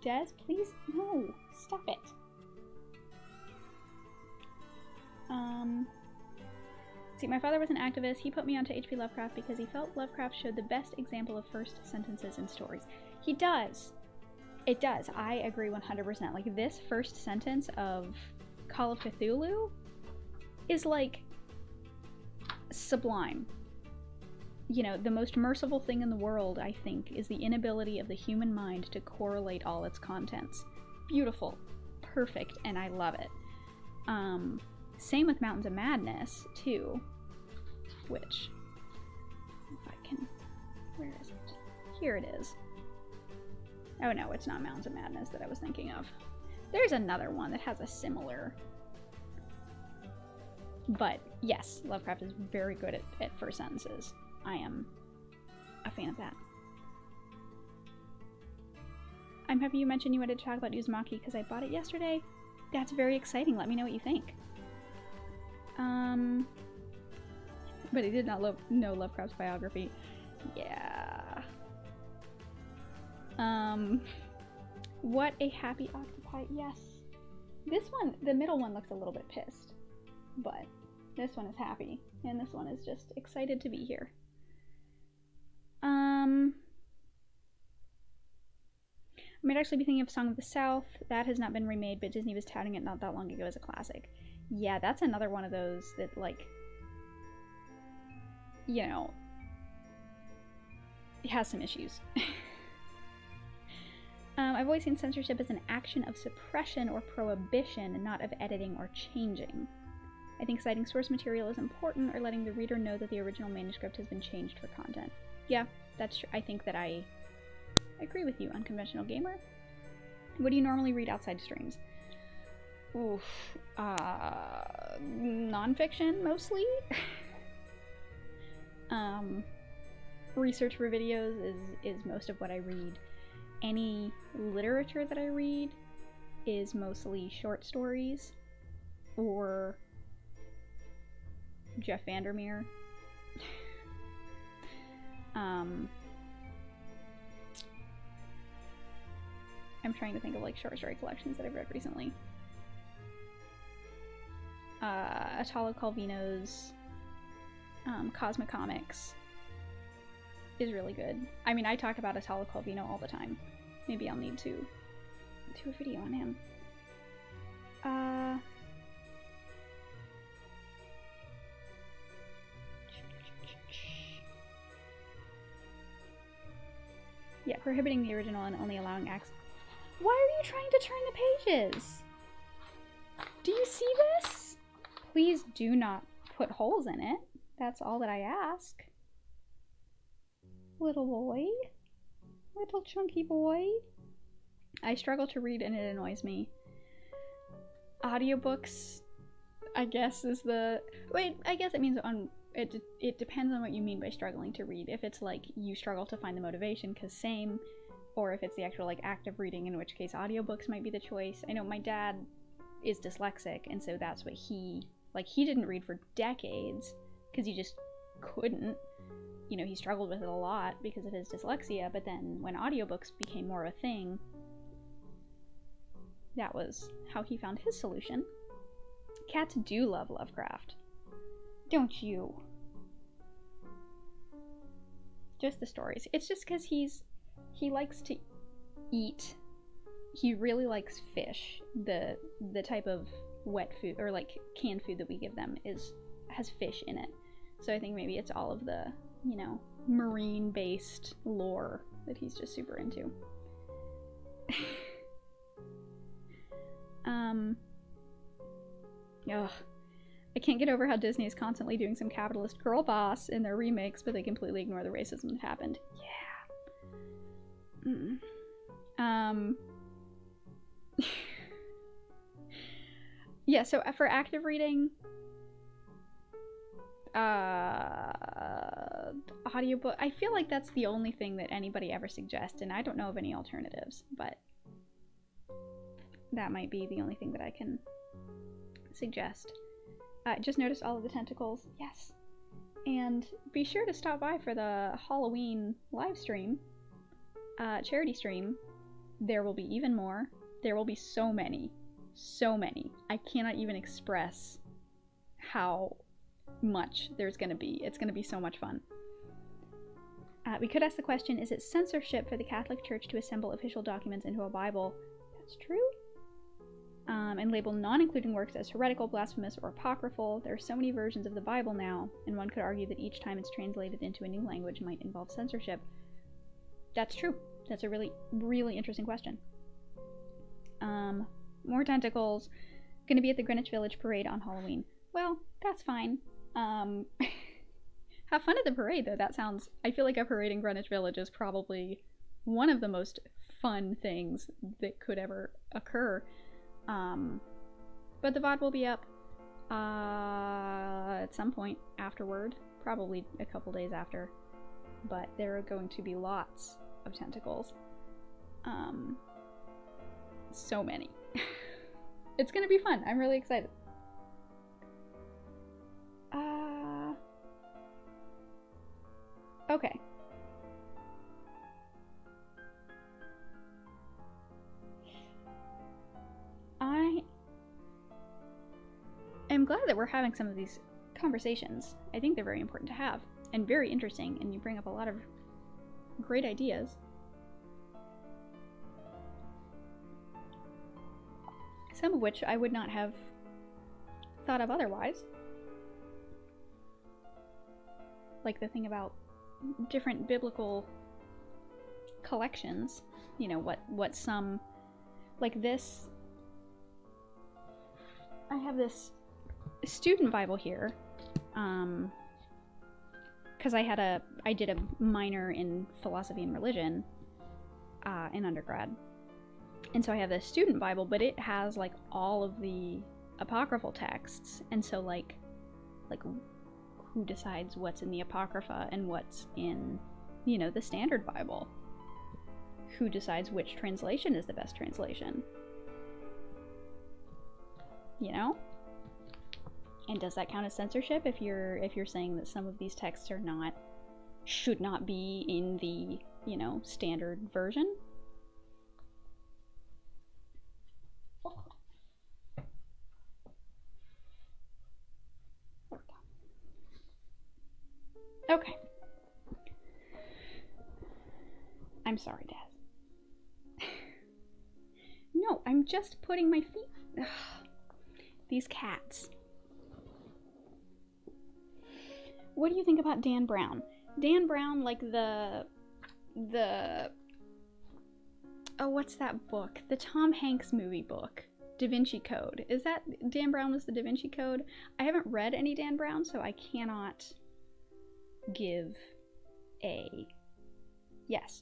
Des, please? No, stop it. See, my father was an activist. He put me onto H.P. Lovecraft because he felt Lovecraft showed the best example of first sentences in stories. He does. It does. I agree 100%. Like, this first sentence of Call of Cthulhu is, like, sublime. You know, the most merciful thing in the world, I think, is the inability of the human mind to correlate all its contents. Beautiful. Perfect. And I love it. Same with Mountains of Madness, too. Which, if I can, where is it? Here it is. Oh no, it's not Mountains of Madness that I was thinking of. There's another one that has a similar. But yes, Lovecraft is very good at first sentences. I am a fan of that. I'm happy you mentioned you wanted to talk about Uzumaki because I bought it yesterday. That's very exciting. Let me know what you think. But he did not know Lovecraft's biography. Yeah. What a happy octopi. Yes. This one, the middle one looks a little bit pissed. But this one is happy. And this one is just excited to be here. I might actually be thinking of Song of the South. That has not been remade, but Disney was touting it not that long ago as a classic. Yeah, that's another one of those that, like, you know, it has some issues. I've always seen censorship as an action of suppression or prohibition, not of editing or changing. I think citing source material is important, or letting the reader know that the original manuscript has been changed for content. Yeah, that's true. I think that I agree with you, Unconventional Gamer. What do you normally read outside streams? Oof. Nonfiction, mostly. Research for videos is most of what I read. Any literature that I read is mostly short stories or Jeff Vandermeer. I'm trying to think of like short story collections that I've read recently. Italo Calvino's Cosmic Comics is really good. I mean, I talk about Italo Calvino all the time. Maybe I'll need to do a video on him. Yeah, prohibiting the original and only allowing access. Why are you trying to turn the pages? Do you see this? Please do not put holes in it. That's all that I ask. Little boy. Little chunky boy. I struggle to read and it annoys me. Audiobooks, I guess, is the... Wait, I guess it means on... It depends on what you mean by struggling to read. If it's like you struggle to find the motivation, because same, or if it's the actual like act of reading, in which case audiobooks might be the choice. I know my dad is dyslexic, and so that's what he didn't read for decades because he just couldn't. You know, he struggled with it a lot because of his dyslexia, but then when audiobooks became more of a thing, that was how he found his solution. Cats do love Lovecraft. Don't you? Just the stories. It's just because he likes to eat. He really likes fish. The type of wet food or like canned food that we give them has fish in it. So I think maybe it's all of the, you know, marine based lore that he's just super into. Ugh. I can't get over how Disney is constantly doing some capitalist girl boss in their remakes, but they completely ignore the racism that happened. Yeah. Yeah, so for active reading, audiobook, I feel like that's the only thing that anybody ever suggests, and I don't know of any alternatives, but that might be the only thing that I can suggest. Just noticed all of the tentacles. Yes. And be sure to stop by for the Halloween live stream, charity stream. There will be even more. There will be so many. So many. I cannot even express how much there's going to be. It's going to be so much fun. We could ask the question, is it censorship for the Catholic Church to assemble official documents into a Bible? That's true. And label non-including works as heretical, blasphemous, or apocryphal. There are so many versions of the Bible now, and one could argue that each time it's translated into a new language might involve censorship. That's true. That's a really, really interesting question. More tentacles. Gonna be at the Greenwich Village Parade on Halloween. Well, that's fine. Have fun at the parade, though. That sounds... I feel like a parade in Greenwich Village is probably one of the most fun things that could ever occur. But the VOD will be up at some point afterward, probably a couple days after, but there are going to be lots of tentacles. So many. It's gonna be fun. I'm really excited. Okay. I am glad that we're having some of these conversations. I think they're very important to have and very interesting, and you bring up a lot of great ideas. Some of which I would not have thought of otherwise. Like the thing about different biblical collections. You know, what some... Like this... I have this student Bible here, because I did a minor in philosophy and religion in undergrad, and so I have this student Bible, but it has like all of the apocryphal texts, and so like who decides what's in the Apocrypha and what's in, you know, the standard Bible? Who decides which translation is the best translation? You know? And does that count as censorship if you're saying that some of these texts should not be in the, you know, standard version? Okay. I'm sorry, Dad. No, I'm just putting my feet... Ugh. These cats. What do you think about Dan Brown? Dan Brown, like the... Oh, what's that book? The Tom Hanks movie book. Da Vinci Code. Is that... Dan Brown was the Da Vinci Code? I haven't read any Dan Brown, so I cannot give a... Yes.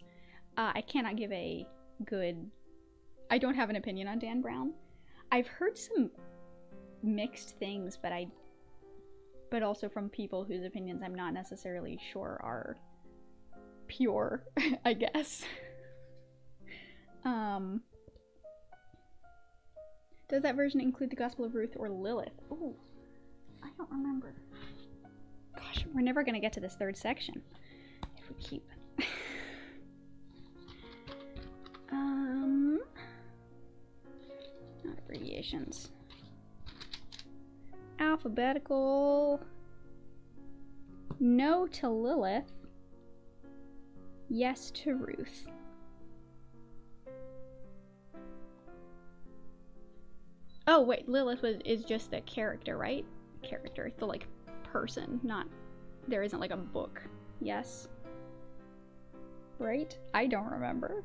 I cannot give a good... I don't have an opinion on Dan Brown. I've heard some mixed things, but also from people whose opinions I'm not necessarily sure are pure, I guess. Does that version include the Gospel of Ruth or Lilith? Oh, I don't remember. Gosh, we're never gonna get to this third section if we keep... Not abbreviations. Alphabetical. No to Lilith. Yes to Ruth. Oh wait, Lilith is just the character, right? Character, the like person, not... There isn't like a book. Yes? Right? I don't remember.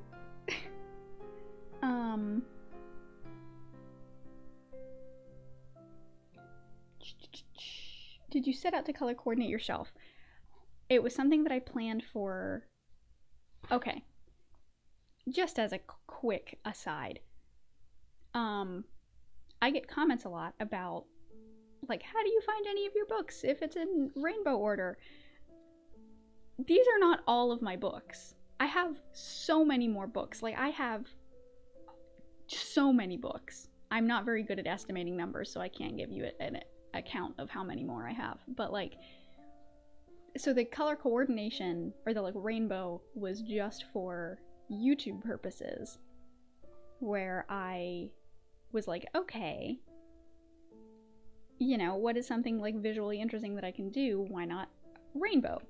did you set out to color coordinate your shelf? It was something that I planned for. Okay. Just as a quick aside, I get comments a lot about, like, how do you find any of your books if it's in rainbow order? These are not all of my books. I have so many more books. Like, I have so many books. I'm not very good at estimating numbers, so I can't give you an account of how many more I have. But, like, so the color coordination, or the, like, rainbow, was just for YouTube purposes, where I was like, okay, you know, what is something, like, visually interesting that I can do? Why not rainbow?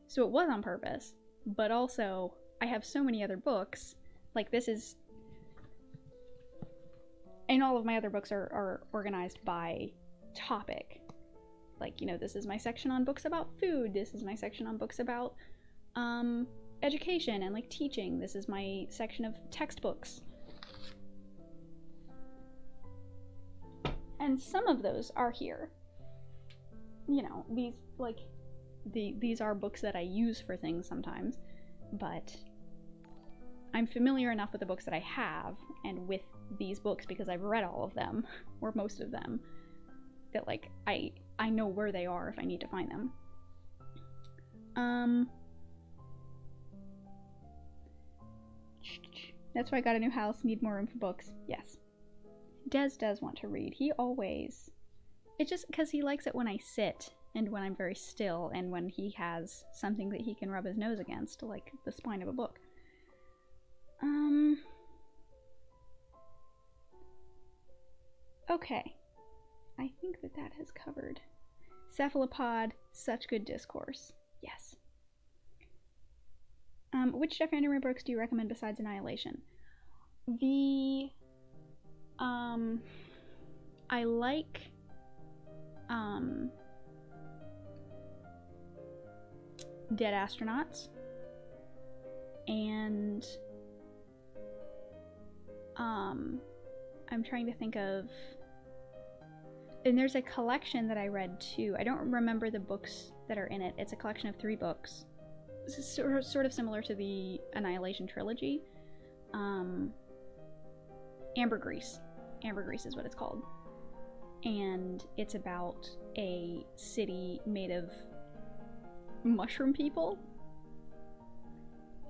So it was on purpose, but also I have so many other books. Like, this is, and all of my other books are organized by topic. Like, you know, this is my section on books about food. This is my section on books about education and, like, teaching. This is my section of textbooks. And some of those are here. You know, these, like, these are books that I use for things sometimes, but I'm familiar enough with the books that I have and with these books because I've read all of them, or most of them, that, like, I know where they are if I need to find them. That's why I got a new house, need more room for books. Yes. Des does want to read. He always... It's just because he likes it when I sit and when I'm very still and when he has something that he can rub his nose against, like the spine of a book. Okay. I think that has covered. Cephalopod, such good discourse. Yes. Which Jeff Vandermeer books do you recommend besides Annihilation? I like Dead Astronauts, and I'm trying to think of, and there's a collection that I read too. I don't remember the books that are in it. It's a collection of 3 books. This is sort of similar to the Annihilation trilogy. Ambergris. Ambergris is what it's called. And it's about a city made of mushroom people.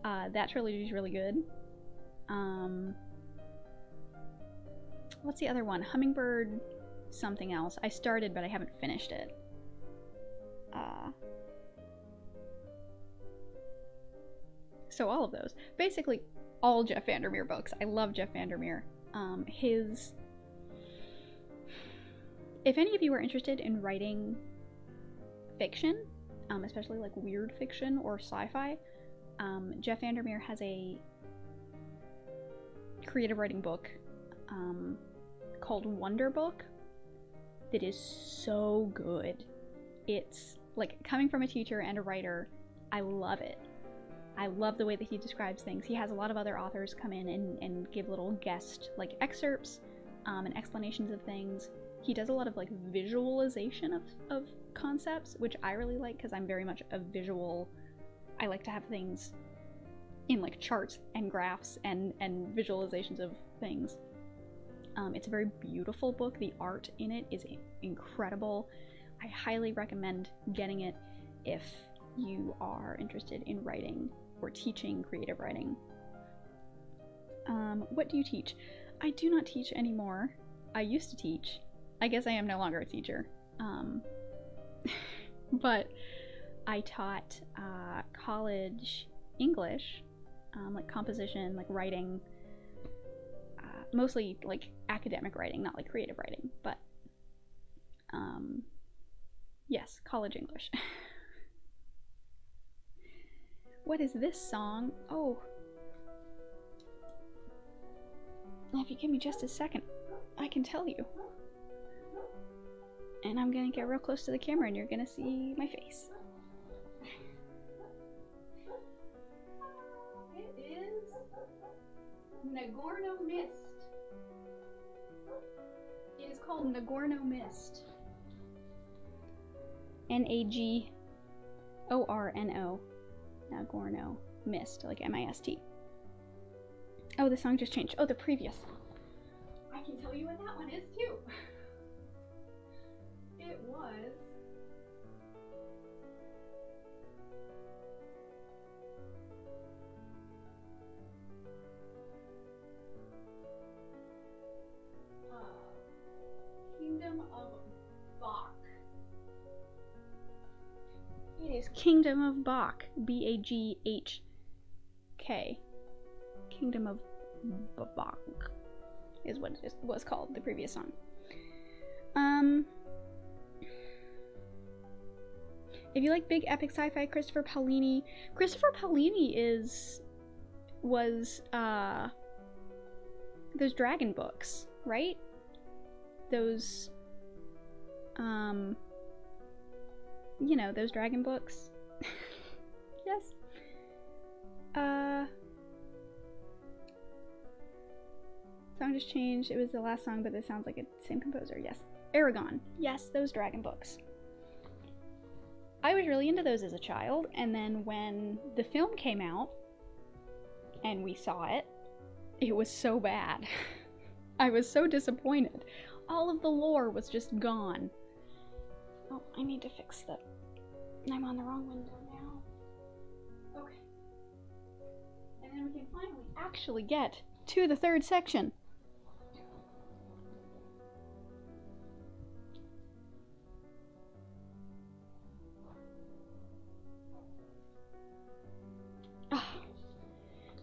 That trilogy is really good. What's the other one? Hummingbird something else. I started, but I haven't finished it. So all of those. Basically, all Jeff Vandermeer books. I love Jeff Vandermeer. If any of you are interested in writing fiction, especially like weird fiction or sci-fi, Jeff Vandermeer has a creative writing book called Wonder Book that is so good. It's like, coming from a teacher and a writer, I love it. I love the way that he describes things. He has a lot of other authors come in and give little guest, like, excerpts and explanations of things. He does a lot of, like, visualization of concepts, which I really like because I'm very much a visual... I like to have things in, like, charts and graphs and visualizations of things. It's a very beautiful book. The art in it is incredible. I highly recommend getting it if you are interested in writing or teaching creative writing. What do you teach? I do not teach anymore. I used to teach. I guess I am no longer a teacher. But I taught college English, like composition, like writing, mostly like academic writing, not like creative writing, but yes, college English. What is this song? Oh. If you give me just a second, I can tell you. And I'm gonna get real close to the camera and you're gonna see my face. It is Nagorno Mist. It is called Nagorno Mist. Nagorno. Nagorno Mist, like M-I-S-T. Oh, the song just changed. Oh, the previous song. I can tell you what that one is, too. It was... Kingdom of Bach. It is Kingdom of Bach. B-A-G-H-K. Kingdom of Bach is what it was called, the previous song. If you like big epic sci-fi, Christopher Paolini was those dragon books, right? Those, you know, those dragon books. Yes. Song just changed. It was the last song, but it sounds like it's the same composer. Yes. Aragon. Yes, those dragon books. I was really into those as a child, and then when the film came out, and we saw it, it was so bad. I was so disappointed. All of the lore was just gone. Oh, I need to fix that. I'm on the wrong window now. Okay. And then we can finally actually get to the third section.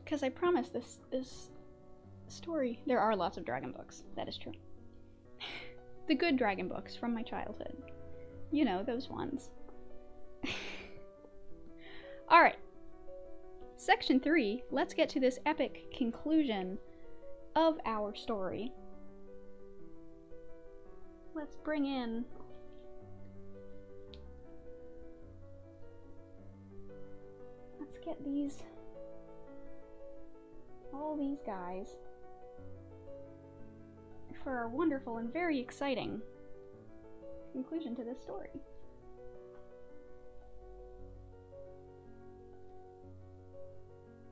Because I promised this story. There are lots of dragon books. That is true. The good dragon books from my childhood. You know, those ones. Alright. Section 3. Let's get to this epic conclusion of our story. Let's bring in... Let's get all these guys for our wonderful and very exciting conclusion to this story.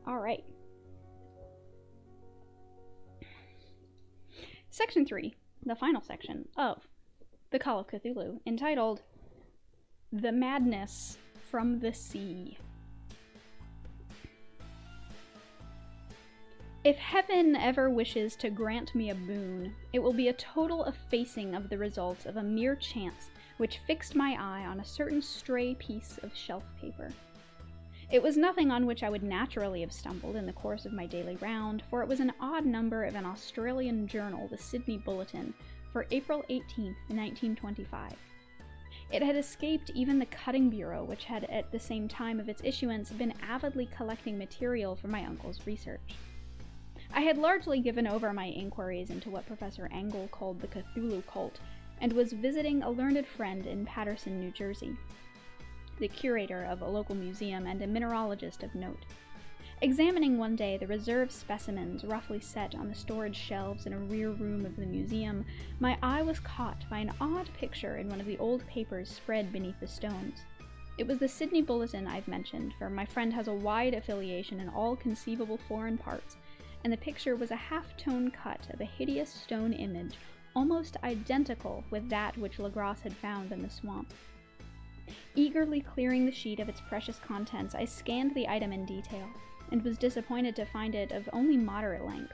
Alright. Section 3, the final section of The Call of Cthulhu, entitled The Madness from the Sea. If heaven ever wishes to grant me a boon, it will be a total effacing of the results of a mere chance which fixed my eye on a certain stray piece of shelf paper. It was nothing on which I would naturally have stumbled in the course of my daily round, for it was an odd number of an Australian journal, the Sydney Bulletin, for April 18th, 1925. It had escaped even the Cutting Bureau, which had at the same time of its issuance been avidly collecting material for my uncle's research. I had largely given over my inquiries into what Professor Engel called the Cthulhu cult, and was visiting a learned friend in Paterson, New Jersey, the curator of a local museum and a mineralogist of note. Examining one day the reserve specimens roughly set on the storage shelves in a rear room of the museum, my eye was caught by an odd picture in one of the old papers spread beneath the stones. It was the Sydney Bulletin I've mentioned, for my friend has a wide affiliation in all conceivable foreign parts, and the picture was a half-tone cut of a hideous stone image, almost identical with that which Legras had found in the swamp. Eagerly clearing the sheet of its precious contents, I scanned the item in detail, and was disappointed to find it of only moderate length.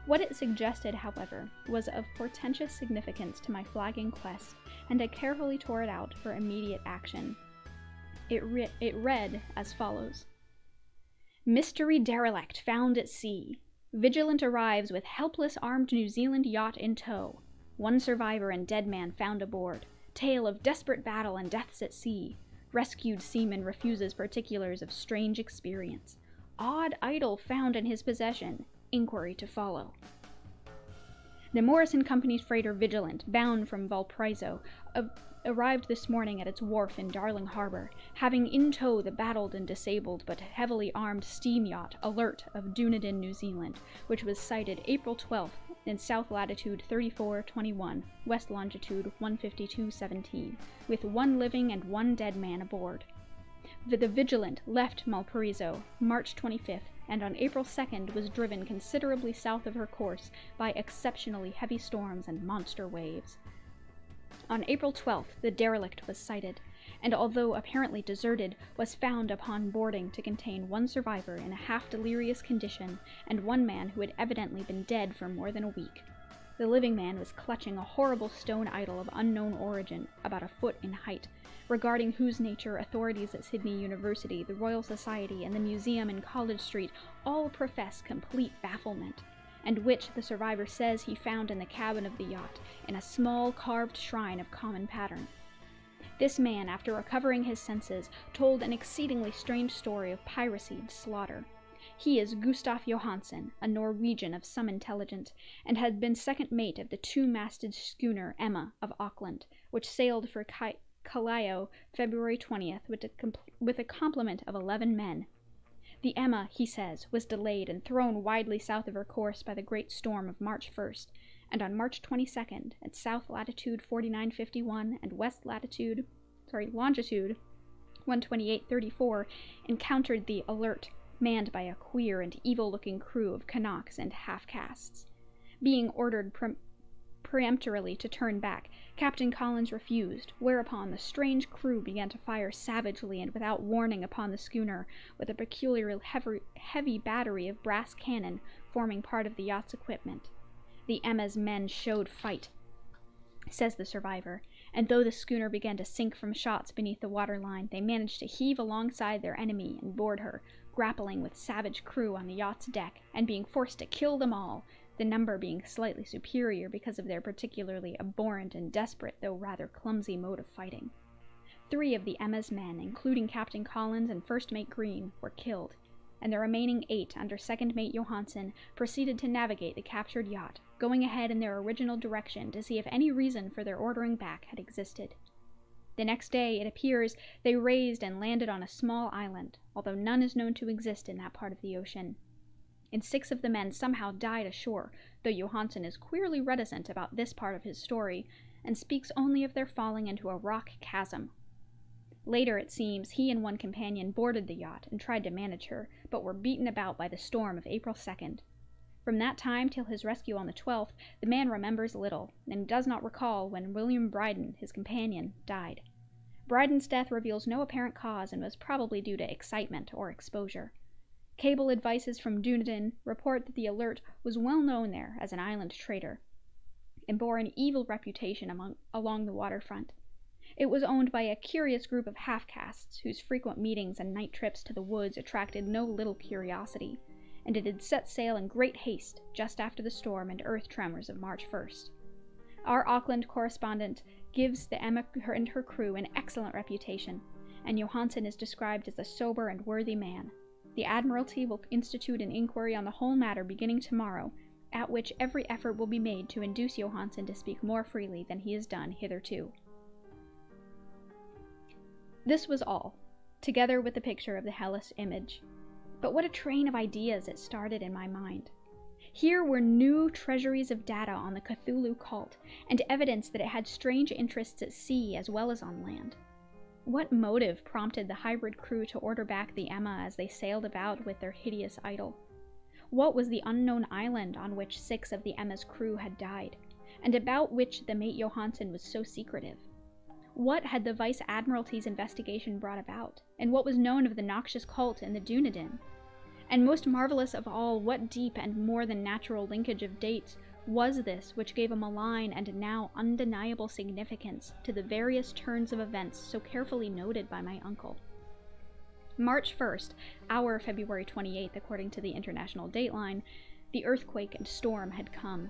What it suggested, however, was of portentous significance to my flagging quest, and I carefully tore it out for immediate action. It read as follows: Mystery derelict found at sea. Vigilant arrives with helpless armed New Zealand yacht in tow. One survivor and dead man found aboard. Tale of desperate battle and deaths at sea. Rescued seaman refuses particulars of strange experience. Odd idol found in his possession. Inquiry to follow. The Morrison Company's freighter Vigilant, bound from Valparaiso, arrived this morning at its wharf in Darling Harbor, having in tow the battled and disabled but heavily armed steam yacht Alert of Dunedin, New Zealand, which was sighted April 12th in south latitude 3421, west longitude 15217, with 1 living and 1 dead man aboard. The Vigilant left Malpariso March 25th, and on April 2nd was driven considerably south of her course by exceptionally heavy storms and monster waves. On April 12th, the derelict was sighted, and although apparently deserted, was found upon boarding to contain 1 survivor in a half-delirious condition and 1 man who had evidently been dead for more than a week. The living man was clutching a horrible stone idol of unknown origin, about a foot in height, regarding whose nature authorities at Sydney University, the Royal Society, and the museum in College Street all profess complete bafflement, and which the survivor says he found in the cabin of the yacht, in a small carved shrine of common pattern. This man, after recovering his senses, told an exceedingly strange story of piracy and slaughter. He is Gustaf Johansen, a Norwegian of some intelligence, and had been second mate of the 2-masted schooner Emma of Auckland, which sailed for Callao February 20th with a complement of 11 men. The Emma, he says, was delayed and thrown widely south of her course by the great storm of March 1st, and on March 22nd, at south latitude 4951 and longitude 128.34, encountered the Alert, manned by a queer and evil-looking crew of Kanaks and half-castes. Being ordered peremptorily to turn back, Captain Collins refused, whereupon the strange crew began to fire savagely and without warning upon the schooner with a peculiarly heavy battery of brass cannon forming part of the yacht's equipment. The Emma's men showed fight, says the survivor, and though the schooner began to sink from shots beneath the waterline, they managed to heave alongside their enemy and board her, grappling with savage crew on the yacht's deck, and being forced to kill them all, the number being slightly superior because of their particularly abhorrent and desperate, though rather clumsy mode of fighting. 3 of the Emma's men, including Captain Collins and First Mate Green, were killed, and the remaining 8, under Second Mate Johansen, proceeded to navigate the captured yacht, going ahead in their original direction to see if any reason for their ordering back had existed. The next day, it appears, they raised and landed on a small island, although none is known to exist in that part of the ocean. And 6 of the men somehow died ashore, though Johansen is queerly reticent about this part of his story, and speaks only of their falling into a rock chasm. Later, it seems, he and 1 companion boarded the yacht and tried to manage her, but were beaten about by the storm of April 2nd. From that time till his rescue on the 12th, the man remembers little, and does not recall when William Bryden, his companion, died. Bryden's death reveals no apparent cause and was probably due to excitement or exposure. Cable advices from Dunedin report that the Alert was well known there as an island trader, and bore an evil reputation along the waterfront. It was owned by a curious group of half-castes, whose frequent meetings and night trips to the woods attracted no little curiosity, and it had set sail in great haste just after the storm and earth tremors of March 1st. Our Auckland correspondent gives the Emma and her crew an excellent reputation, and Johansen is described as a sober and worthy man. The Admiralty will institute an inquiry on the whole matter beginning tomorrow, at which every effort will be made to induce Johansen to speak more freely than he has done hitherto. This was all, together with the picture of the hellish image. But what a train of ideas it started in my mind. Here were new treasuries of data on the Cthulhu cult, and evidence that it had strange interests at sea as well as on land. What motive prompted the hybrid crew to order back the Emma as they sailed about with their hideous idol? What was the unknown island on which 6 of the Emma's crew had died, and about which the mate Johansen was so secretive? What had the Vice Admiralty's investigation brought about, and what was known of the noxious cult in the Dunedin? And most marvelous of all, what deep and more than natural linkage of dates was this which gave a malign and now undeniable significance to the various turns of events so carefully noted by my uncle? March 1st, our February 28th, according to the international dateline, the earthquake and storm had come.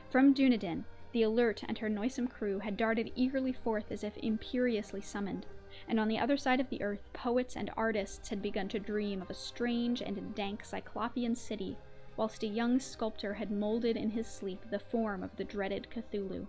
From Dunedin, the Alert and her noisome crew had darted eagerly forth as if imperiously summoned, and on the other side of the earth, poets and artists had begun to dream of a strange and dank cyclopean city, whilst a young sculptor had molded in his sleep the form of the dreaded Cthulhu.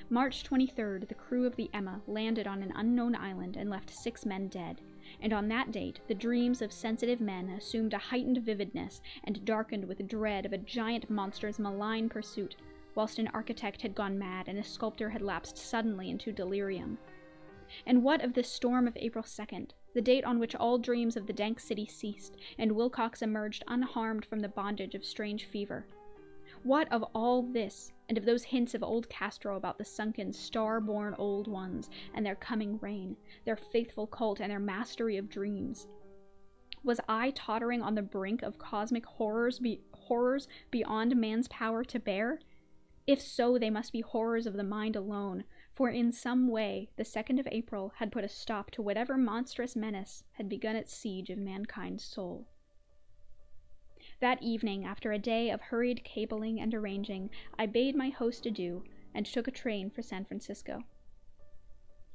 March 23rd, the crew of the Emma landed on an unknown island and left 6 men dead, and on that date, the dreams of sensitive men assumed a heightened vividness and darkened with dread of a giant monster's malign pursuit, whilst an architect had gone mad and a sculptor had lapsed suddenly into delirium. And what of the storm of April 2nd, the date on which all dreams of the dank city ceased, and Wilcox emerged unharmed from the bondage of strange fever? What of all this, and of those hints of old Castro about the sunken, star-born old ones and their coming reign, their faithful cult and their mastery of dreams? Was I tottering on the brink of cosmic horrors beyond man's power to bear? If so, they must be horrors of the mind alone, for in some way the 2nd of April had put a stop to whatever monstrous menace had begun its siege of mankind's soul. That evening, after a day of hurried cabling and arranging, I bade my host adieu and took a train for San Francisco.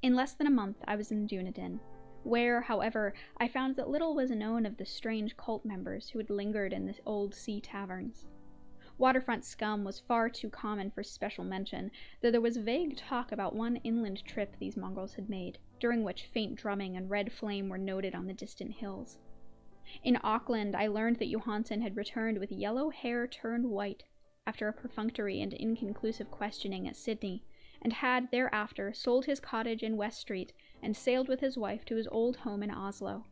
In less than a month I was in Dunedin, where, however, I found that little was known of the strange cult members who had lingered in the old sea taverns. Waterfront scum was far too common for special mention, though there was vague talk about one inland trip these mongrels had made, during which faint drumming and red flame were noted on the distant hills. In Auckland, I learned that Johansen had returned with yellow hair turned white after a perfunctory and inconclusive questioning at Sydney, and had thereafter sold his cottage in West Street and sailed with his wife to his old home in Oslo.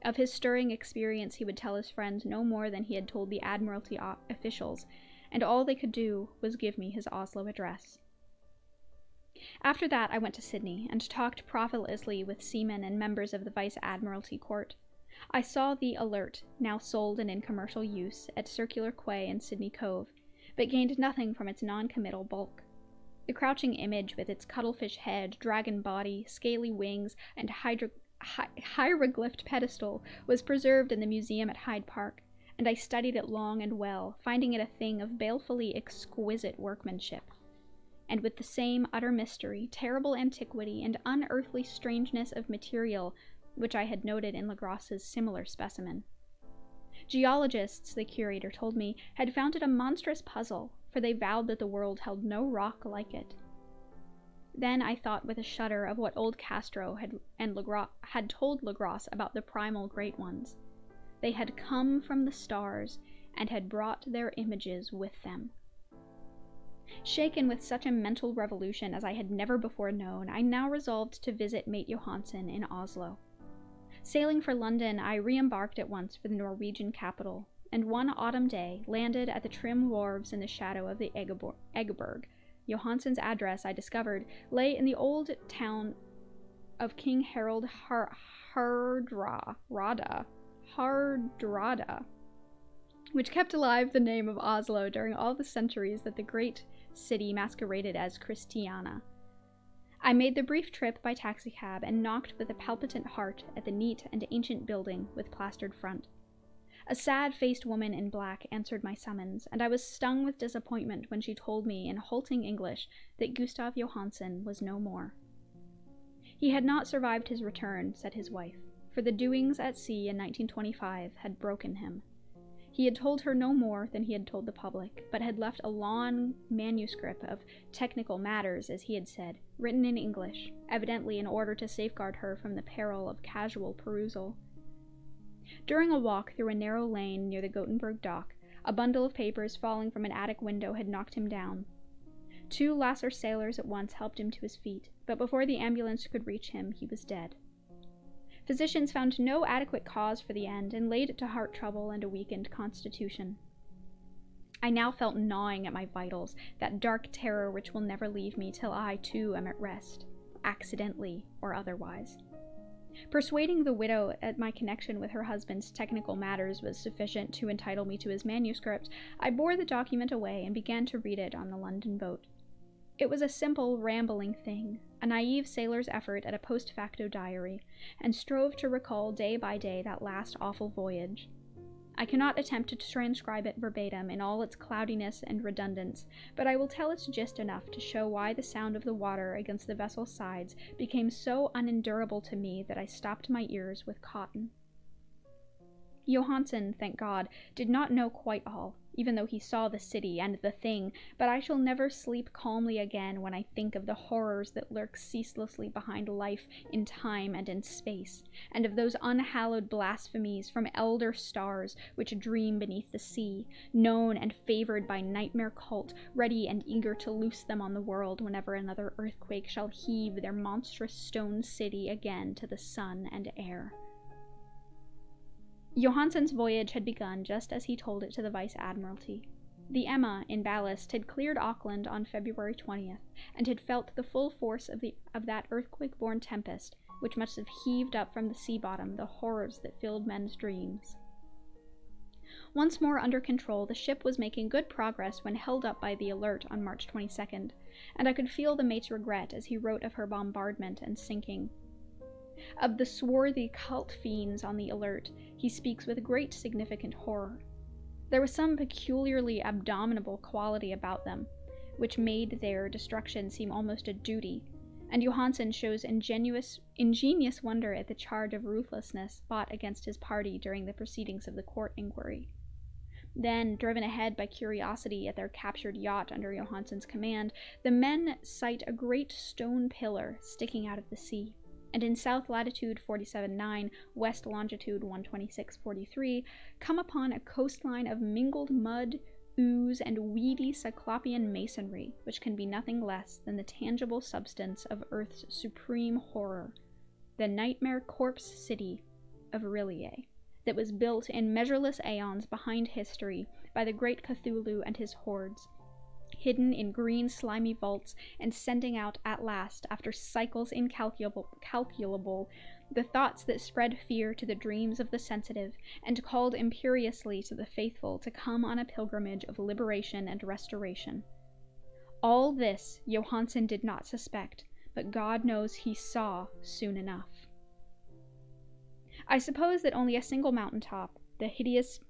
Of his stirring experience he would tell his friends no more than he had told the Admiralty officials, and all they could do was give me his Oslo address. After that I went to Sydney, and talked profitlessly with seamen and members of the Vice Admiralty Court. I saw the Alert, now sold and in commercial use, at Circular Quay in Sydney Cove, but gained nothing from its non-committal bulk. The crouching image with its cuttlefish head, dragon body, scaly wings, and hieroglyphed pedestal was preserved in the museum at Hyde Park, and I studied it long and well, finding it a thing of balefully exquisite workmanship. And with the same utter mystery, terrible antiquity, and unearthly strangeness of material which I had noted in Lagrasse's similar specimen. Geologists, the curator told me, had found it a monstrous puzzle, for they vowed that the world held no rock like it. Then I thought with a shudder of what old Castro had told Lagrasse about the primal great ones. They had come from the stars, and had brought their images with them. Shaken with such a mental revolution as I had never before known, I now resolved to visit Mate Johansen in Oslo. Sailing for London, I re-embarked at once for the Norwegian capital, and one autumn day landed at the trim wharves in the shadow of the Egeberg. Johansen's address, I discovered, lay in the old town of King Harald Hardrada, which kept alive the name of Oslo during all the centuries that the great city masqueraded as Christiana. I made the brief trip by taxicab and knocked with a palpitant heart at the neat and ancient building with plastered front. A sad-faced woman in black answered my summons, and I was stung with disappointment when she told me in halting English that Gustav Johansen was no more. He had not survived his return, said his wife, for the doings at sea in 1925 had broken him. He had told her no more than he had told the public, but had left a long manuscript of technical matters, as he had said, written in English, evidently in order to safeguard her from the peril of casual perusal. During a walk through a narrow lane near the Gothenburg dock, a bundle of papers falling from an attic window had knocked him down. 2 Lasser sailors at once helped him to his feet, but before the ambulance could reach him, he was dead. Physicians found no adequate cause for the end, and laid it to heart trouble and a weakened constitution. I now felt gnawing at my vitals, that dark terror which will never leave me till I, too, am at rest, accidentally or otherwise. Persuading the widow at my connection with her husband's technical matters was sufficient to entitle me to his manuscript, I bore the document away and began to read it on the London boat. It was a simple, rambling thing, a naive sailor's effort at a post facto diary, and strove to recall day by day that last awful voyage. I cannot attempt to transcribe it verbatim in all its cloudiness and redundance, but I will tell its gist enough to show why the sound of the water against the vessel's sides became so unendurable to me that I stopped my ears with cotton. Johansen, thank God, did not know quite all, even though he saw the city and the thing, but I shall never sleep calmly again when I think of the horrors that lurk ceaselessly behind life in time and in space, and of those unhallowed blasphemies from elder stars which dream beneath the sea, known and favored by nightmare cult, ready and eager to loose them on the world whenever another earthquake shall heave their monstrous stone city again to the sun and air. Johansen's voyage had begun just as he told it to the Vice-Admiralty. The Emma, in ballast, had cleared Auckland on February 20th, and had felt the full force of that earthquake-born tempest, which must have heaved up from the sea bottom the horrors that filled men's dreams. Once more under control, the ship was making good progress when held up by the Alert on March 22nd, and I could feel the mate's regret as he wrote of her bombardment and sinking. Of the swarthy cult fiends on the Alert, he speaks with great significant horror. There was some peculiarly abominable quality about them, which made their destruction seem almost a duty, and Johansen shows ingenious wonder at the charge of ruthlessness brought against his party during the proceedings of the court inquiry. Then, driven ahead by curiosity at their captured yacht under Johansen's command, the men sight a great stone pillar sticking out of the sea, and in south latitude 47.9, west longitude 126.43, come upon a coastline of mingled mud, ooze, and weedy cyclopean masonry, which can be nothing less than the tangible substance of Earth's supreme horror, the nightmare corpse city of Rillier, that was built in measureless aeons behind history by the great Cthulhu and his hordes, hidden in green slimy vaults and sending out at last, after cycles incalculable, the thoughts that spread fear to the dreams of the sensitive, and called imperiously to the faithful to come on a pilgrimage of liberation and restoration. All this Johansen did not suspect, but God knows he saw soon enough. I suppose that only a single mountaintop, the hideous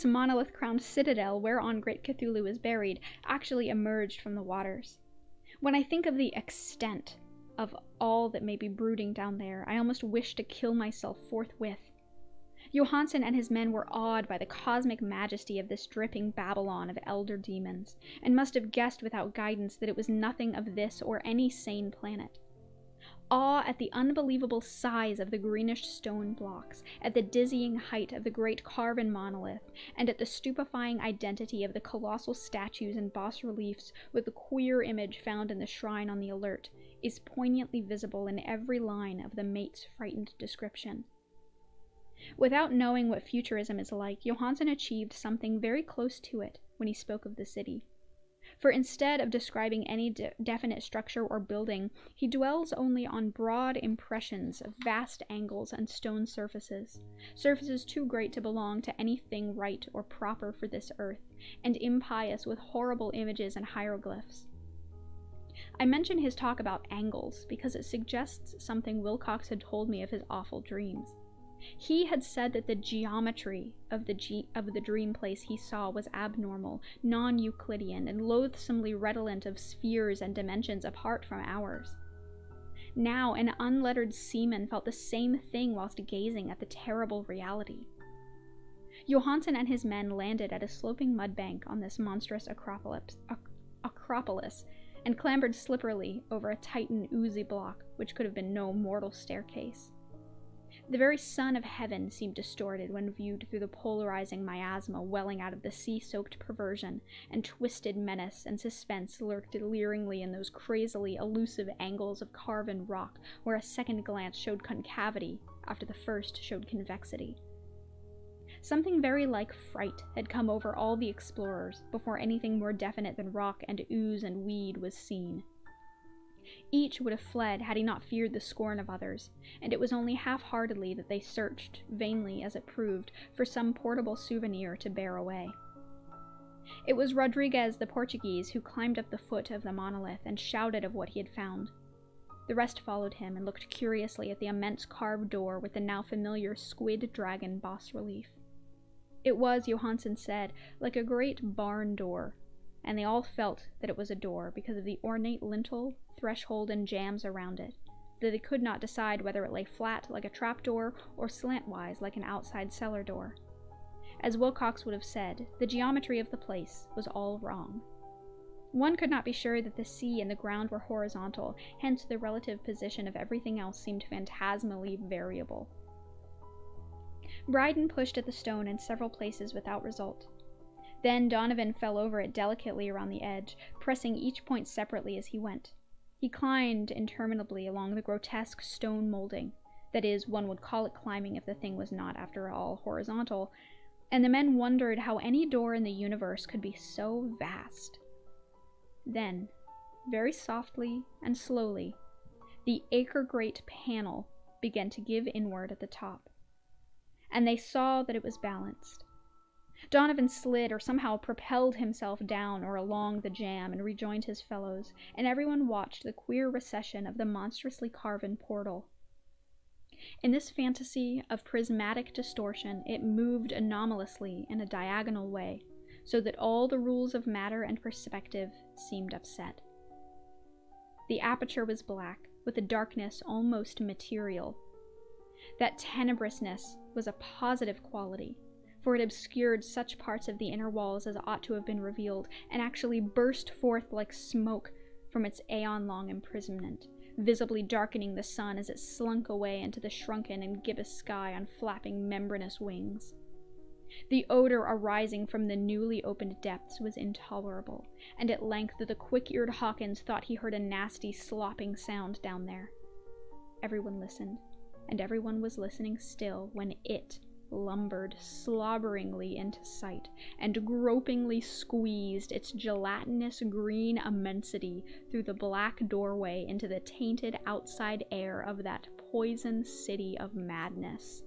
monolith-crowned citadel whereon great Cthulhu is buried, actually emerged from the waters. When I think of the extent of all that may be brooding down there, I almost wish to kill myself forthwith. Johansen and his men were awed by the cosmic majesty of this dripping Babylon of elder demons, and must have guessed without guidance that it was nothing of this or any sane planet. Awe at the unbelievable size of the greenish stone blocks, at the dizzying height of the great carven monolith, and at the stupefying identity of the colossal statues and bas-reliefs with the queer image found in the shrine on the Alert, is poignantly visible in every line of the mate's frightened description. Without knowing what futurism is like, Johansen achieved something very close to it when he spoke of the city. For instead of describing any definite structure or building, he dwells only on broad impressions of vast angles and stone surfaces too great to belong to anything right or proper for this earth, and impious with horrible images and hieroglyphs. I mention his talk about angles because it suggests something Wilcox had told me of his awful dreams. He had said that the geometry of the dream place he saw was abnormal, non-Euclidean, and loathsomely redolent of spheres and dimensions apart from ours. Now, an unlettered seaman felt the same thing whilst gazing at the terrible reality. Johansen and his men landed at a sloping mud bank on this monstrous acropolis, and clambered slipperily over a Titan oozy block, which could have been no mortal staircase. The very sun of heaven seemed distorted when viewed through the polarizing miasma welling out of the sea-soaked perversion, and twisted menace and suspense lurked leeringly in those crazily elusive angles of carven rock where a second glance showed concavity after the first showed convexity. Something very like fright had come over all the explorers before anything more definite than rock and ooze and weed was seen. Each would have fled had he not feared the scorn of others, and it was only half-heartedly that they searched, vainly as it proved, for some portable souvenir to bear away. It was Rodriguez the Portuguese who climbed up the foot of the monolith and shouted of what he had found. The rest followed him and looked curiously at the immense carved door with the now familiar squid dragon bas-relief. It was, Johansen said, like a great barn door, and they all felt that it was a door because of the ornate lintel, threshold, and jambs around it, that they could not decide whether it lay flat like a trapdoor or slantwise like an outside cellar door. As Wilcox would have said, the geometry of the place was all wrong. One could not be sure that the sea and the ground were horizontal, hence the relative position of everything else seemed phantasmally variable. Bryden pushed at the stone in several places without result. Then Donovan fell over it delicately around the edge, pressing each point separately as he went. He climbed interminably along the grotesque stone molding. That is, one would call it climbing if the thing was not, after all, horizontal, and the men wondered how any door in the universe could be so vast. Then, very softly and slowly, the acre-great panel began to give inward at the top, and they saw that it was balanced. Donovan slid or somehow propelled himself down or along the jamb and rejoined his fellows, and everyone watched the queer recession of the monstrously carven portal. In this fantasy of prismatic distortion, it moved anomalously in a diagonal way, so that all the rules of matter and perspective seemed upset. The aperture was black, with a darkness almost material. That tenebrousness was a positive quality, for it obscured such parts of the inner walls as ought to have been revealed, and actually burst forth like smoke from its aeon-long imprisonment, visibly darkening the sun as it slunk away into the shrunken and gibbous sky on flapping membranous wings. The odor arising from the newly opened depths was intolerable, and at length the quick-eared Hawkins thought he heard a nasty, slopping sound down there. Everyone listened, and everyone was listening still when it lumbered slobberingly into sight and gropingly squeezed its gelatinous green immensity through the black doorway into the tainted outside air of that poison city of madness.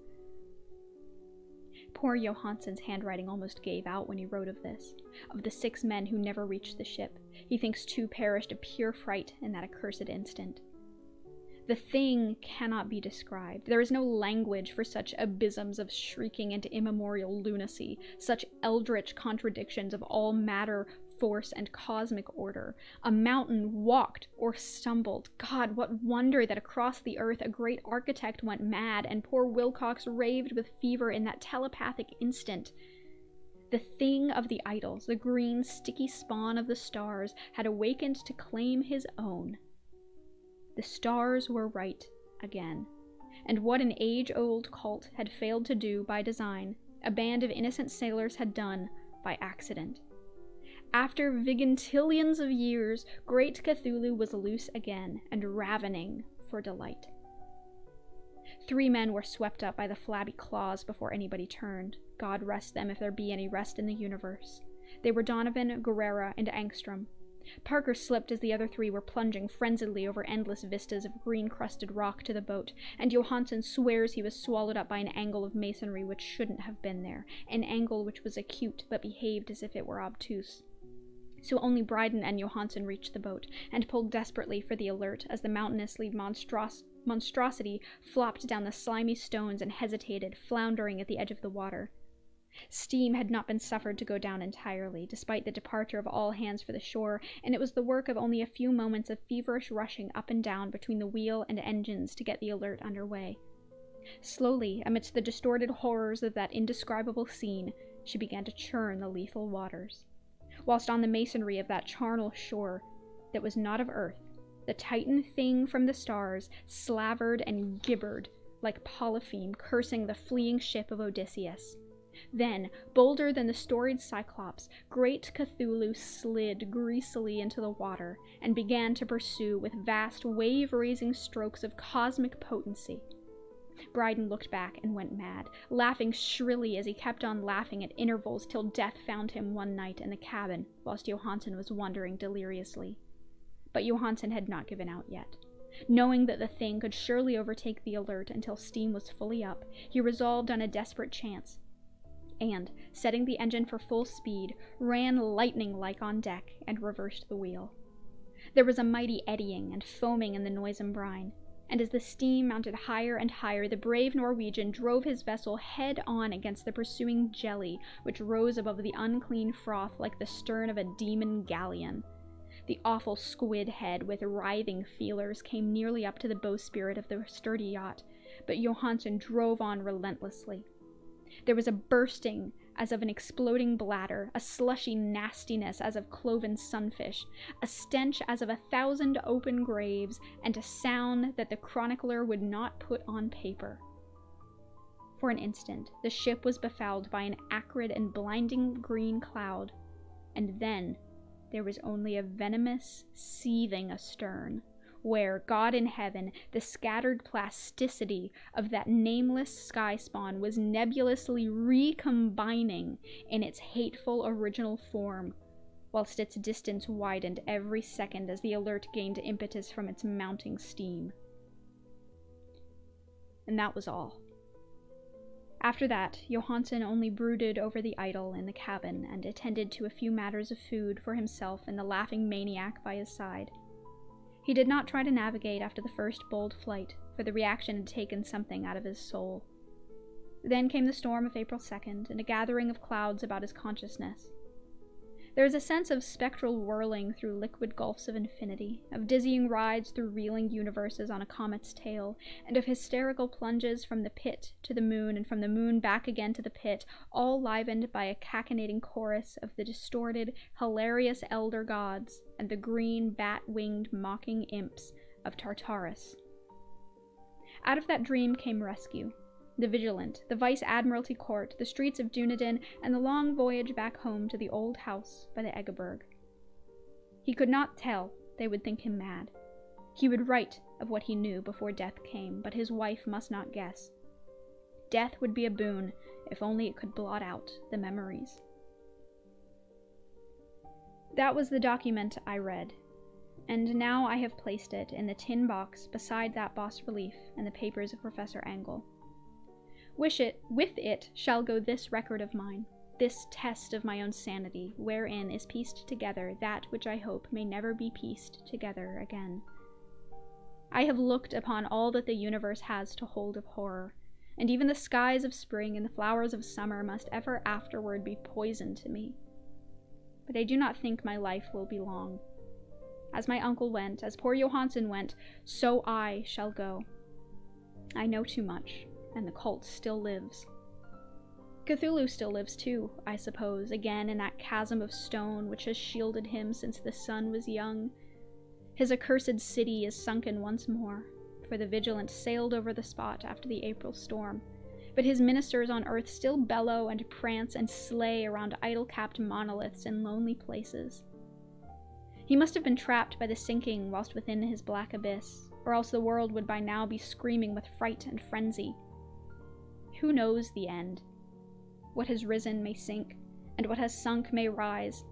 Poor Johansson's handwriting almost gave out when he wrote of this. Of the 6 men who never reached the ship, he thinks 2 perished of pure fright in that accursed instant. The thing cannot be described. There is no language for such abysms of shrieking and immemorial lunacy, such eldritch contradictions of all matter, force, and cosmic order. A mountain walked or stumbled. God, what wonder that across the earth a great architect went mad, and poor Wilcox raved with fever in that telepathic instant. The thing of the idols, the green, sticky spawn of the stars, had awakened to claim his own. The stars were right again, and what an age-old cult had failed to do by design, a band of innocent sailors had done by accident. After vigintillions of years, great Cthulhu was loose again and ravening for delight. 3 men were swept up by the flabby claws before anybody turned. God rest them if there be any rest in the universe. They were Donovan, Guerrera, and Angstrom. Parker slipped as the other 3 were plunging frenziedly over endless vistas of green-crusted rock to the boat, and Johansson swears he was swallowed up by an angle of masonry which shouldn't have been there, an angle which was acute but behaved as if it were obtuse. So only Bryden and Johansson reached the boat, and pulled desperately for the Alert as the mountainously monstrosity flopped down the slimy stones and hesitated, floundering at the edge of the water. Steam had not been suffered to go down entirely, despite the departure of all hands for the shore, and it was the work of only a few moments of feverish rushing up and down between the wheel and engines to get the Alert under way. Slowly, amidst the distorted horrors of that indescribable scene, she began to churn the lethal waters. Whilst on the masonry of that charnel shore that was not of earth, the Titan thing from the stars slavered and gibbered like Polypheme cursing the fleeing ship of Odysseus. Then, bolder than the storied Cyclops, great Cthulhu slid greasily into the water and began to pursue with vast wave-raising strokes of cosmic potency. Bryden looked back and went mad, laughing shrilly as he kept on laughing at intervals till death found him one night in the cabin whilst Johansson was wandering deliriously. But Johansson had not given out yet. Knowing that the thing could surely overtake the Alert until steam was fully up, he resolved on a desperate chance, and, setting the engine for full speed, ran lightning-like on deck and reversed the wheel. There was a mighty eddying and foaming in the noisome brine, and as the steam mounted higher and higher, the brave Norwegian drove his vessel head-on against the pursuing jelly, which rose above the unclean froth like the stern of a demon galleon. The awful squid head with writhing feelers came nearly up to the bowsprit of the sturdy yacht, but Johansen drove on relentlessly. There was a bursting as of an exploding bladder, a slushy nastiness as of cloven sunfish, a stench as of 1,000 open graves, and a sound that the chronicler would not put on paper. For an instant, the ship was befouled by an acrid and blinding green cloud, and then there was only a venomous seething astern, where, God in heaven, the scattered plasticity of that nameless sky spawn was nebulously recombining in its hateful original form, whilst its distance widened every second as the Alert gained impetus from its mounting steam. And that was all. After that, Johansen only brooded over the idol in the cabin and attended to a few matters of food for himself and the laughing maniac by his side. He did not try to navigate after the first bold flight, for the reaction had taken something out of his soul. Then came the storm of April 2nd, and a gathering of clouds about his consciousness. There is a sense of spectral whirling through liquid gulfs of infinity, of dizzying rides through reeling universes on a comet's tail, and of hysterical plunges from the pit to the moon and from the moon back again to the pit, all livened by a cachinnating chorus of the distorted, hilarious elder gods and the green, bat-winged, mocking imps of Tartarus. Out of that dream came rescue. The Vigilant, the Vice-Admiralty Court, the streets of Dunedin, and the long voyage back home to the old house by the Egeberg. He could not tell, they would think him mad. He would write of what he knew before death came, but his wife must not guess. Death would be a boon, if only it could blot out the memories. That was the document I read, and now I have placed it in the tin box beside that bas-relief and the papers of Professor Angle. With it shall go this record of mine, this test of my own sanity, wherein is pieced together that which I hope may never be pieced together again. I have looked upon all that the universe has to hold of horror, and even the skies of spring and the flowers of summer must ever afterward be poison to me. But I do not think my life will be long. As my uncle went, as poor Johansen went, so I shall go. I know too much. And the cult still lives. Cthulhu still lives too, I suppose, again in that chasm of stone which has shielded him since the sun was young. His accursed city is sunken once more, for the Vigilant sailed over the spot after the April storm, but his ministers on earth still bellow and prance and slay around idol-capped monoliths in lonely places. He must have been trapped by the sinking whilst within his black abyss, or else the world would by now be screaming with fright and frenzy. Who knows the end? What has risen may sink, and what has sunk may rise.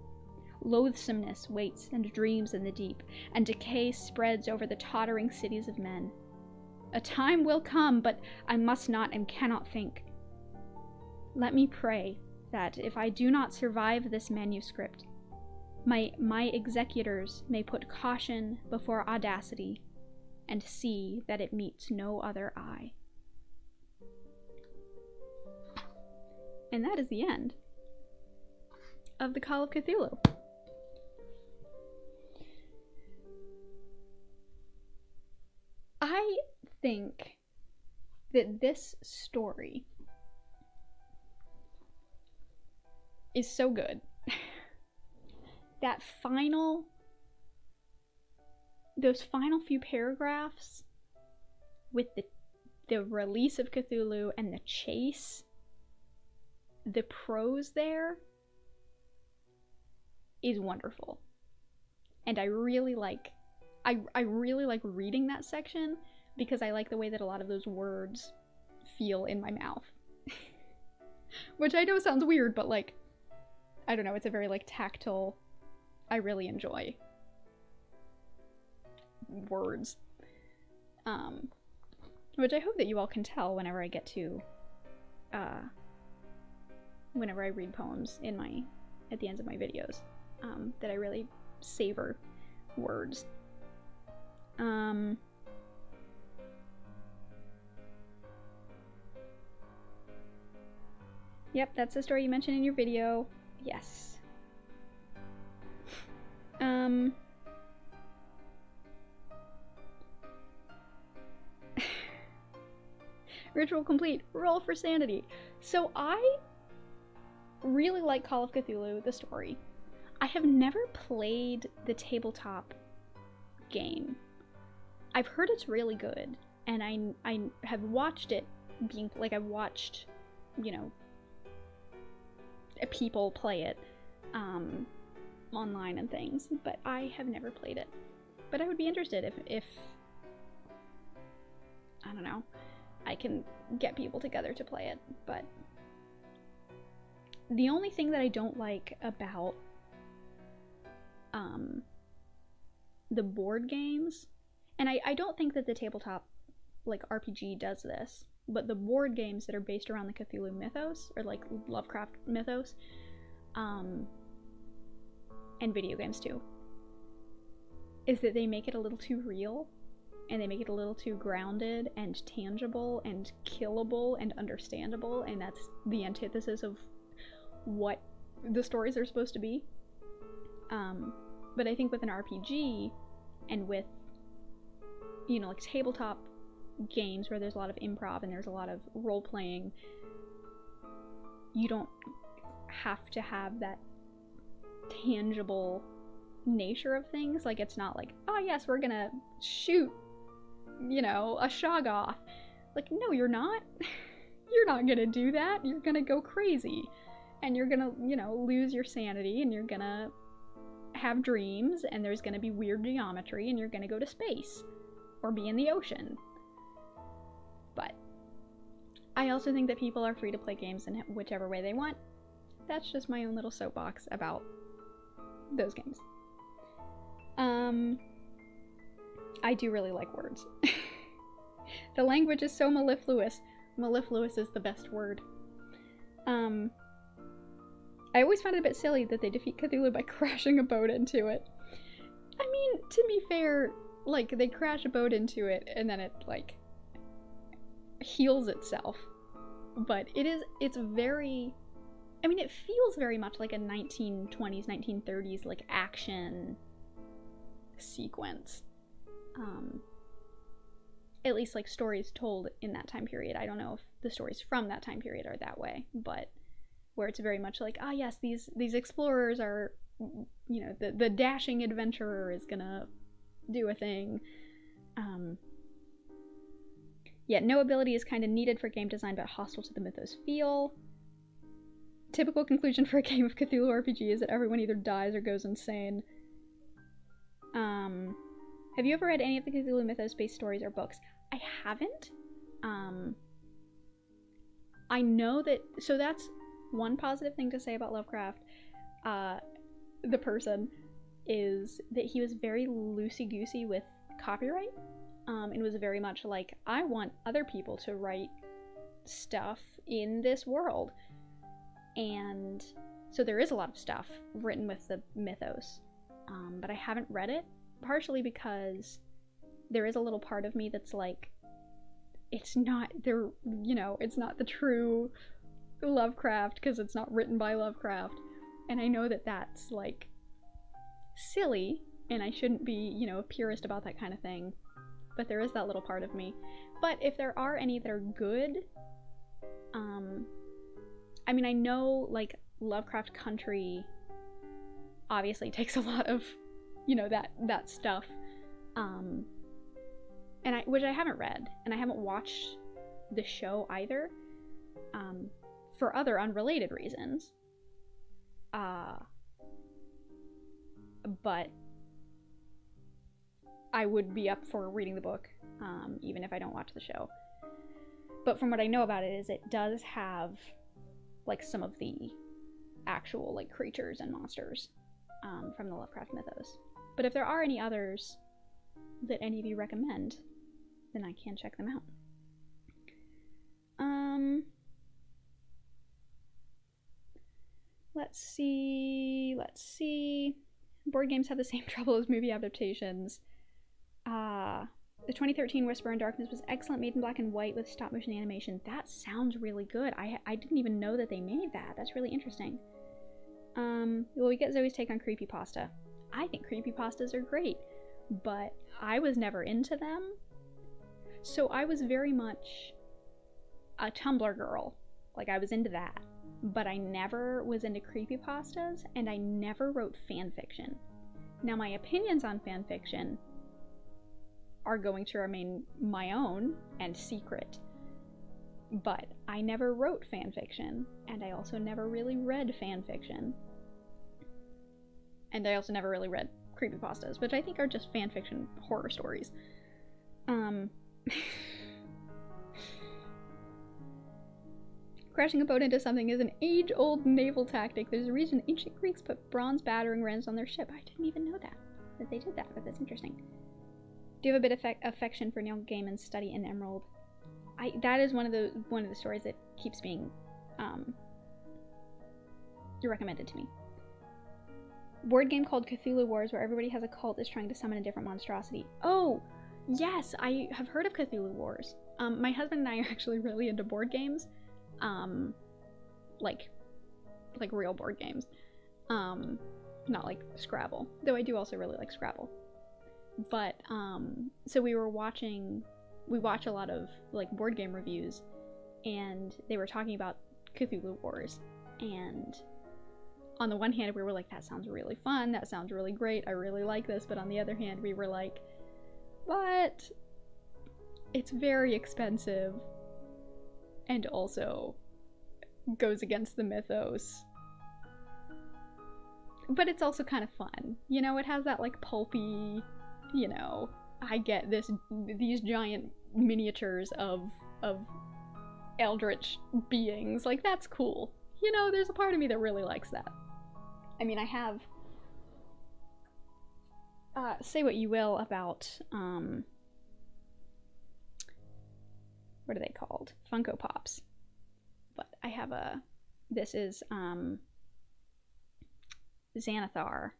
Loathsomeness waits and dreams in the deep, and decay spreads over the tottering cities of men. A time will come, but I must not and cannot think. Let me pray that, if I do not survive this manuscript, my executors may put caution before audacity, and see that it meets no other eye. And that is the end of The Call of Cthulhu. I think that this story is so good. Those final few paragraphs with the release of Cthulhu and the chase, the prose there is wonderful. And I really like reading that section because I like the way that a lot of those words feel in my mouth. Which I know sounds weird, but like, I don't know, it's a very like tactile, I really enjoy words. Which I hope that you all can tell whenever I get to whenever I read poems at the ends of my videos, that I really savor words. Yep, that's the story you mentioned in your video. Yes. Ritual complete. Roll for sanity. So I really like Call of Cthulhu, the story. I have never played the tabletop game. I've heard it's really good, and I have watched it being, like, I've watched, you know, people play it online and things, but I have never played it. But I would be interested if I don't know, I can get people together to play it. But the only thing that I don't like about the board games, and I don't think that the tabletop, like, RPG does this, but the board games that are based around the Cthulhu mythos, or like Lovecraft mythos, and video games too, is that they make it a little too real, and they make it a little too grounded and tangible and killable and understandable, and that's the antithesis of what the stories are supposed to be. But I think with an RPG, and with, you know, like tabletop games where there's a lot of improv and there's a lot of role-playing, you don't have to have that tangible nature of things. Like, it's not like, oh yes, we're gonna shoot, you know, a Shoggoth. Like, no, you're not. You're not gonna do that. You're gonna go crazy. And you're gonna, you know, lose your sanity, and you're gonna have dreams, and there's gonna be weird geometry, and you're gonna go to space. Or be in the ocean. But I also think that people are free to play games in whichever way they want. That's just my own little soapbox about those games. I do really like words. The language is so mellifluous. Mellifluous is the best word. I always find it a bit silly that they defeat Cthulhu by crashing a boat into it. I mean, to be fair, like, they crash a boat into it and then it, like, heals itself. But it's very, I mean, it feels very much like a 1920s, 1930s, like, action sequence. At least, like, stories told in that time period. I don't know if the stories from that time period are that way, but where it's very much like, ah, yes, these explorers are, you know, the dashing adventurer is gonna do a thing. Yet no ability is kind of needed for game design, but hostile to the mythos feel. Typical conclusion for a game of Cthulhu RPG is that everyone either dies or goes insane. Have you ever read any of the Cthulhu mythos-based stories or books? I haven't. I know that, so that's one positive thing to say about Lovecraft, the person, is that he was very loosey-goosey with copyright, and was very much like, I want other people to write stuff in this world. And so there is a lot of stuff written with the mythos, but I haven't read it, partially because there is a little part of me that's like, it's not there, you know, it's not the true Lovecraft because it's not written by Lovecraft, and I know that that's, like, silly, and I shouldn't be, you know, a purist about that kind of thing, but there is that little part of me. But if there are any that are good, I mean, I know, like, Lovecraft Country obviously takes a lot of, you know, that stuff, and which I haven't read, and I haven't watched the show either, for other unrelated reasons, but I would be up for reading the book, even if I don't watch the show. But from what I know about it is it does have, like, some of the actual, like, creatures and monsters from the Lovecraft mythos. But if there are any others that any of you recommend, then I can check them out. Let's see. Board games have the same trouble as movie adaptations. The 2013 Whisper in Darkness was excellent, made in black and white with stop-motion animation. That sounds really good. I didn't even know that they made that. That's really interesting. Well, we get Zoe's take on creepypasta. I think creepypastas are great, but I was never into them. So I was very much a Tumblr girl. Like, I was into that. But I never was into creepypastas, and I never wrote fanfiction. Now, my opinions on fanfiction are going to remain my own and secret. But I never wrote fanfiction, and I also never really read fanfiction. And I also never really read creepypastas, which I think are just fanfiction horror stories. Crashing a boat into something is an age-old naval tactic. There's a reason ancient Greeks put bronze battering rams on their ship. I didn't even know that they did that, but that's interesting. Do you have a bit of affection for Neil Gaiman's Study in Emerald? That is one of the stories that keeps being recommended to me. Board game called Cthulhu Wars, where everybody has a cult is trying to summon a different monstrosity. Oh, yes, I have heard of Cthulhu Wars. My husband and I are actually really into board games. Like real board games. Not like Scrabble. Though I do also really like Scrabble. But, so we watch a lot of, like, board game reviews, and they were talking about Cthulhu Wars, and on the one hand, we were like, that sounds really fun, that sounds really great, I really like this, but on the other hand, we were like, but it's very expensive, and also goes against the mythos. But it's also kind of fun. You know, it has that, like, pulpy, you know, I get these giant miniatures of eldritch beings. Like, that's cool. You know, there's a part of me that really likes that. I mean, I have... say what you will about, what are they called? Funko Pops. But I have this is, Xanathar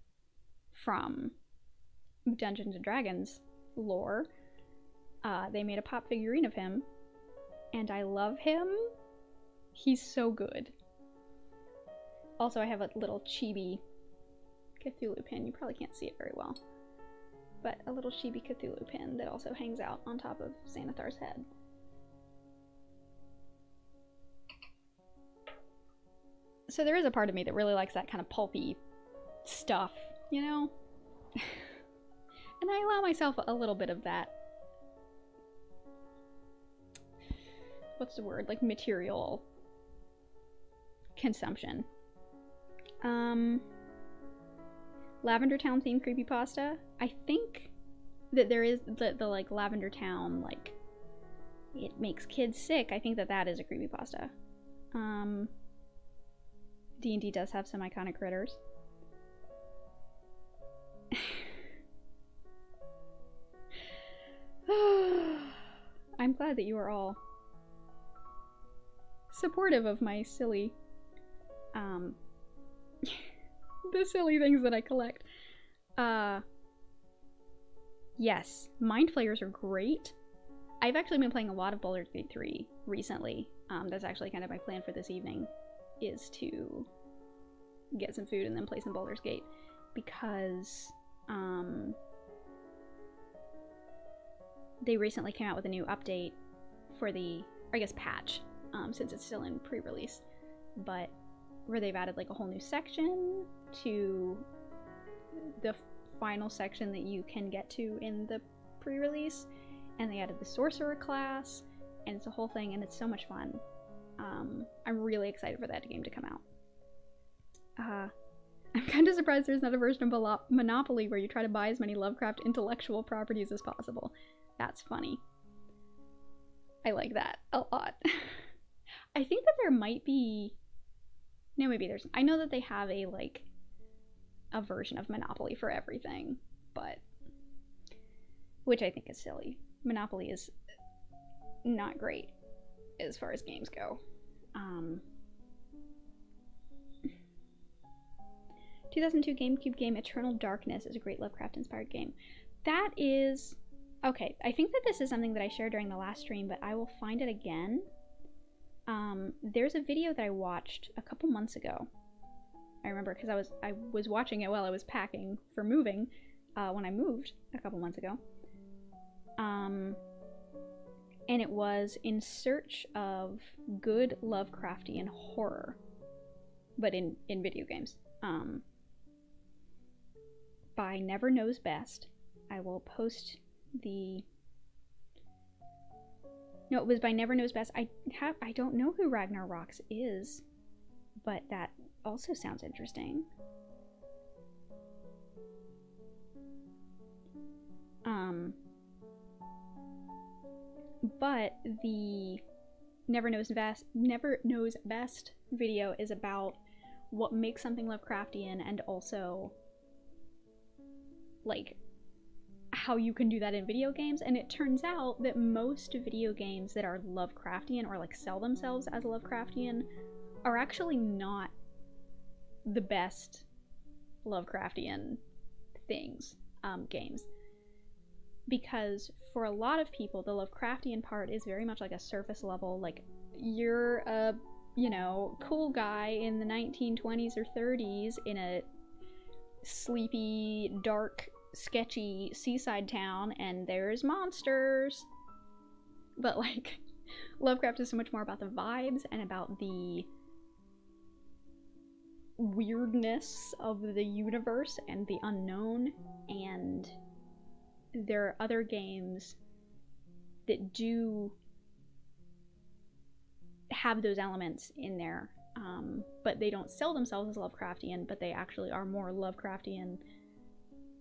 from Dungeons & Dragons lore. They made a pop figurine of him, and I love him. He's so good. Also, I have a little chibi Cthulhu pin. You probably can't see it very well, but a little chibi Cthulhu pin that also hangs out on top of Xanathar's head. So there is a part of me that really likes that kind of pulpy stuff, you know? And I allow myself a little bit of that, what's the word, like, material consumption. Lavender Town themed creepypasta. I think that there is the like Lavender Town, like, it makes kids sick. I think that is a creepypasta. D&D does have some iconic critters. I'm glad that you are all supportive of my silly, the silly things that I collect. Yes, Mind Flayers are great. I've actually been playing a lot of Baldur's Gate 3 recently. That's actually kind of my plan for this evening, is to get some food and then play some Baldur's Gate, because they recently came out with a new update for the, I guess, patch, since it's still in pre-release, but where they've added like a whole new section to the final section that you can get to in the pre-release, and they added the sorcerer class, and it's a whole thing, and it's so much fun. I'm really excited for that game to come out. I'm kind of surprised there's not a version of Monopoly where you try to buy as many Lovecraft intellectual properties as possible. That's funny. I like that a lot. I think that there might be... No, maybe there's... I know that they have a, like, a version of Monopoly for everything, but... which I think is silly. Monopoly is not great as far as games go. 2002 GameCube game Eternal Darkness is a great Lovecraft-inspired game. That is... Okay, I think that this is something that I shared during the last stream, but I will find it again. There's a video that I watched a couple months ago. I remember because I was watching it while I was packing for moving, when I moved a couple months ago. and it was in search of good Lovecraftian horror, but in video games. By Never Knows Best. I will post the... No, it was by Never Knows Best. I don't know who Ragnar Rocks is, but that also sounds interesting. But the Never Knows Best video is about what makes something Lovecraftian, and also like how you can do that in video games. And it turns out that most video games that are Lovecraftian, or like sell themselves as Lovecraftian, are actually not the best Lovecraftian things, games. Because for a lot of people, the Lovecraftian part is very much like a surface level, like, you're a, you know, cool guy in the 1920s or 30s in a sleepy, dark, sketchy seaside town, and there's monsters. But, like, Lovecraft is so much more about the vibes and about the weirdness of the universe and the unknown, and there are other games that do have those elements in there, but they don't sell themselves as Lovecraftian, but they actually are more Lovecraftian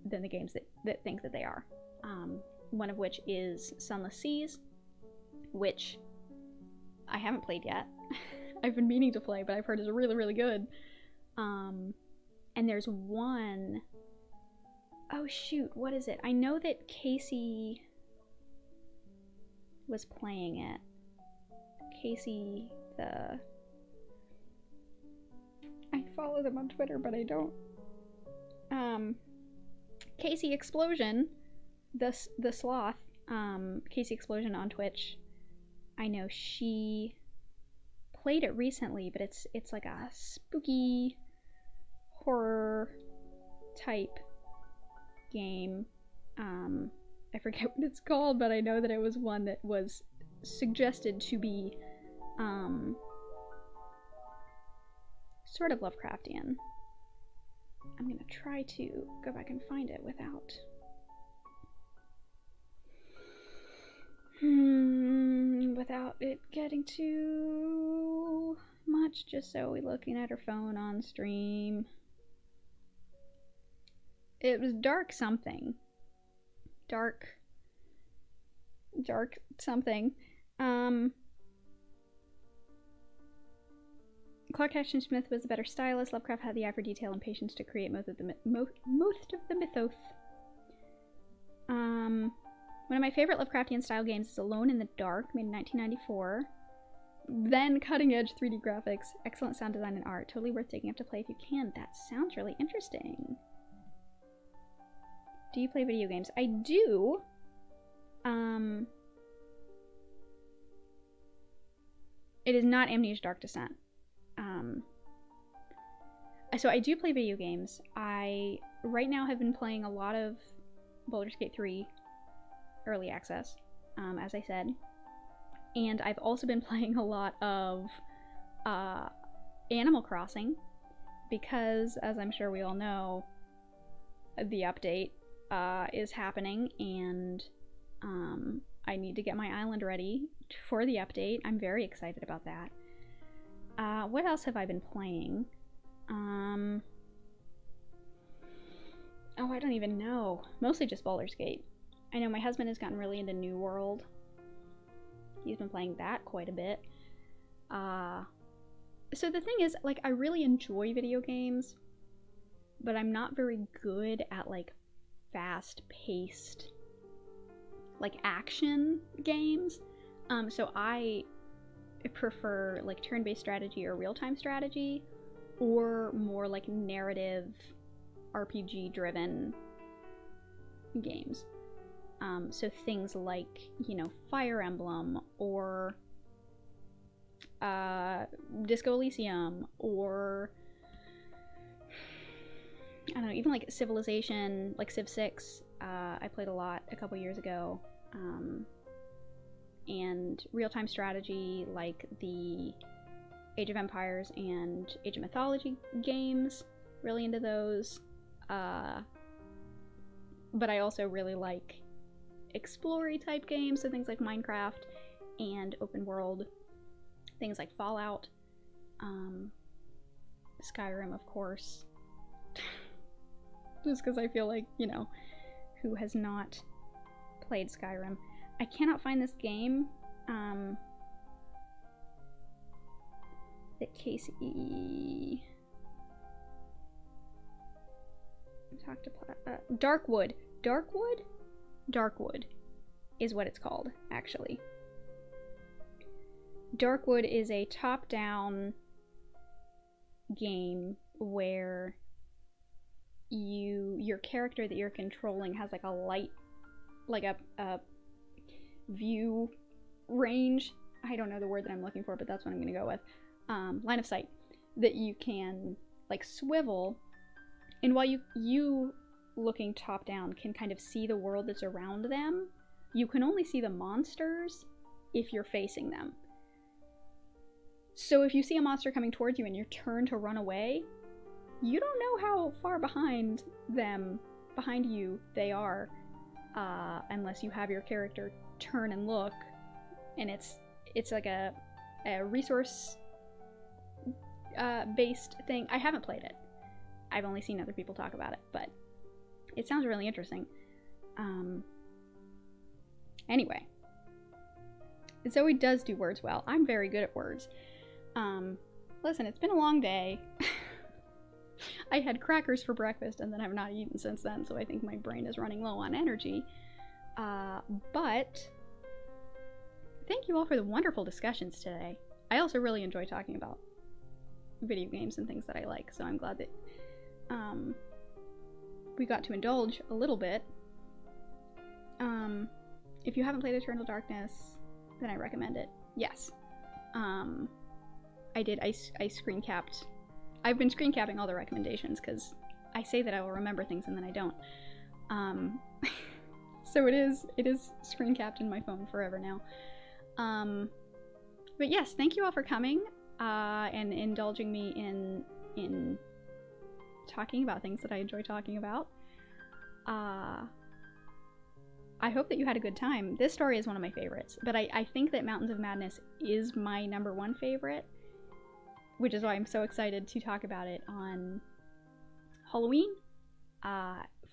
than the games that think that they are. One of which is Sunless Seas, which I haven't played yet. I've been meaning to play, but I've heard is really, really good. And there's one... Oh shoot, what is it? I know that Casey was playing it. Casey, I follow them on Twitter, but I don't. Casey Explosion, the sloth, Casey Explosion on Twitch. I know she played it recently, but it's like a spooky horror type game. I forget what it's called, but I know that it was one that was suggested to be sort of Lovecraftian. I'm gonna try to go back and find it without it getting too much, just so we're looking at her phone on stream. It was Dark something. Dark something. Clark Ashton Smith was the better stylist. Lovecraft had the eye for detail and patience to create most of the mythos. One of my favorite Lovecraftian style games is Alone in the Dark, made in 1994. Then cutting edge 3D graphics, excellent sound design and art. Totally worth taking up to play if you can. That sounds really interesting. Do you play video games? I do. It is not Amnesia Dark Descent. So I do play video games. I right now have been playing a lot of Baldur's Gate 3 early access, as I said. And I've also been playing a lot of Animal Crossing, because, as I'm sure we all know, the update is happening, and I need to get my island ready for the update. I'm very excited about that. What else have I been playing? Oh, I don't even know. Mostly just Baldur's Gate. I know my husband has gotten really into New World. He's been playing that quite a bit. So the thing is, like, I really enjoy video games, but I'm not very good at, like, fast-paced, like, action games. So I prefer, like, turn-based strategy or real-time strategy, or more, like, narrative, RPG-driven games. So things like, you know, Fire Emblem, or Disco Elysium, or I don't know, even like Civilization, like Civ 6, I played a lot a couple years ago. and real-time strategy like the Age of Empires and Age of Mythology games. Really into those. But I also really like explory type games, so things like Minecraft and open world, things like Fallout, Skyrim, of course. Just because I feel like, you know, who has not played Skyrim? I cannot find this game that Casey talked about. Darkwood. Darkwood is what it's called, actually. Darkwood is a top-down game where your character that you're controlling has like a light, like a view range. I don't know the word that I'm looking for, but that's what I'm gonna go with. Line of sight that you can like swivel, and while you looking top down can kind of see the world that's around them, you can only see the monsters if you're facing them. So if you see a monster coming towards you and you turn to run away, you don't know how far behind you they are, unless you have your character turn and look, and it's like a resource based thing. I haven't played it. I've only seen other people talk about it, but it sounds really interesting. Anyway, Zoe does do words well. I'm very good at words. Listen, it's been a long day. I had crackers for breakfast and then have not eaten since then, so I think my brain is running low on energy. But thank you all for the wonderful discussions today. I also really enjoy talking about video games and things that I like, so I'm glad that we got to indulge a little bit. If you haven't played Eternal Darkness, then I recommend it. Yes. I did. I screen capped. I've been screen capping all the recommendations because I say that I will remember things and then I don't. So it is screen capped in my phone forever now. But yes, thank you all for coming and indulging me in talking about things that I enjoy talking about. I hope that you had a good time. This story is one of my favorites, but I think that Mountains of Madness is my #1 favorite, which is why I'm so excited to talk about it on Halloween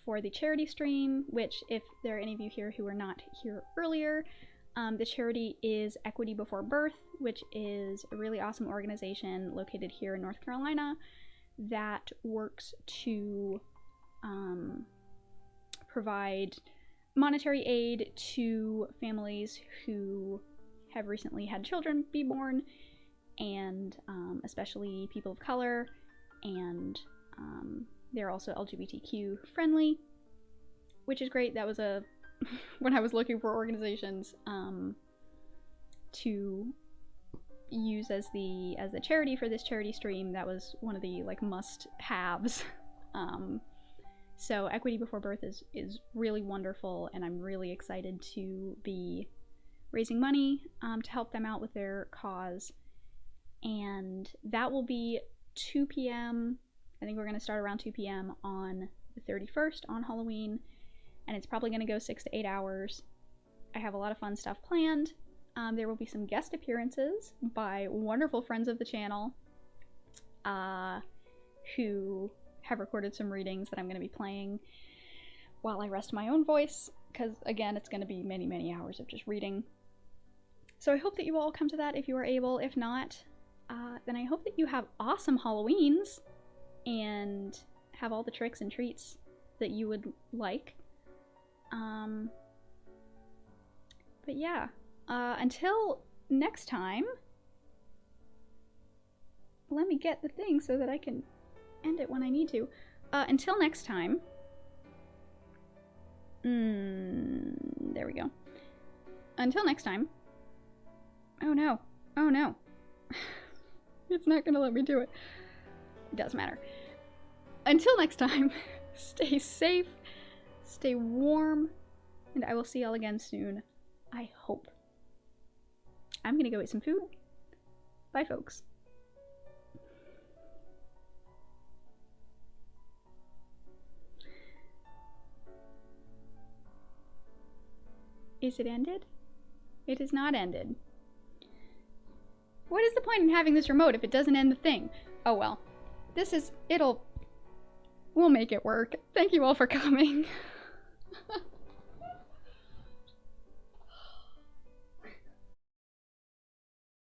for the charity stream, which, if there are any of you here who were not here earlier, the charity is Equity Before Birth, which is a really awesome organization located here in North Carolina that works to provide monetary aid to families who have recently had children be born, and especially people of color, and they're also LGBTQ friendly, which is great. That was when I was looking for organizations to use as the charity for this charity stream, that was one of the like must-haves. So Equity Before Birth is really wonderful, and I'm really excited to be raising money to help them out with their cause. And that will be 2 p.m. I think we're going to start around 2 p.m. on the 31st on Halloween, and it's probably going to go 6 to 8 hours. I have a lot of fun stuff planned. There will be some guest appearances by wonderful friends of the channel who have recorded some readings that I'm going to be playing while I rest my own voice, because again, it's going to be many, many hours of just reading. So I hope that you all come to that if you are able. If not, then I hope that you have awesome Halloweens and have all the tricks and treats that you would like. But yeah, until next time, let me get the thing so that I can end it when I need to. Until next time. There we go. Until next time. Oh no. Oh no. It's not gonna let me do it. It doesn't matter. Until next time, stay safe, stay warm, and I will see y'all again soon. I hope. I'm gonna go eat some food. Bye, folks. Is it ended? It is not ended. What is the point in having this remote if it doesn't end the thing? Oh well. We'll make it work. Thank you all for coming.